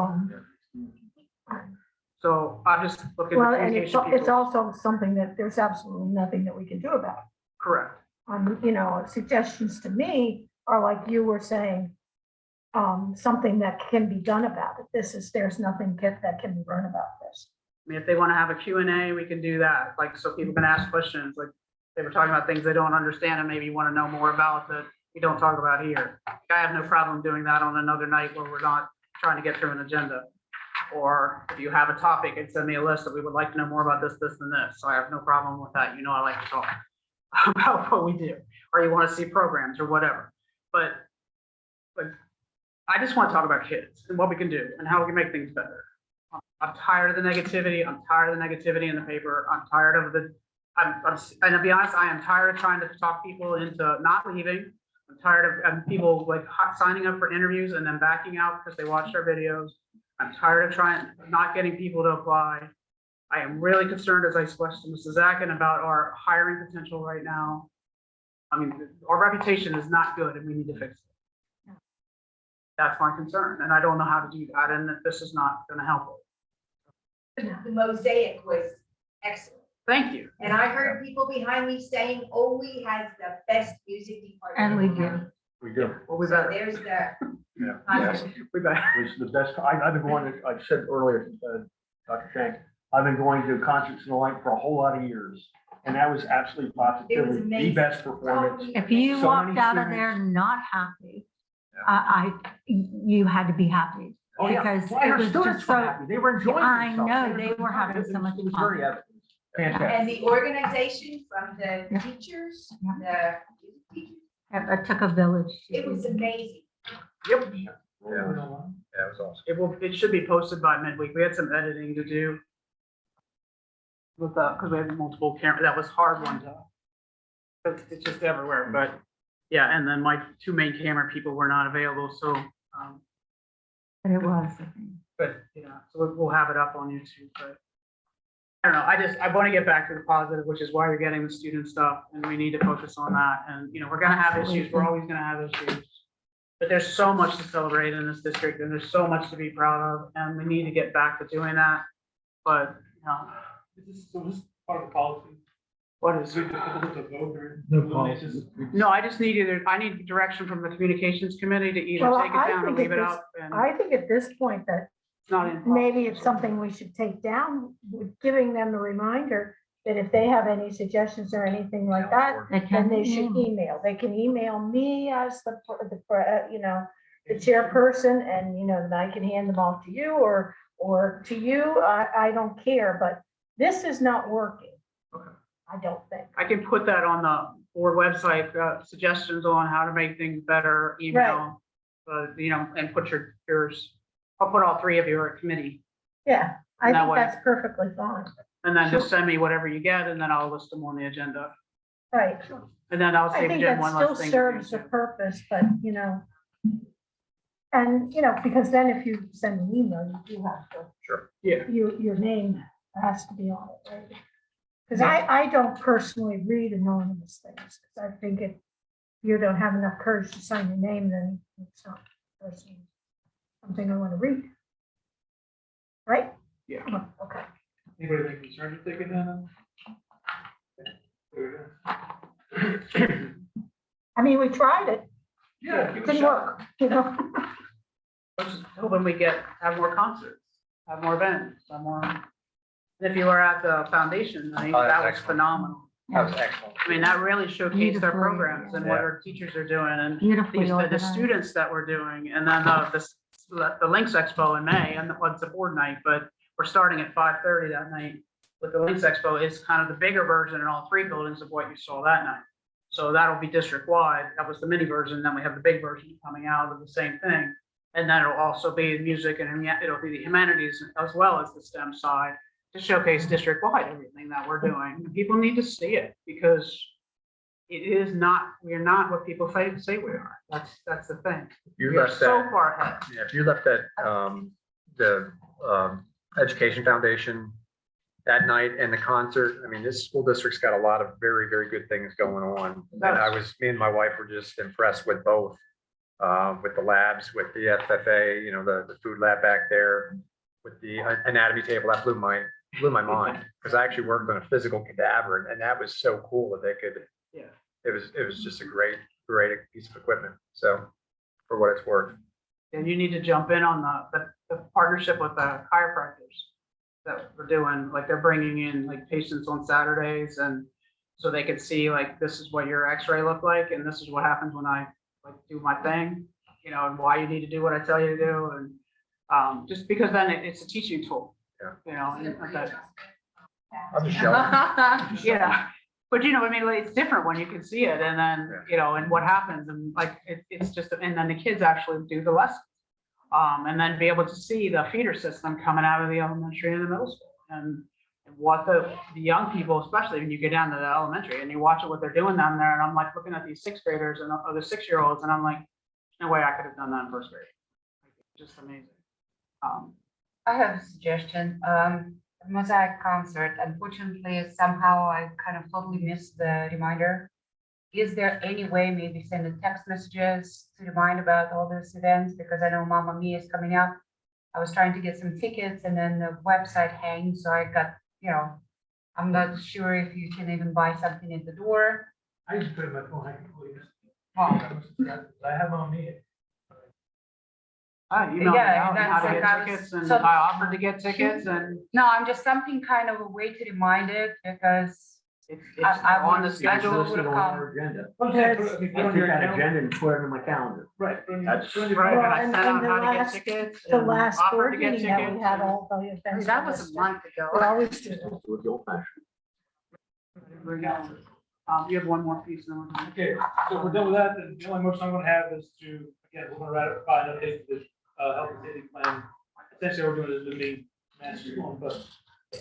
So I'm just looking well, at and it's communication people. also something that there's absolutely nothing that we can do about. Correct. Suggestions to me are like you were saying, something that can be done about it. There's nothing that can be done about this. I mean, if they want to have a Q&A, we can do that. Like, so people can ask questions, like they were talking about things they don't understand and maybe want to know more about that we don't talk about here. I have no problem doing that on another night where we're not trying to get through an agenda. Or if you have a topic and send me a list that we would like to know more about this, this, and this. So I have no problem with that. I like to talk about what we do, or you want to see programs or whatever. But I just want to talk about kids and what we can do and how we can make things better. I'm tired of the negativity. I'm tired of the negativity in the paper. I'm tired of and to be honest, I am tired of trying to talk people into not leaving. I'm tired of people like signing up for interviews and then backing out because they watched our videos. I'm tired of not getting people to apply. I am really concerned, as I expressed to Mrs. Zachin, about our hiring potential right now. I mean, our reputation is not good and we need to fix it. That's my concern, and I don't know how to do that, and this is not going to help it. The mosaic was excellent. Thank you. And I heard people behind me saying, Oley has the best music department. And we in the do. county." We do. Well, we So better. there's the. Yeah. We better. It was the best. I've been going to, I said earlier, Dr. Shank, I've been going to concerts and the like for a whole lot of years. And that was absolutely positively the amazing. best performance. If you So walked many out of students. there not happy, you had to be happy. Oh, yeah. Because Well, and it our was students just were so, happy. They were enjoying I themselves. know, had a they good were time. having so much It was fun. very evident. Fantastic. And the organization from the Yeah. teachers, Yeah. the teachers, it took a village. it was amazing. Yep. Yeah, it was awesome. It should be posted by midweek. We had some editing to do with that, because we had multiple camera, that was hard one to, it's just everywhere, but, yeah, and then my two main camera people were not available, so, But it was. but, yeah, so we'll have it up on YouTube, but I don't know, I want to get back to the positive, which is why you're getting the student stuff, and we need to focus on that, and, we're gonna have issues, we're always gonna have issues. But there's so much to celebrate in this district, and there's so much to be proud of, and we need to get back to doing that, but, Is this part of the policy? what is? Is it difficult to vote or? No policy. No, I just need I need direction from the communications committee to either Well, take it I down or think leave at it this- up, and I think at this point that it's not in. maybe it's something we should take down, with giving them the reminder that if they have any suggestions or anything like that, They then can they should email. They can email me as the chairperson, and, then I can hand them off to you or to you. I don't care, but this is not working. I don't think. I can put that on the board website, suggestions on how to make things better, email, and put yours, I'll put all three of you at committee, Yeah, I That think way. that's perfectly fine. and then just send me whatever you get, and then I'll list them on the agenda, Right. and then I'll I save think Jen that one still last thing. to do, serves a too. purpose, but, and, because then if you send an email, you do have to. Sure. Yeah. Your name has to be on it, right? Because I don't personally read anonymous things, because I think if you don't have enough courage to sign your name, then it's not personally something I want to read. Right? Yeah. Oh, okay. Anybody that concerned with taking that? There we go. I mean, we tried it. Yeah. It didn't work, I'm just hoping we have more concerts, have more events, have more. If you were at the foundation, I think Oh, that's that was excellent. phenomenal. That was excellent. I mean, that really showcased their Beautifully, programs and what yeah. our teachers are doing, and Beautifully the organized. students that we're doing, and then the Links Expo in May, and it's a board night, but we're starting at 5:30 that night. With the Links Expo, is kind of the bigger version in all three buildings of what you saw that night. So that'll be district-wide. That was the mini version, then we have the big version coming out of the same thing. And then it'll also be music, and it'll be the humanities as well as the STEM side, to showcase district-wide everything that we're doing. And people need to see it, because we're not what people say we are. That's the thing. You We are left so that, far ahead. yeah, if you left that, the Education Foundation that night and the concert, I mean, this school district's got a lot of very, very good things going on. And me and my wife were just impressed with both, with the labs, with the FFA, the food lab back there, with the anatomy table. That blew my mind, because I actually worked on a physical cadaver, and that was so cool that they could. Yeah. It was just a great piece of equipment. So, for what it's worth. And you need to jump in on the partnership with the chiropractors that we're doing, like they're bringing in like patients on Saturdays, and so they can see like, this is what your x-ray looked like, and this is what happens when I like do my thing, and why you need to do what I tell you to do, and just because then it's a teaching tool. Yeah. And that, I'm just showing. yeah. But I mean, like, it's different when you can see it, and then, and what happens, and like, it's just, and then the kids actually do the lessons. And then be able to see the feeder system coming out of the elementary and the middle school, and what the young people, especially when you get down to the elementary and you watch what they're doing down there, and I'm like looking at these sixth graders and the 6-year-olds, and I'm like, no way I could have done that in first grade. Just amazing. I have a suggestion. The Mosaic concert, unfortunately, somehow I kind of totally missed the reminder. Is there any way maybe sending text messages to remind about all these events? Because I know Mamma Mia is coming up. I was trying to get some tickets, and then the website hangs, so I got, I'm not sure if you can even buy something at the door. I just put it in my phone, I completely missed Well, it. I have on me. I emailed me Yeah, out on how to that's like get I was- tickets, and so- I offered to get tickets, and no, I'm just something kind of a way to remind it, because it's I on the want- schedule. I Listed on our agenda. I take that agenda and put it in my calendar. Right. That's- Right, Well, and I and- sent and out the how to get last- tickets. The and last offered board to get meeting that we tickets, had and- all the I mean, events. that was a listed. month ago. We always do. Do it the old fashioned. You have one more piece. and then we're done. Okay, so if we're done with that, then the only motion I'm gonna have is to, again, we're gonna ratify and update the health and safety plan. Essentially, we're doing is moving mask on, but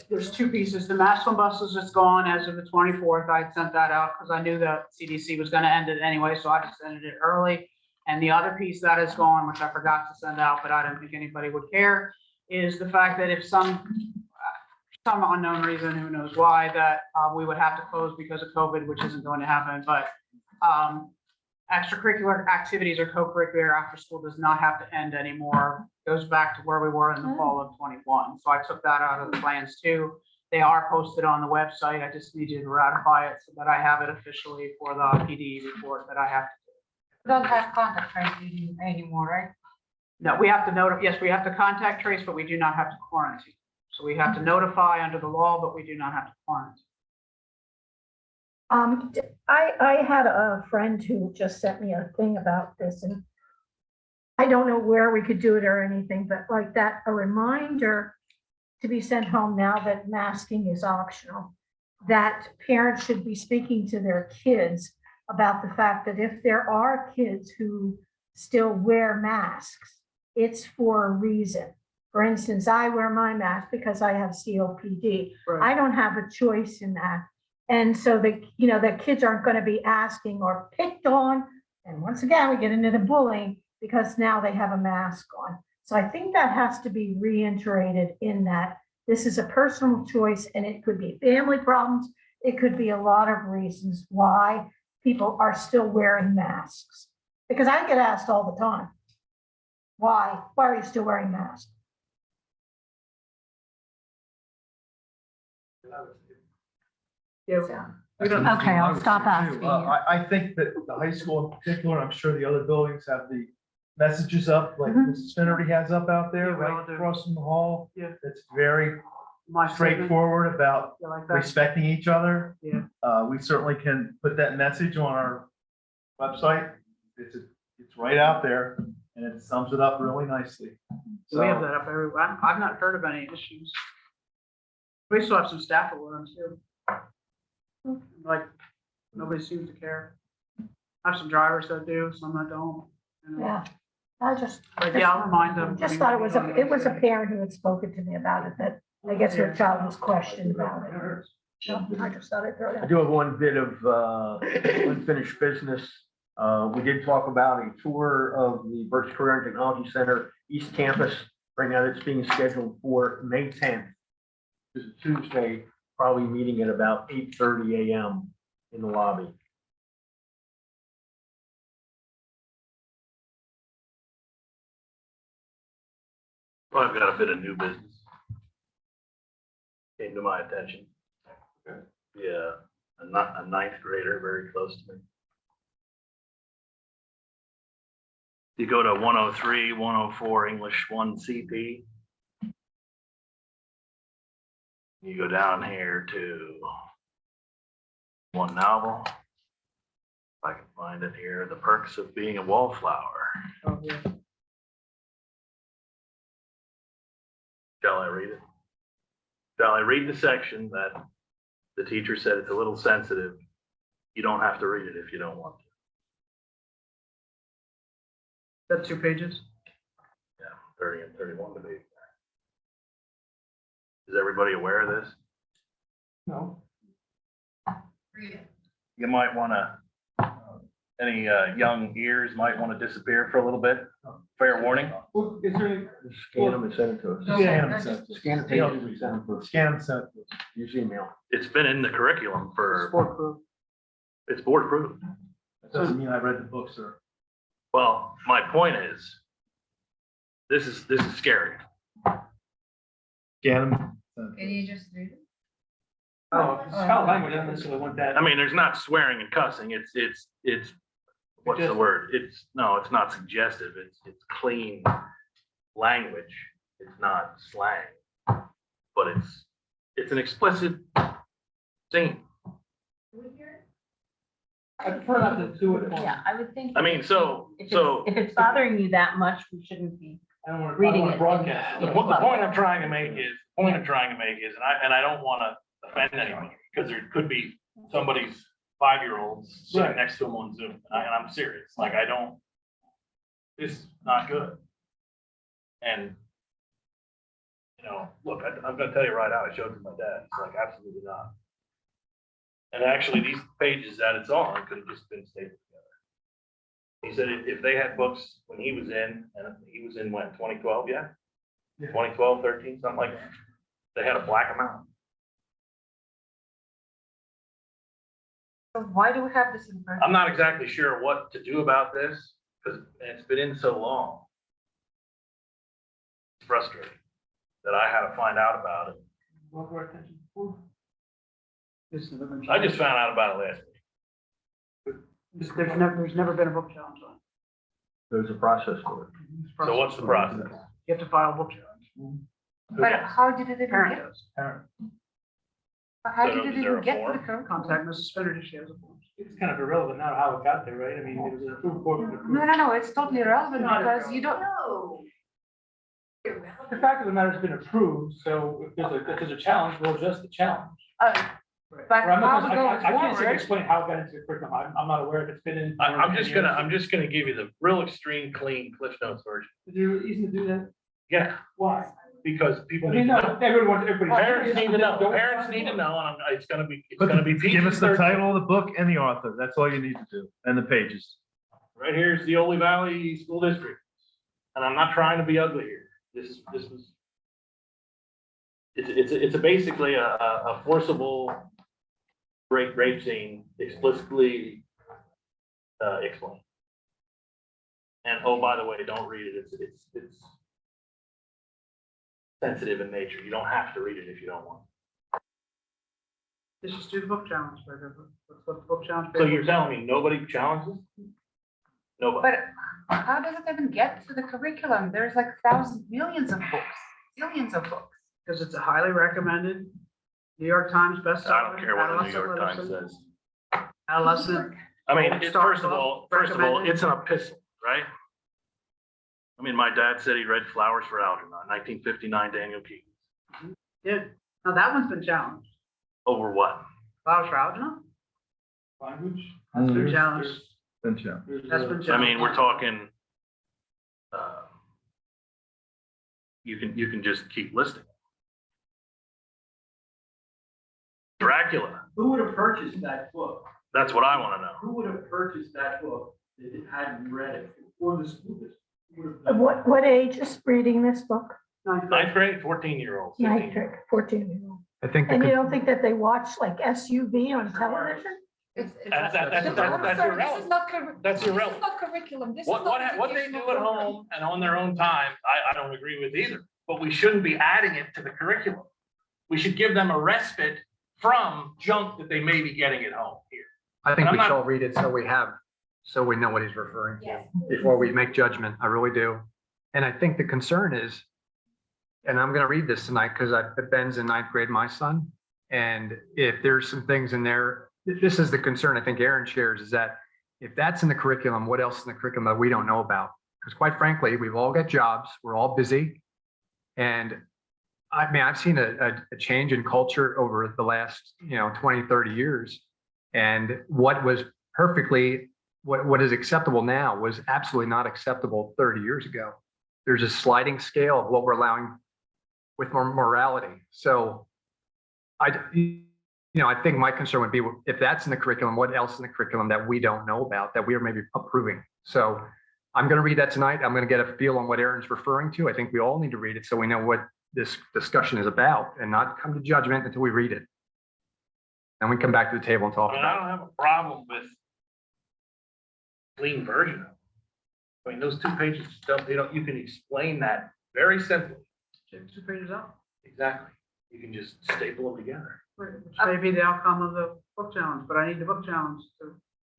There's two pieces. The mask on buses is gone as of the 24th. I had sent that out because I knew that CDC was going to end it anyway, so I just ended it early. And the other piece that is gone, which I forgot to send out, but I didn't think anybody would care, is the fact that if some unknown reason, who knows why, that we would have to close because of COVID, which isn't going to happen, but extracurricular activities or co-curricular after school does not have to end anymore. Goes back to where we were in the fall of 21. So I took that out of the plans too. They are posted on the website. I just need you to ratify it so that I have it officially for the PD report that I have to. Don't have contact tracing anymore, right? No, we have to yes, we have to contact trace, but we do not have to quarantine. So we have to notify under the law, but we do not have to quarantine. I had a friend who just sent me a thing about this, and I don't know where we could do it or anything, but like that, a reminder to be sent home now that masking is optional, that parents should be speaking to their kids about the fact that if there are kids who still wear masks, it's for a reason. For instance, I wear my mask because I have COPD. Right. I don't have a choice in that. And so the kids aren't going to be asking or picked on. And once again, we get into the bullying because now they have a mask on. So I think that has to be reiterated in that this is a personal choice, and it could be family problems. It could be a lot of reasons why people are still wearing masks. Because I get asked all the time, why are you still wearing masks? Yeah. We don't, Okay, I'll stop asking you. I think that the high school in particular, and I'm sure the other buildings have the messages up, like Mrs. Finn already has up out there, Yeah, we all right do. across from the hall. Yeah. It's very my statement, straightforward about you like that? respecting each other. Yeah. We certainly can put that message on our website. It's right out there, and it sums it up really nicely. We have So, that up everywhere. I've not heard of any issues. We still have some staff that wear them too. Like, nobody seems to care. I have some drivers that do, some that don't. You know. Yeah, I just But yeah, I'll remind them. just thought it was a parent who had spoken to me about it, that I guess her child was questioned about it. So I just thought I'd throw it I out. do have one bit of unfinished business. We did talk about a tour of the Berks Career and Technology Center East Campus. Right now, it's being scheduled for May 10th. This is Tuesday, probably meeting at about 8:30 a.m. in the lobby. Well, I've got a bit of new business. Came to my attention. Yeah, a ninth grader, very close to me. You go to 103, 104 English 1 CP. You go down here to one novel. If I can find it here, The Perks of Being a Wallflower. Oh, yeah. Shall I read it? Shall I read the section that the teacher said it's a little sensitive? You don't have to read it if you don't want to. That's 2 pages. Yeah, 30 and 31 to be. Is everybody aware of this? No. Read it. You might want to, any young ears might want to disappear for a little bit. Fair warning. Well, is there, Scan them and send it to us. scan them and send it. Scan the pages and send them to us. Scan them, send it to us. Use email. It's been in the curriculum for, Sport group. it's board approved. That doesn't mean I read the book, sir. Well, my point is, this is scary. Scan them. send it Can to you just read it? oh, it's child language, I don't necessarily want that. I mean, there's not swearing and cussing. It's, what's the word? It's not suggestive. It's clean language. It's not slang, but it's an explicit thing. I prefer not to do it. Yeah, I would think. I mean, so If it's bothering you that much, we shouldn't be. I don't want Reading to it. broadcast. Yeah. the point I'm trying to make is, and I don't want to offend anybody, because there could be somebody's 5-year-old sitting Right. next to them on Zoom, and I'm serious, like, this is not good. And, you know, look, I'm gonna tell you right out, I showed it to my dad, he's like, absolutely not. And actually, these pages that it's on could have just been stapled together. He said if they had books when he was in, and he was in when, 2012, yeah? 2012, 13, something like that. They had a black amount. So why do we have this in? I'm not exactly sure what to do about this, because it's been in so long. It's frustrating that I had to find out about it. What for attention for? This is the. I just found out about it last week. There's never been a book challenge on. There's a process for it. So what's the process? You have to file a book challenge. But how did it even Parent get? does. How So did it is there even a get to form? the current? Contact Mrs. Spinner if she has a form. It's kind of irrelevant now how it got there, right? I mean, it was an approved book. No, it's totally irrelevant because you don't. No. The fact of the matter has been approved, so if there's a challenge, we'll adjust the challenge. But Or I'm how not, we I go can't say forward? explain how it got into the curriculum. I'm not aware if it's been in. I'm just gonna give you the real extreme, clean Cliff Notes version. Is there a reason to do that? Yeah, Why? because people I need mean, to no, know. everybody. Parents need to know, parents need to know, and it's gonna be Give us the PG-13. title of the book and the author. That's all you need to do, and the pages. Right here's the Oley Valley School District. And I'm not trying to be ugly here. This was. It's basically a forcible rape scene explicitly explained. And oh, by the way, don't read it. It's sensitive in nature. You don't have to read it if you don't want. Let's just do the book challenge. Let's put the book challenge. So you're telling me nobody challenges? Nobody. But how does it even get to the curriculum? There's like thousands, millions of books, billions of books. Because it's a highly recommended New York Times bestseller. I don't care what the New adolescent York Times literacy, says. Adolescent. I mean, Star first of book all, recommended. it's an epistle, right? I mean, my dad said he read Flowers for Algernon, 1959, Daniel Keaton. Yeah, now that one's been challenged. Over what? Flowers for Algernon? Language. That's been challenged. Then, yeah. That's been challenged. I mean, we're talking, you can just keep listing. Dracula, Who would have purchased that book? that's what I want to know. Who would have purchased that book if it hadn't read it for the school district? Who would have done that? What age is reading this book? Ninth grade, 14-year-olds. Ninth grade, 14-year-old. I think the And you don't think that they watch like SUV on television? That's This is irrelevant. not That's This irrelevant. is not curriculum. This is What not they do educational at program. home and on their own time, I don't agree with either, but we shouldn't be adding it to the curriculum. We should give them a respite from junk that they may be getting at home here. I think I'm we not- should all read it so we know what he's referring to Yes. before we make judgment. I really do. And I think the concern is, and I'm gonna read this tonight because Ben's in ninth grade, my son. And if there's some things in there, this is the concern I think Aaron shares, is that if that's in the curriculum, what else in the curriculum that we don't know about? Because quite frankly, we've all got jobs, we're all busy. And I mean, I've seen a change in culture over the last, 20, 30 years. And what was perfectly, what is acceptable now was absolutely not acceptable 30 years ago. There's a sliding scale of what we're allowing with morality. So I think my concern would be if that's in the curriculum, what else in the curriculum that we don't know about that we are maybe approving? So I'm going to read that tonight. I'm going to get a feel on what Aaron's referring to. I think we all need to read it so we know what this discussion is about and not come to judgment until we read it. And we come back to the table and talk I about it. don't have a problem with clean version of it. I mean, those 2 pages, you can explain that very simply. Take 2 pages out. Exactly. You can just staple them together. Which may be the outcome of the book challenge, but I need the book challenge to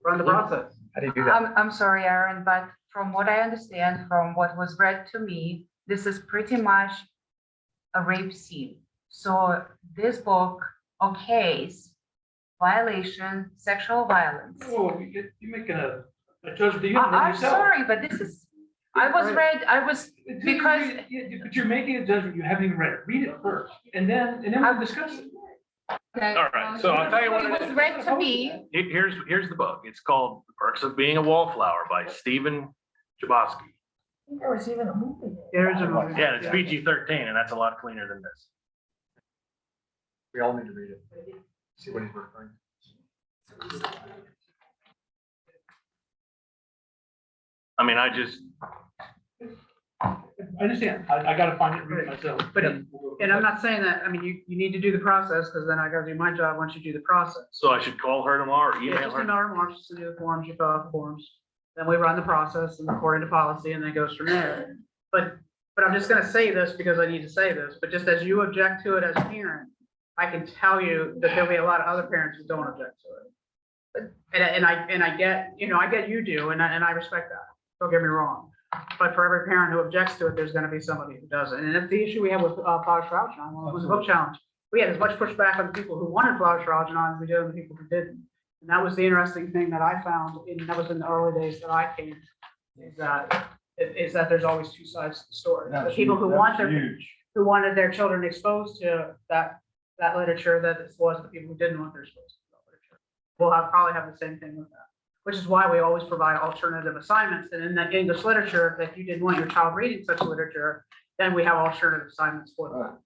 run the process. How do you do that? I'm sorry, Aaron, but from what I understand, from what was read to me, this is pretty much a rape scene. So this book okays violation, sexual violence. Oh, you're making a judgment. You haven't read I'm yourself. sorry, but this is, because But you're making a judgment. You haven't even read it. Read it first, and then we'll discuss it. okay, All right, so I'll tell you what it it was is. read to me. Here's the book. It's called The Perks of Being a Wallflower by Stephen Chbosky. think there was even a movie. There is a movie. Yeah, it's PG-13, and that's a lot cleaner than this. We all need to read it. See what he's referring to. I mean, I just, I understand. I gotta find it and read it myself. But, and I'm not saying that, I mean, you need to do the process, because then I gotta do my job once you do the process. so I should call her tomorrow or Yeah, email just her? email her more, just to do the forms, you fill out the forms. Then we run the process and according to policy, and then it goes from there. But I'm just gonna say this because I need to say this, but just as you object to it as a parent, I can tell you that there'll be a lot of other parents who don't object to it. And I get, I get you do, and I respect that. Don't get me wrong. But for every parent who objects to it, there's gonna be somebody who doesn't. And if the issue we have with flower shroud was a book challenge, we had as much pushback on the people who wanted flower shroud as we did on the people who didn't. And that was the interesting thing that I found, and that was in the early days that I came, is that there's always two sides to the story. The people who wanted their children exposed to that literature, that it was the people who didn't want their exposed to that literature. We'll probably have the same thing with that, which is why we always provide alternative assignments. And in that English literature, if you didn't want your child reading such literature, then we have alternative assignments for them.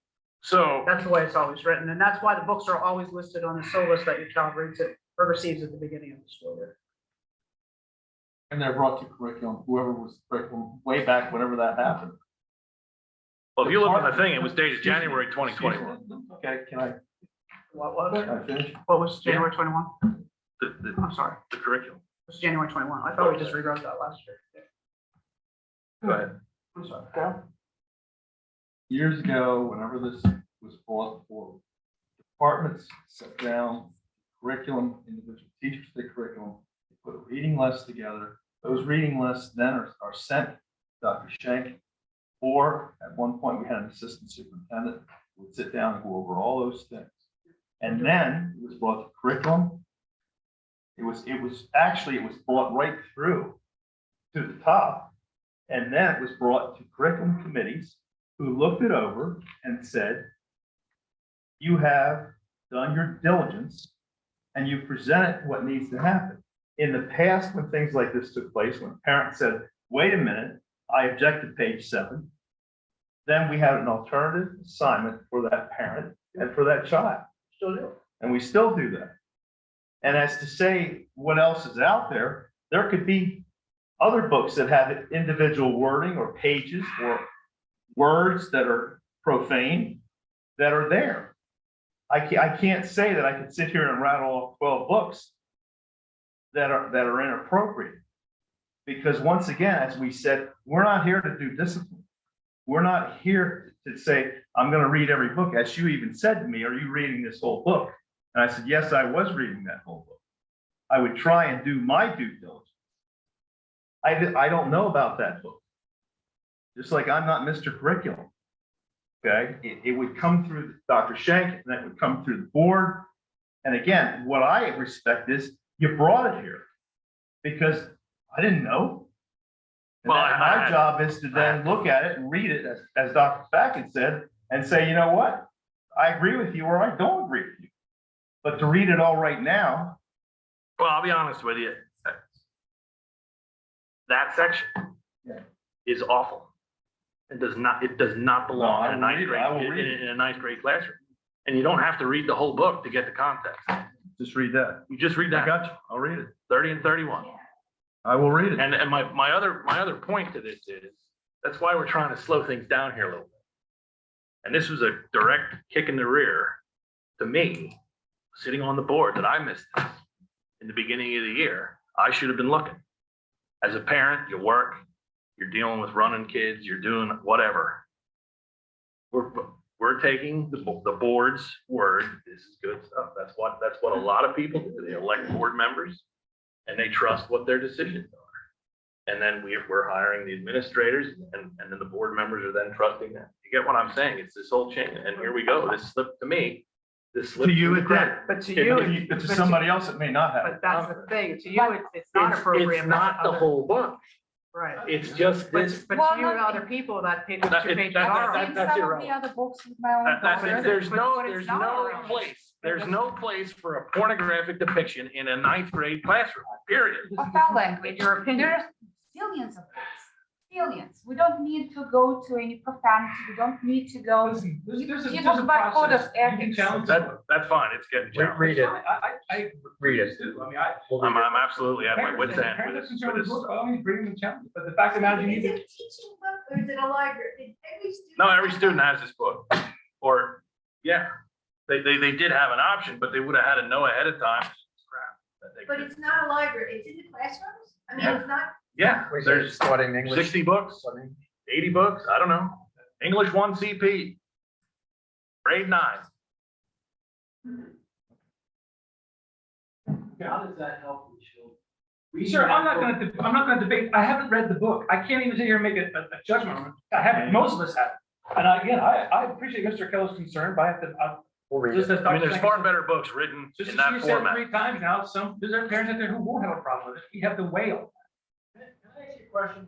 So, That's the way it's always written, and that's why the books are always listed on the syllabus that your child reads it or receives at the beginning of the school year. And they're brought to curriculum, whoever was curriculum, way back, whenever that happened. well, if you look on the thing, it was dated January 2021. Okay, can I What finish? was January 21? The I'm sorry, curriculum. it was January 21. I thought we just rewrote that last year. Go ahead. I'm sorry. Go. Years ago, whenever this was brought forward, departments set down curriculum, individual teachers did curriculum, they put a reading list together. Those reading lists then are sent to Dr. Schenk, or at one point we had an assistant superintendent who would sit down and go over all those things. And then it was brought to curriculum. It was brought right through to the top. And then it was brought to curriculum committees who looked it over and said, you have done your diligence and you presented what needs to happen. In the past, when things like this took place, when parents said, wait a minute, I object to page 7, then we had an alternative assignment for that parent and for that child. Still do. And we still do that. And as to say what else is out there, there could be other books that have individual wording or pages or words that are profane that are there. I can't say that I could sit here and rattle off 12 books that are inappropriate. Because once again, as we said, we're not here to do discipline. We're not here to say, I'm going to read every book. As you even said to me, are you reading this whole book? And I said, yes, I was reading that whole book. I would try and do my due diligence. I don't know about that book. Just like I'm not Mr. Curriculum. Okay, it would come through Dr. Schenk, and that would come through the board. And again, what I respect is you brought it here because I didn't know. And Well, then my job is to then look at it and read it, as Dr. Fackett said, and say, you know what? I agree with you or I don't agree with you. But to read it all right now, Well, I'll be honest with you. That section is awful. It does not belong in a ninth grade, in a ninth grade classroom. And you don't have to read the whole book to get the context. just read that. You just read I that, got you. I'll read it. 30 and 31. I will read it. And my other point to this is, that's why we're trying to slow things down here a little bit. And this was a direct kick in the rear to me, sitting on the board, that I missed this in the beginning of the year. I should have been looking. As a parent, you work, you're dealing with running kids, you're doing whatever. We're taking the board's word. This is good stuff. That's what a lot of people do. They elect board members and they trust what their decisions are. And then we're hiring the administrators, and then the board members are then trusting them. You get what I'm saying? It's this whole chain. And here we go. This slipped to me. This slipped To you, through the it did. crack. But to you, But to somebody else, it may not have. but that's the thing. To you, it's not appropriate. It's not the whole book. Right. It's just this. But Well, to you and not- other people, that page, That- two pages that- are. In that's some of the irrelevant. other books with my own daughter, There's no but it's not irrelevant. place. There's no place for a pornographic depiction in a ninth grade classroom, period. Of our language, Your opinion. there are zillions of books. experience. We don't need to go to any profanity. We don't need to go. Listen, there's You a talk about code of process. You can ethics. challenge That's fine, it's getting challenged. Read it. I Read it. do. I mean, We'll read I'm it. absolutely at my wit's end Parents are with this. concerned with books, by all means, bring them challenge, but the fact of the matter is you Is need it to. a teaching book or is it a library? Did every student? No, every student has this book, or, yeah, they did have an option, but they would have had to know ahead of time. Crap, that they But could- it's not a library. It's in the classrooms? I mean, Yeah. it's not. Yeah, Wait, there's studying English. 60 books, 80 books, I don't know. English 1 CP. Grade 9. How does that help the children? Sir, I'm not gonna debate. I haven't read the book. I can't even sit here and make a judgment on it. I haven't, most of us haven't. And again, I appreciate Mr. Keller's concern, but I have to, We'll read just it. as I mean, Dr. there's Schenck far said- better books written Just in as that you said format. 3 times now, there's our parents out there who won't have a problem with it. We have to weigh all. Can I ask you a question?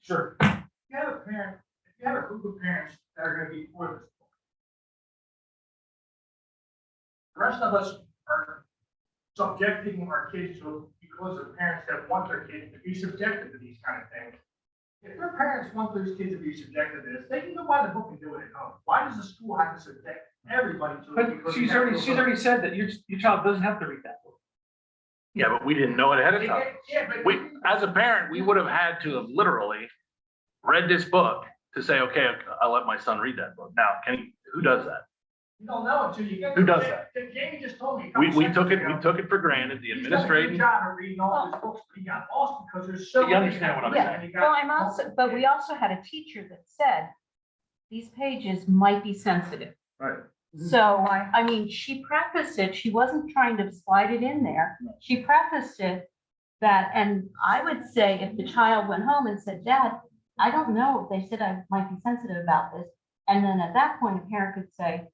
Sure. If you have a parent, if you have a group of parents that are gonna be for this book, the rest of us are subjecting our kids to, because of parents that want their kids to be subjected to these kind of things. If their parents want those kids to be subjected to this, they can go buy the book and do it at home. Why does the school have to subject everybody to it? But because she's we have to already go- said that your child doesn't have to read that book. Yeah, but we didn't know it ahead of time. Yeah, but. We, as a parent, we would have had to have literally read this book to say, okay, I'll let my son read that book. Now, who does that? You don't know until you get. Who does that? Jamie just told me. a We couple took it, seconds we ago. took it for granted, the He's done a good administrating. job of reading all his books, but he got lost because there's so. You many understand what I'm out there, saying? and you got- Well, I'm also, but we also had a teacher that said these pages might be sensitive. Right. So, I mean, she prefaced it, she wasn't trying to slide it in there. She prefaced it that, and I would say if the child went home and said, Dad, I don't know if they said I might be sensitive about this. And then at that point, a parent could say,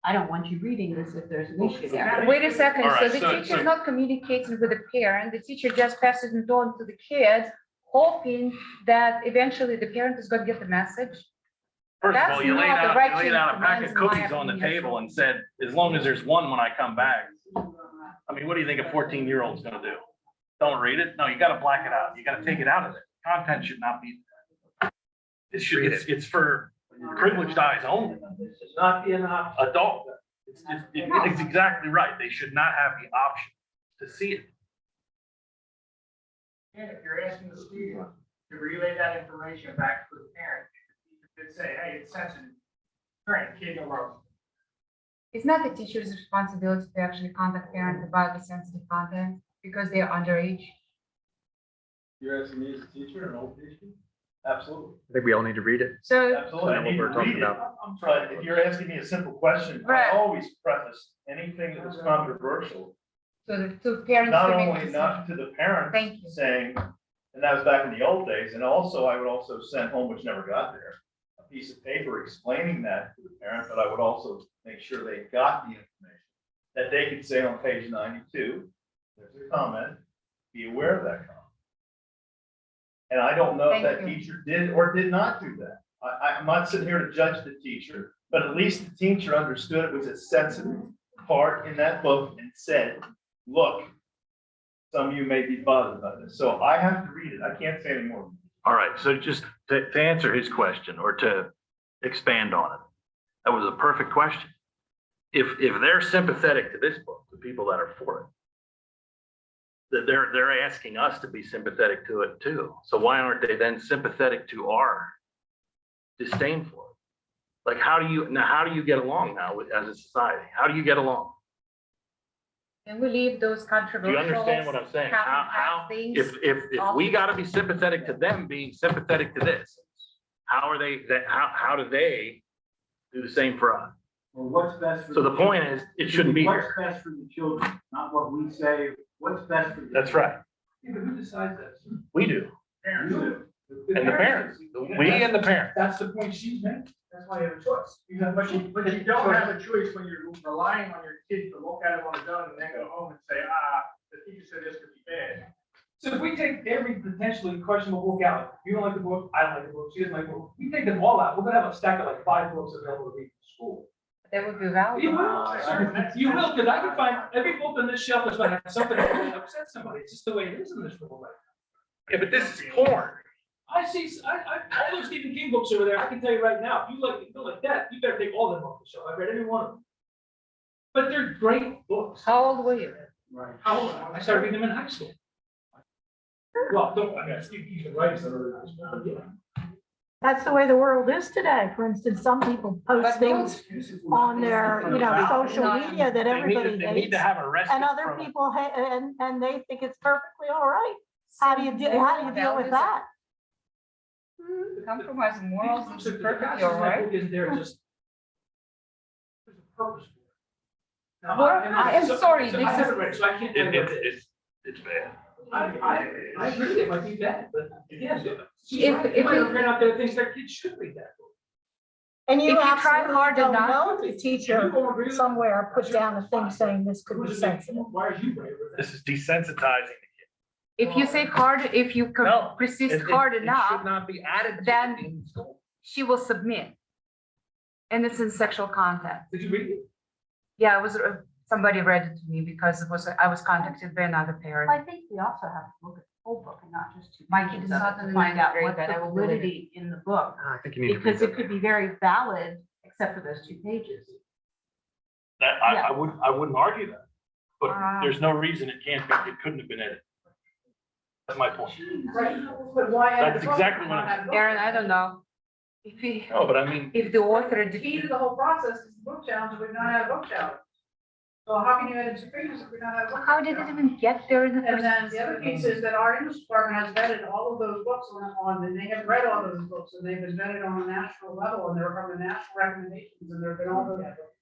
I don't want you reading this if there's an issue there. Wait a second, All so right, the so- teacher is so- not communicating with the parent, the teacher just passes it on to the kids, hoping that eventually the parent is gonna get the message. First of That's all, you laid not the out, right you laid chain out of a pack of commands, in my cookies on the opinion. table and said, as long as there's one when I come back. I mean, what do you think a 14-year-old's gonna do? Don't read it? No, you gotta black it out. You gotta take it out of it. Content should not be. It should, it's for privileged eyes only. This is not the option. Adult. It's exactly right. They should not have the option to see it. And if you're asking the student to relay that information back to the parent, you could say, hey, it's sensitive. Right, kid in world. It's not the teacher's responsibility to actually contact parents about the sensitive content because they are underage. You're asking me as a teacher, an old teacher? Absolutely. I think we all need to read it. So, Absolutely. I know what we're talking about. But if you're asking me a simple question, Right. I always preface anything that was controversial, so the two parents. not to make a only decision. not to the parents Thank you. saying, and that was back in the old days, and also I would also send home, which never got there, a piece of paper explaining that to the parent, but I would also make sure they got the information. That they could say on page 92, there's a comment, be aware of that comment. And I don't know if Thank that you. teacher did or did not do that. I'm not sitting here to judge the teacher, but at least the teacher understood it was a sensitive part in that book and said, look, some of you may be bothered by this. So I have to read it. I can't say anymore. All right, so just to answer his question or to expand on it, that was a perfect question. If they're sympathetic to this book, the people that are for it, that they're asking us to be sympathetic to it too. So why aren't they then sympathetic to our disdain for it? Like, how do you get along now as a society? How do you get along? And we leave those Do controversial. you understand what I'm saying? How, things if we gotta be sympathetic to them being sympathetic to this, how do they do the same for us? Well, what's best for. So the point is, it shouldn't be What's here. best for the children, not what we say, what's best for. the That's right. Yeah, but who decides that? We do. Parents do. And the parents, we and the parents. That's the point she's making. That's why you have a choice. But you don't have a choice when you're relying on your kid to look at it on his own and then go home and say, the teacher said this could be bad. So if we take every potentially questionable book out, you don't like the book, I don't like the book, she doesn't like the book, we take them all out, we're gonna have a stack of like 5 books available to read in school. That would be You valuable. will, sir. You will, because I can find every book on this shelf is gonna have something that really upset somebody. It's just the way it is in this world right now. Yeah, but this is porn. I see, all those Stephen King books over there, I can tell you right now, if you feel like that, you better take all of them off the shelf. I've read every one of them. But they're great books. How old were you? Right. How old? I started reading them in high school. Well, don't, I mean, Stephen King's been writing some. That's the way the world is today. For instance, some people post things on their, social media that everybody They need hates. to have a respite And other from it. people hate, and they think it's perfectly all right. How do you deal with that? Compromise morals These is books are- perfectly the all right. book isn't there just. There's a purpose for it. Now, Well, and I am sorry, I this haven't is- read it, so I can't tell you what it is. It's bad. I agree, it might be bad, but again, If if I ran out there, things that kids should read that book. And If you you try absolutely hard don't enough- know the teacher somewhere put down a thing saying this could be sensitive. Why are you brave with that? This is desensitizing. If you say hard, if you No, persist It hard should enough, not be added to then- in school. she will submit. And it's in sexual content. Did you read it? Yeah, it was, somebody read it to me because I was contacted by another I parent. think we also have to look at the whole book and not just two My pages kid is of not it in to the find out grade, what but I the will believe it. validity in the book. I think you need to read Because it that. could be very valid, except for those two pages. That, Yeah. I wouldn't argue that, but Ah. there's no reason it can't be, it couldn't have been edited. That's my point. Right, but why? add That's the book exactly if what not I'm- add the book? Aaron, I don't know. If he, No, but I mean, if the author, The key to the whole process is the book challenge, and we've not had a book challenge. So how can you edit two pages if we're not had a book? how did it challenge? even get there in the And first? then the other piece is that our English department has vetted all of those books and they have read all those books, and they've been vetted on a national level, and they're from the national recommendations, and they're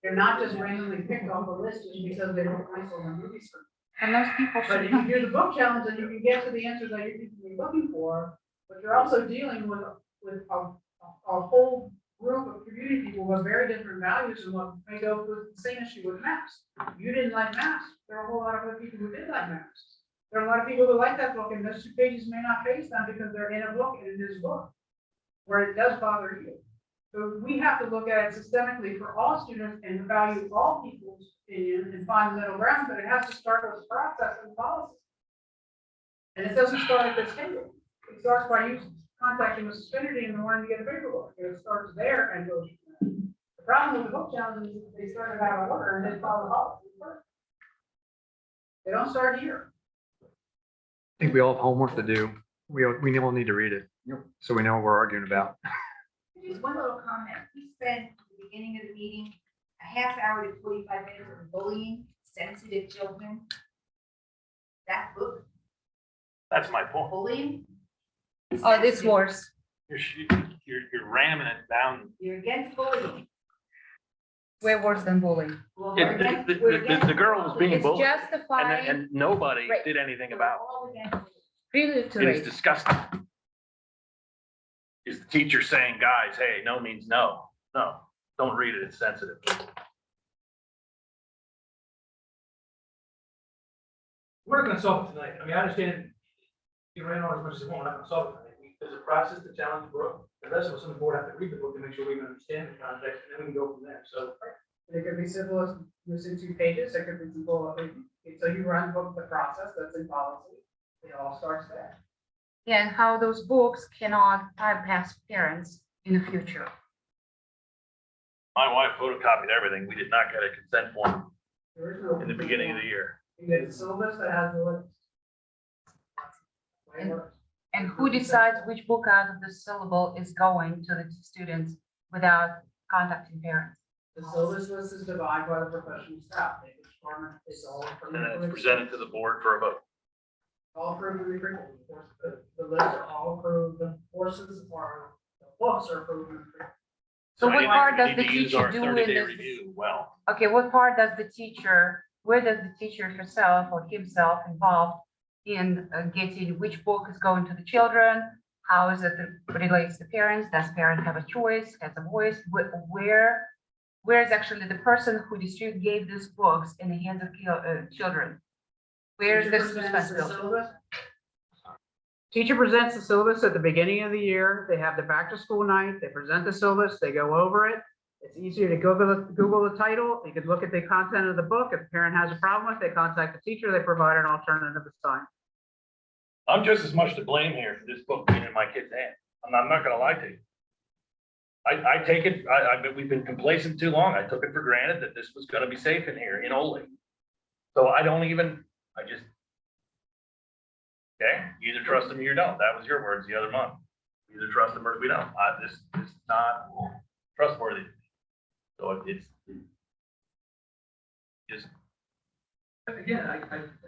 they're not just randomly picked off the list just because they look nice on the movie screen. And those people But should if you not. do the book challenge, then you can get to the answers that you're looking for, but you're also dealing with a whole group of community people who have very different values and what may go through the same issue with maps. You didn't like maps, there are a whole lot of other people who did like maps. There are a lot of people who like that book, and those two pages may not face them because they're in a book and it is a book, where it does bother you. So we have to look at it systemically for all students and value all people's opinion and find the middle ground, but it has to start with process and policy. And it doesn't start at this table. It starts by you contacting Mrs. Finnerty and wanting to get a paperwork. It starts there and goes from there. The problem with the book challenge is that they started out of order and didn't follow the policy first. They don't start here. I think we all have homework to do. We all need to read it. So we know what we're arguing about. Just one little comment. We spent at the beginning of the meeting, a half hour to 45 minutes on bullying sensitive children. That book, that's my point. bullying. Oh, this worse. You're ramming it down. You're against bullying. Way worse than bullying. Well, It- we're against- the- we're the against girl was being It's bullied. justified, And nobody Right. did anything We're about all against it. really it. to It is rate. disgusting. Is the teacher saying, guys, hey, no means no. No, don't read it, it's sensitive. We're not gonna solve it tonight. I mean, I understand you ran on as much as you want, we're not gonna solve it tonight. There's a process to challenge the book. The rest of us on the board have to read the book to make sure we can understand the context, and then we can go from there. So It could be simple as missing two pages, it could be simple, so you run book the process, that's in policy. It all starts there. Yeah, and how those books cannot bypass parents in the future. My wife photocopied everything. We did not get a consent form There is no. in the beginning of the year. You get a syllabus that has the list. Way it works. And who decides which book out of the syllable is going to the students without contacting parents? The syllabus list is divided by the professional staff. They determine it's all. And then it's presented to the board for a vote. All approved in the curriculum. The lists are all approved, the courses are, the books are approved. in the curriculum. So I what think part we does need the to use teacher our do in 30-day this? review well. Okay, what part does the teacher, where does the teacher herself or himself involved in getting which book is going to the children? How is it relates to parents? Does parent have a choice, has a voice? Where is actually the person who gave these books in the hands of children? Where is Teacher this presents the responsibility? syllabus. Teacher presents the syllabus at the beginning of the year. They have the back to school night. They present the syllabus, they go over it. It's easier to Google the title. You could look at the content of the book. If a parent has a problem with it, they contact the teacher, they provide an alternative assignment. I'm just as much to blame here for this book being in my kid's hand. I'm not gonna lie to you. I take it, we've been complacent too long. I took it for granted that this was gonna be safe in here in Oley. So I don't even, I just. Okay, you either trust them or you don't. That was your words the other month. Either trust them or we don't. This is not trustworthy. So it's just, Again,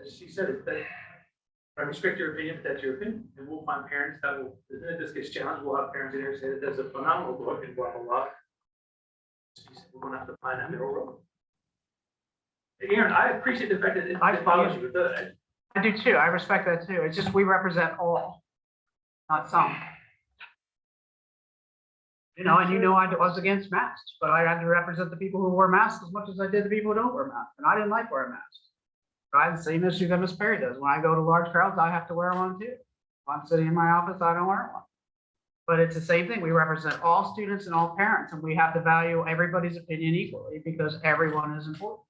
as she said, I respect your opinion, but that's your opinion, and we'll find parents that will, if this gets challenged, we'll have parents in here say that that's a phenomenal book and blah, blah, blah. She said, we're gonna have to find that middle road. Aaron, I appreciate the fact that it follows you with that. I do too. I respect that too. It's just we represent all, not some. You know, and you know I was against masks, but I had to represent the people who wear masks as much as I did the people who don't wear masks, and I didn't like wearing masks. I have the same issue that Miss Perry does. When I go to large crowds, I have to wear one too. If I'm sitting in my office, I don't wear one. But it's the same thing. We represent all students and all parents, and we have to value everybody's opinion equally because everyone is important.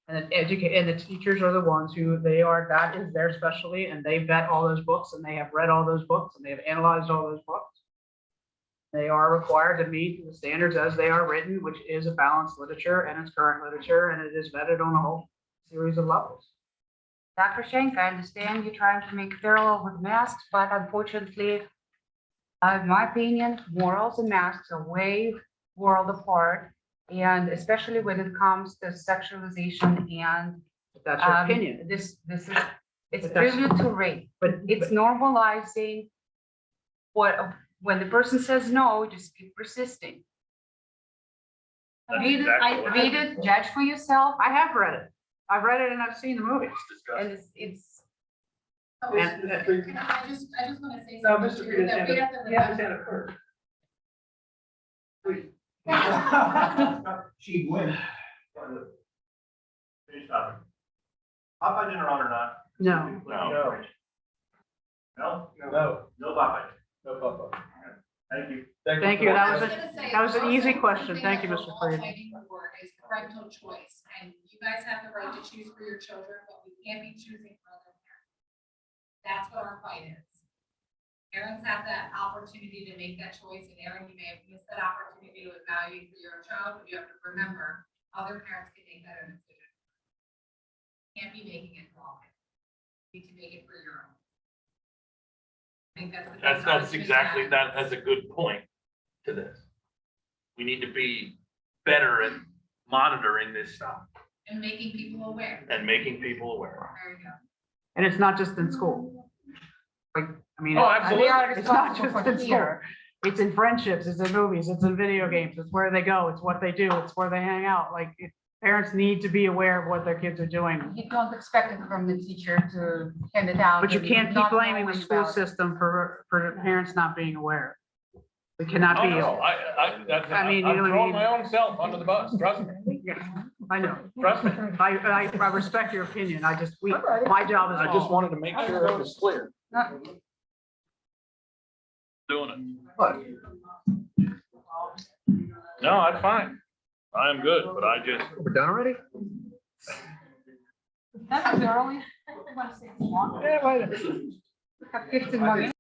And the teachers are the ones who that is their specialty, and they vet all those books, and they have read all those books, and they have analyzed all those books. They are required to meet the standards as they are written, which is a balanced literature and it's current literature, and it is vetted on a whole series of levels. Dr. Schenk, I understand you're trying to make parallel with masks, but unfortunately, in my opinion, morals and masks are way world apart. And especially when it comes to sexualization and If that's your opinion. it's But that's- tribute to rape, But it's normalizing when the person says no, just keep persisting. That's Read exactly what it, judge for yourself, I have read it. I've read it and I've seen the movies. and it's So, And- I just want to say No, something Mr. here that we have to remember. first. She wins. Finish topic. Popeye dinner on or not? No. No. No? No. No Popeye. No, Papa. Thank you. Thank you. I That was gonna say, that was an also easy one question. thing Thank you, that Mr. we're all Freeman. fighting for is parental choice, and you guys have the right to choose for your children, but we can't be choosing for other parents. That's what our fight is. Parents have that opportunity to make that choice, and Aaron, you may have missed that opportunity with value for your child, but you have to remember, other parents can make that decision. Can't be making it wrong. You need to make it for your own. I think that's. That's exactly, that's a good point to this. We need to be better at monitoring this stuff And making people aware. and making people aware. There you go. And it's not just in school. Like, I mean. Oh, absolutely. It's not just responsible in for school. here. It's in friendships, it's in movies, it's in video games, it's where they go, it's what they do, it's where they hang out. Like, parents need to be aware of what their kids are doing. You don't expect it from the teacher to hand it out. But you and can't keep not blaming the knowing school about it. system for parents not being aware. We cannot Oh, be. no, I mean, you I'm know what I throwing mean? my own self under the bus, trust me. Yeah, I know. Trust me. I respect your opinion. I just, my job is. I just wanted to make sure it was clear. Doing it. But No, that's fine. I am good, but I just. We're done already? That was early. Yeah, right. We have 15 more minutes.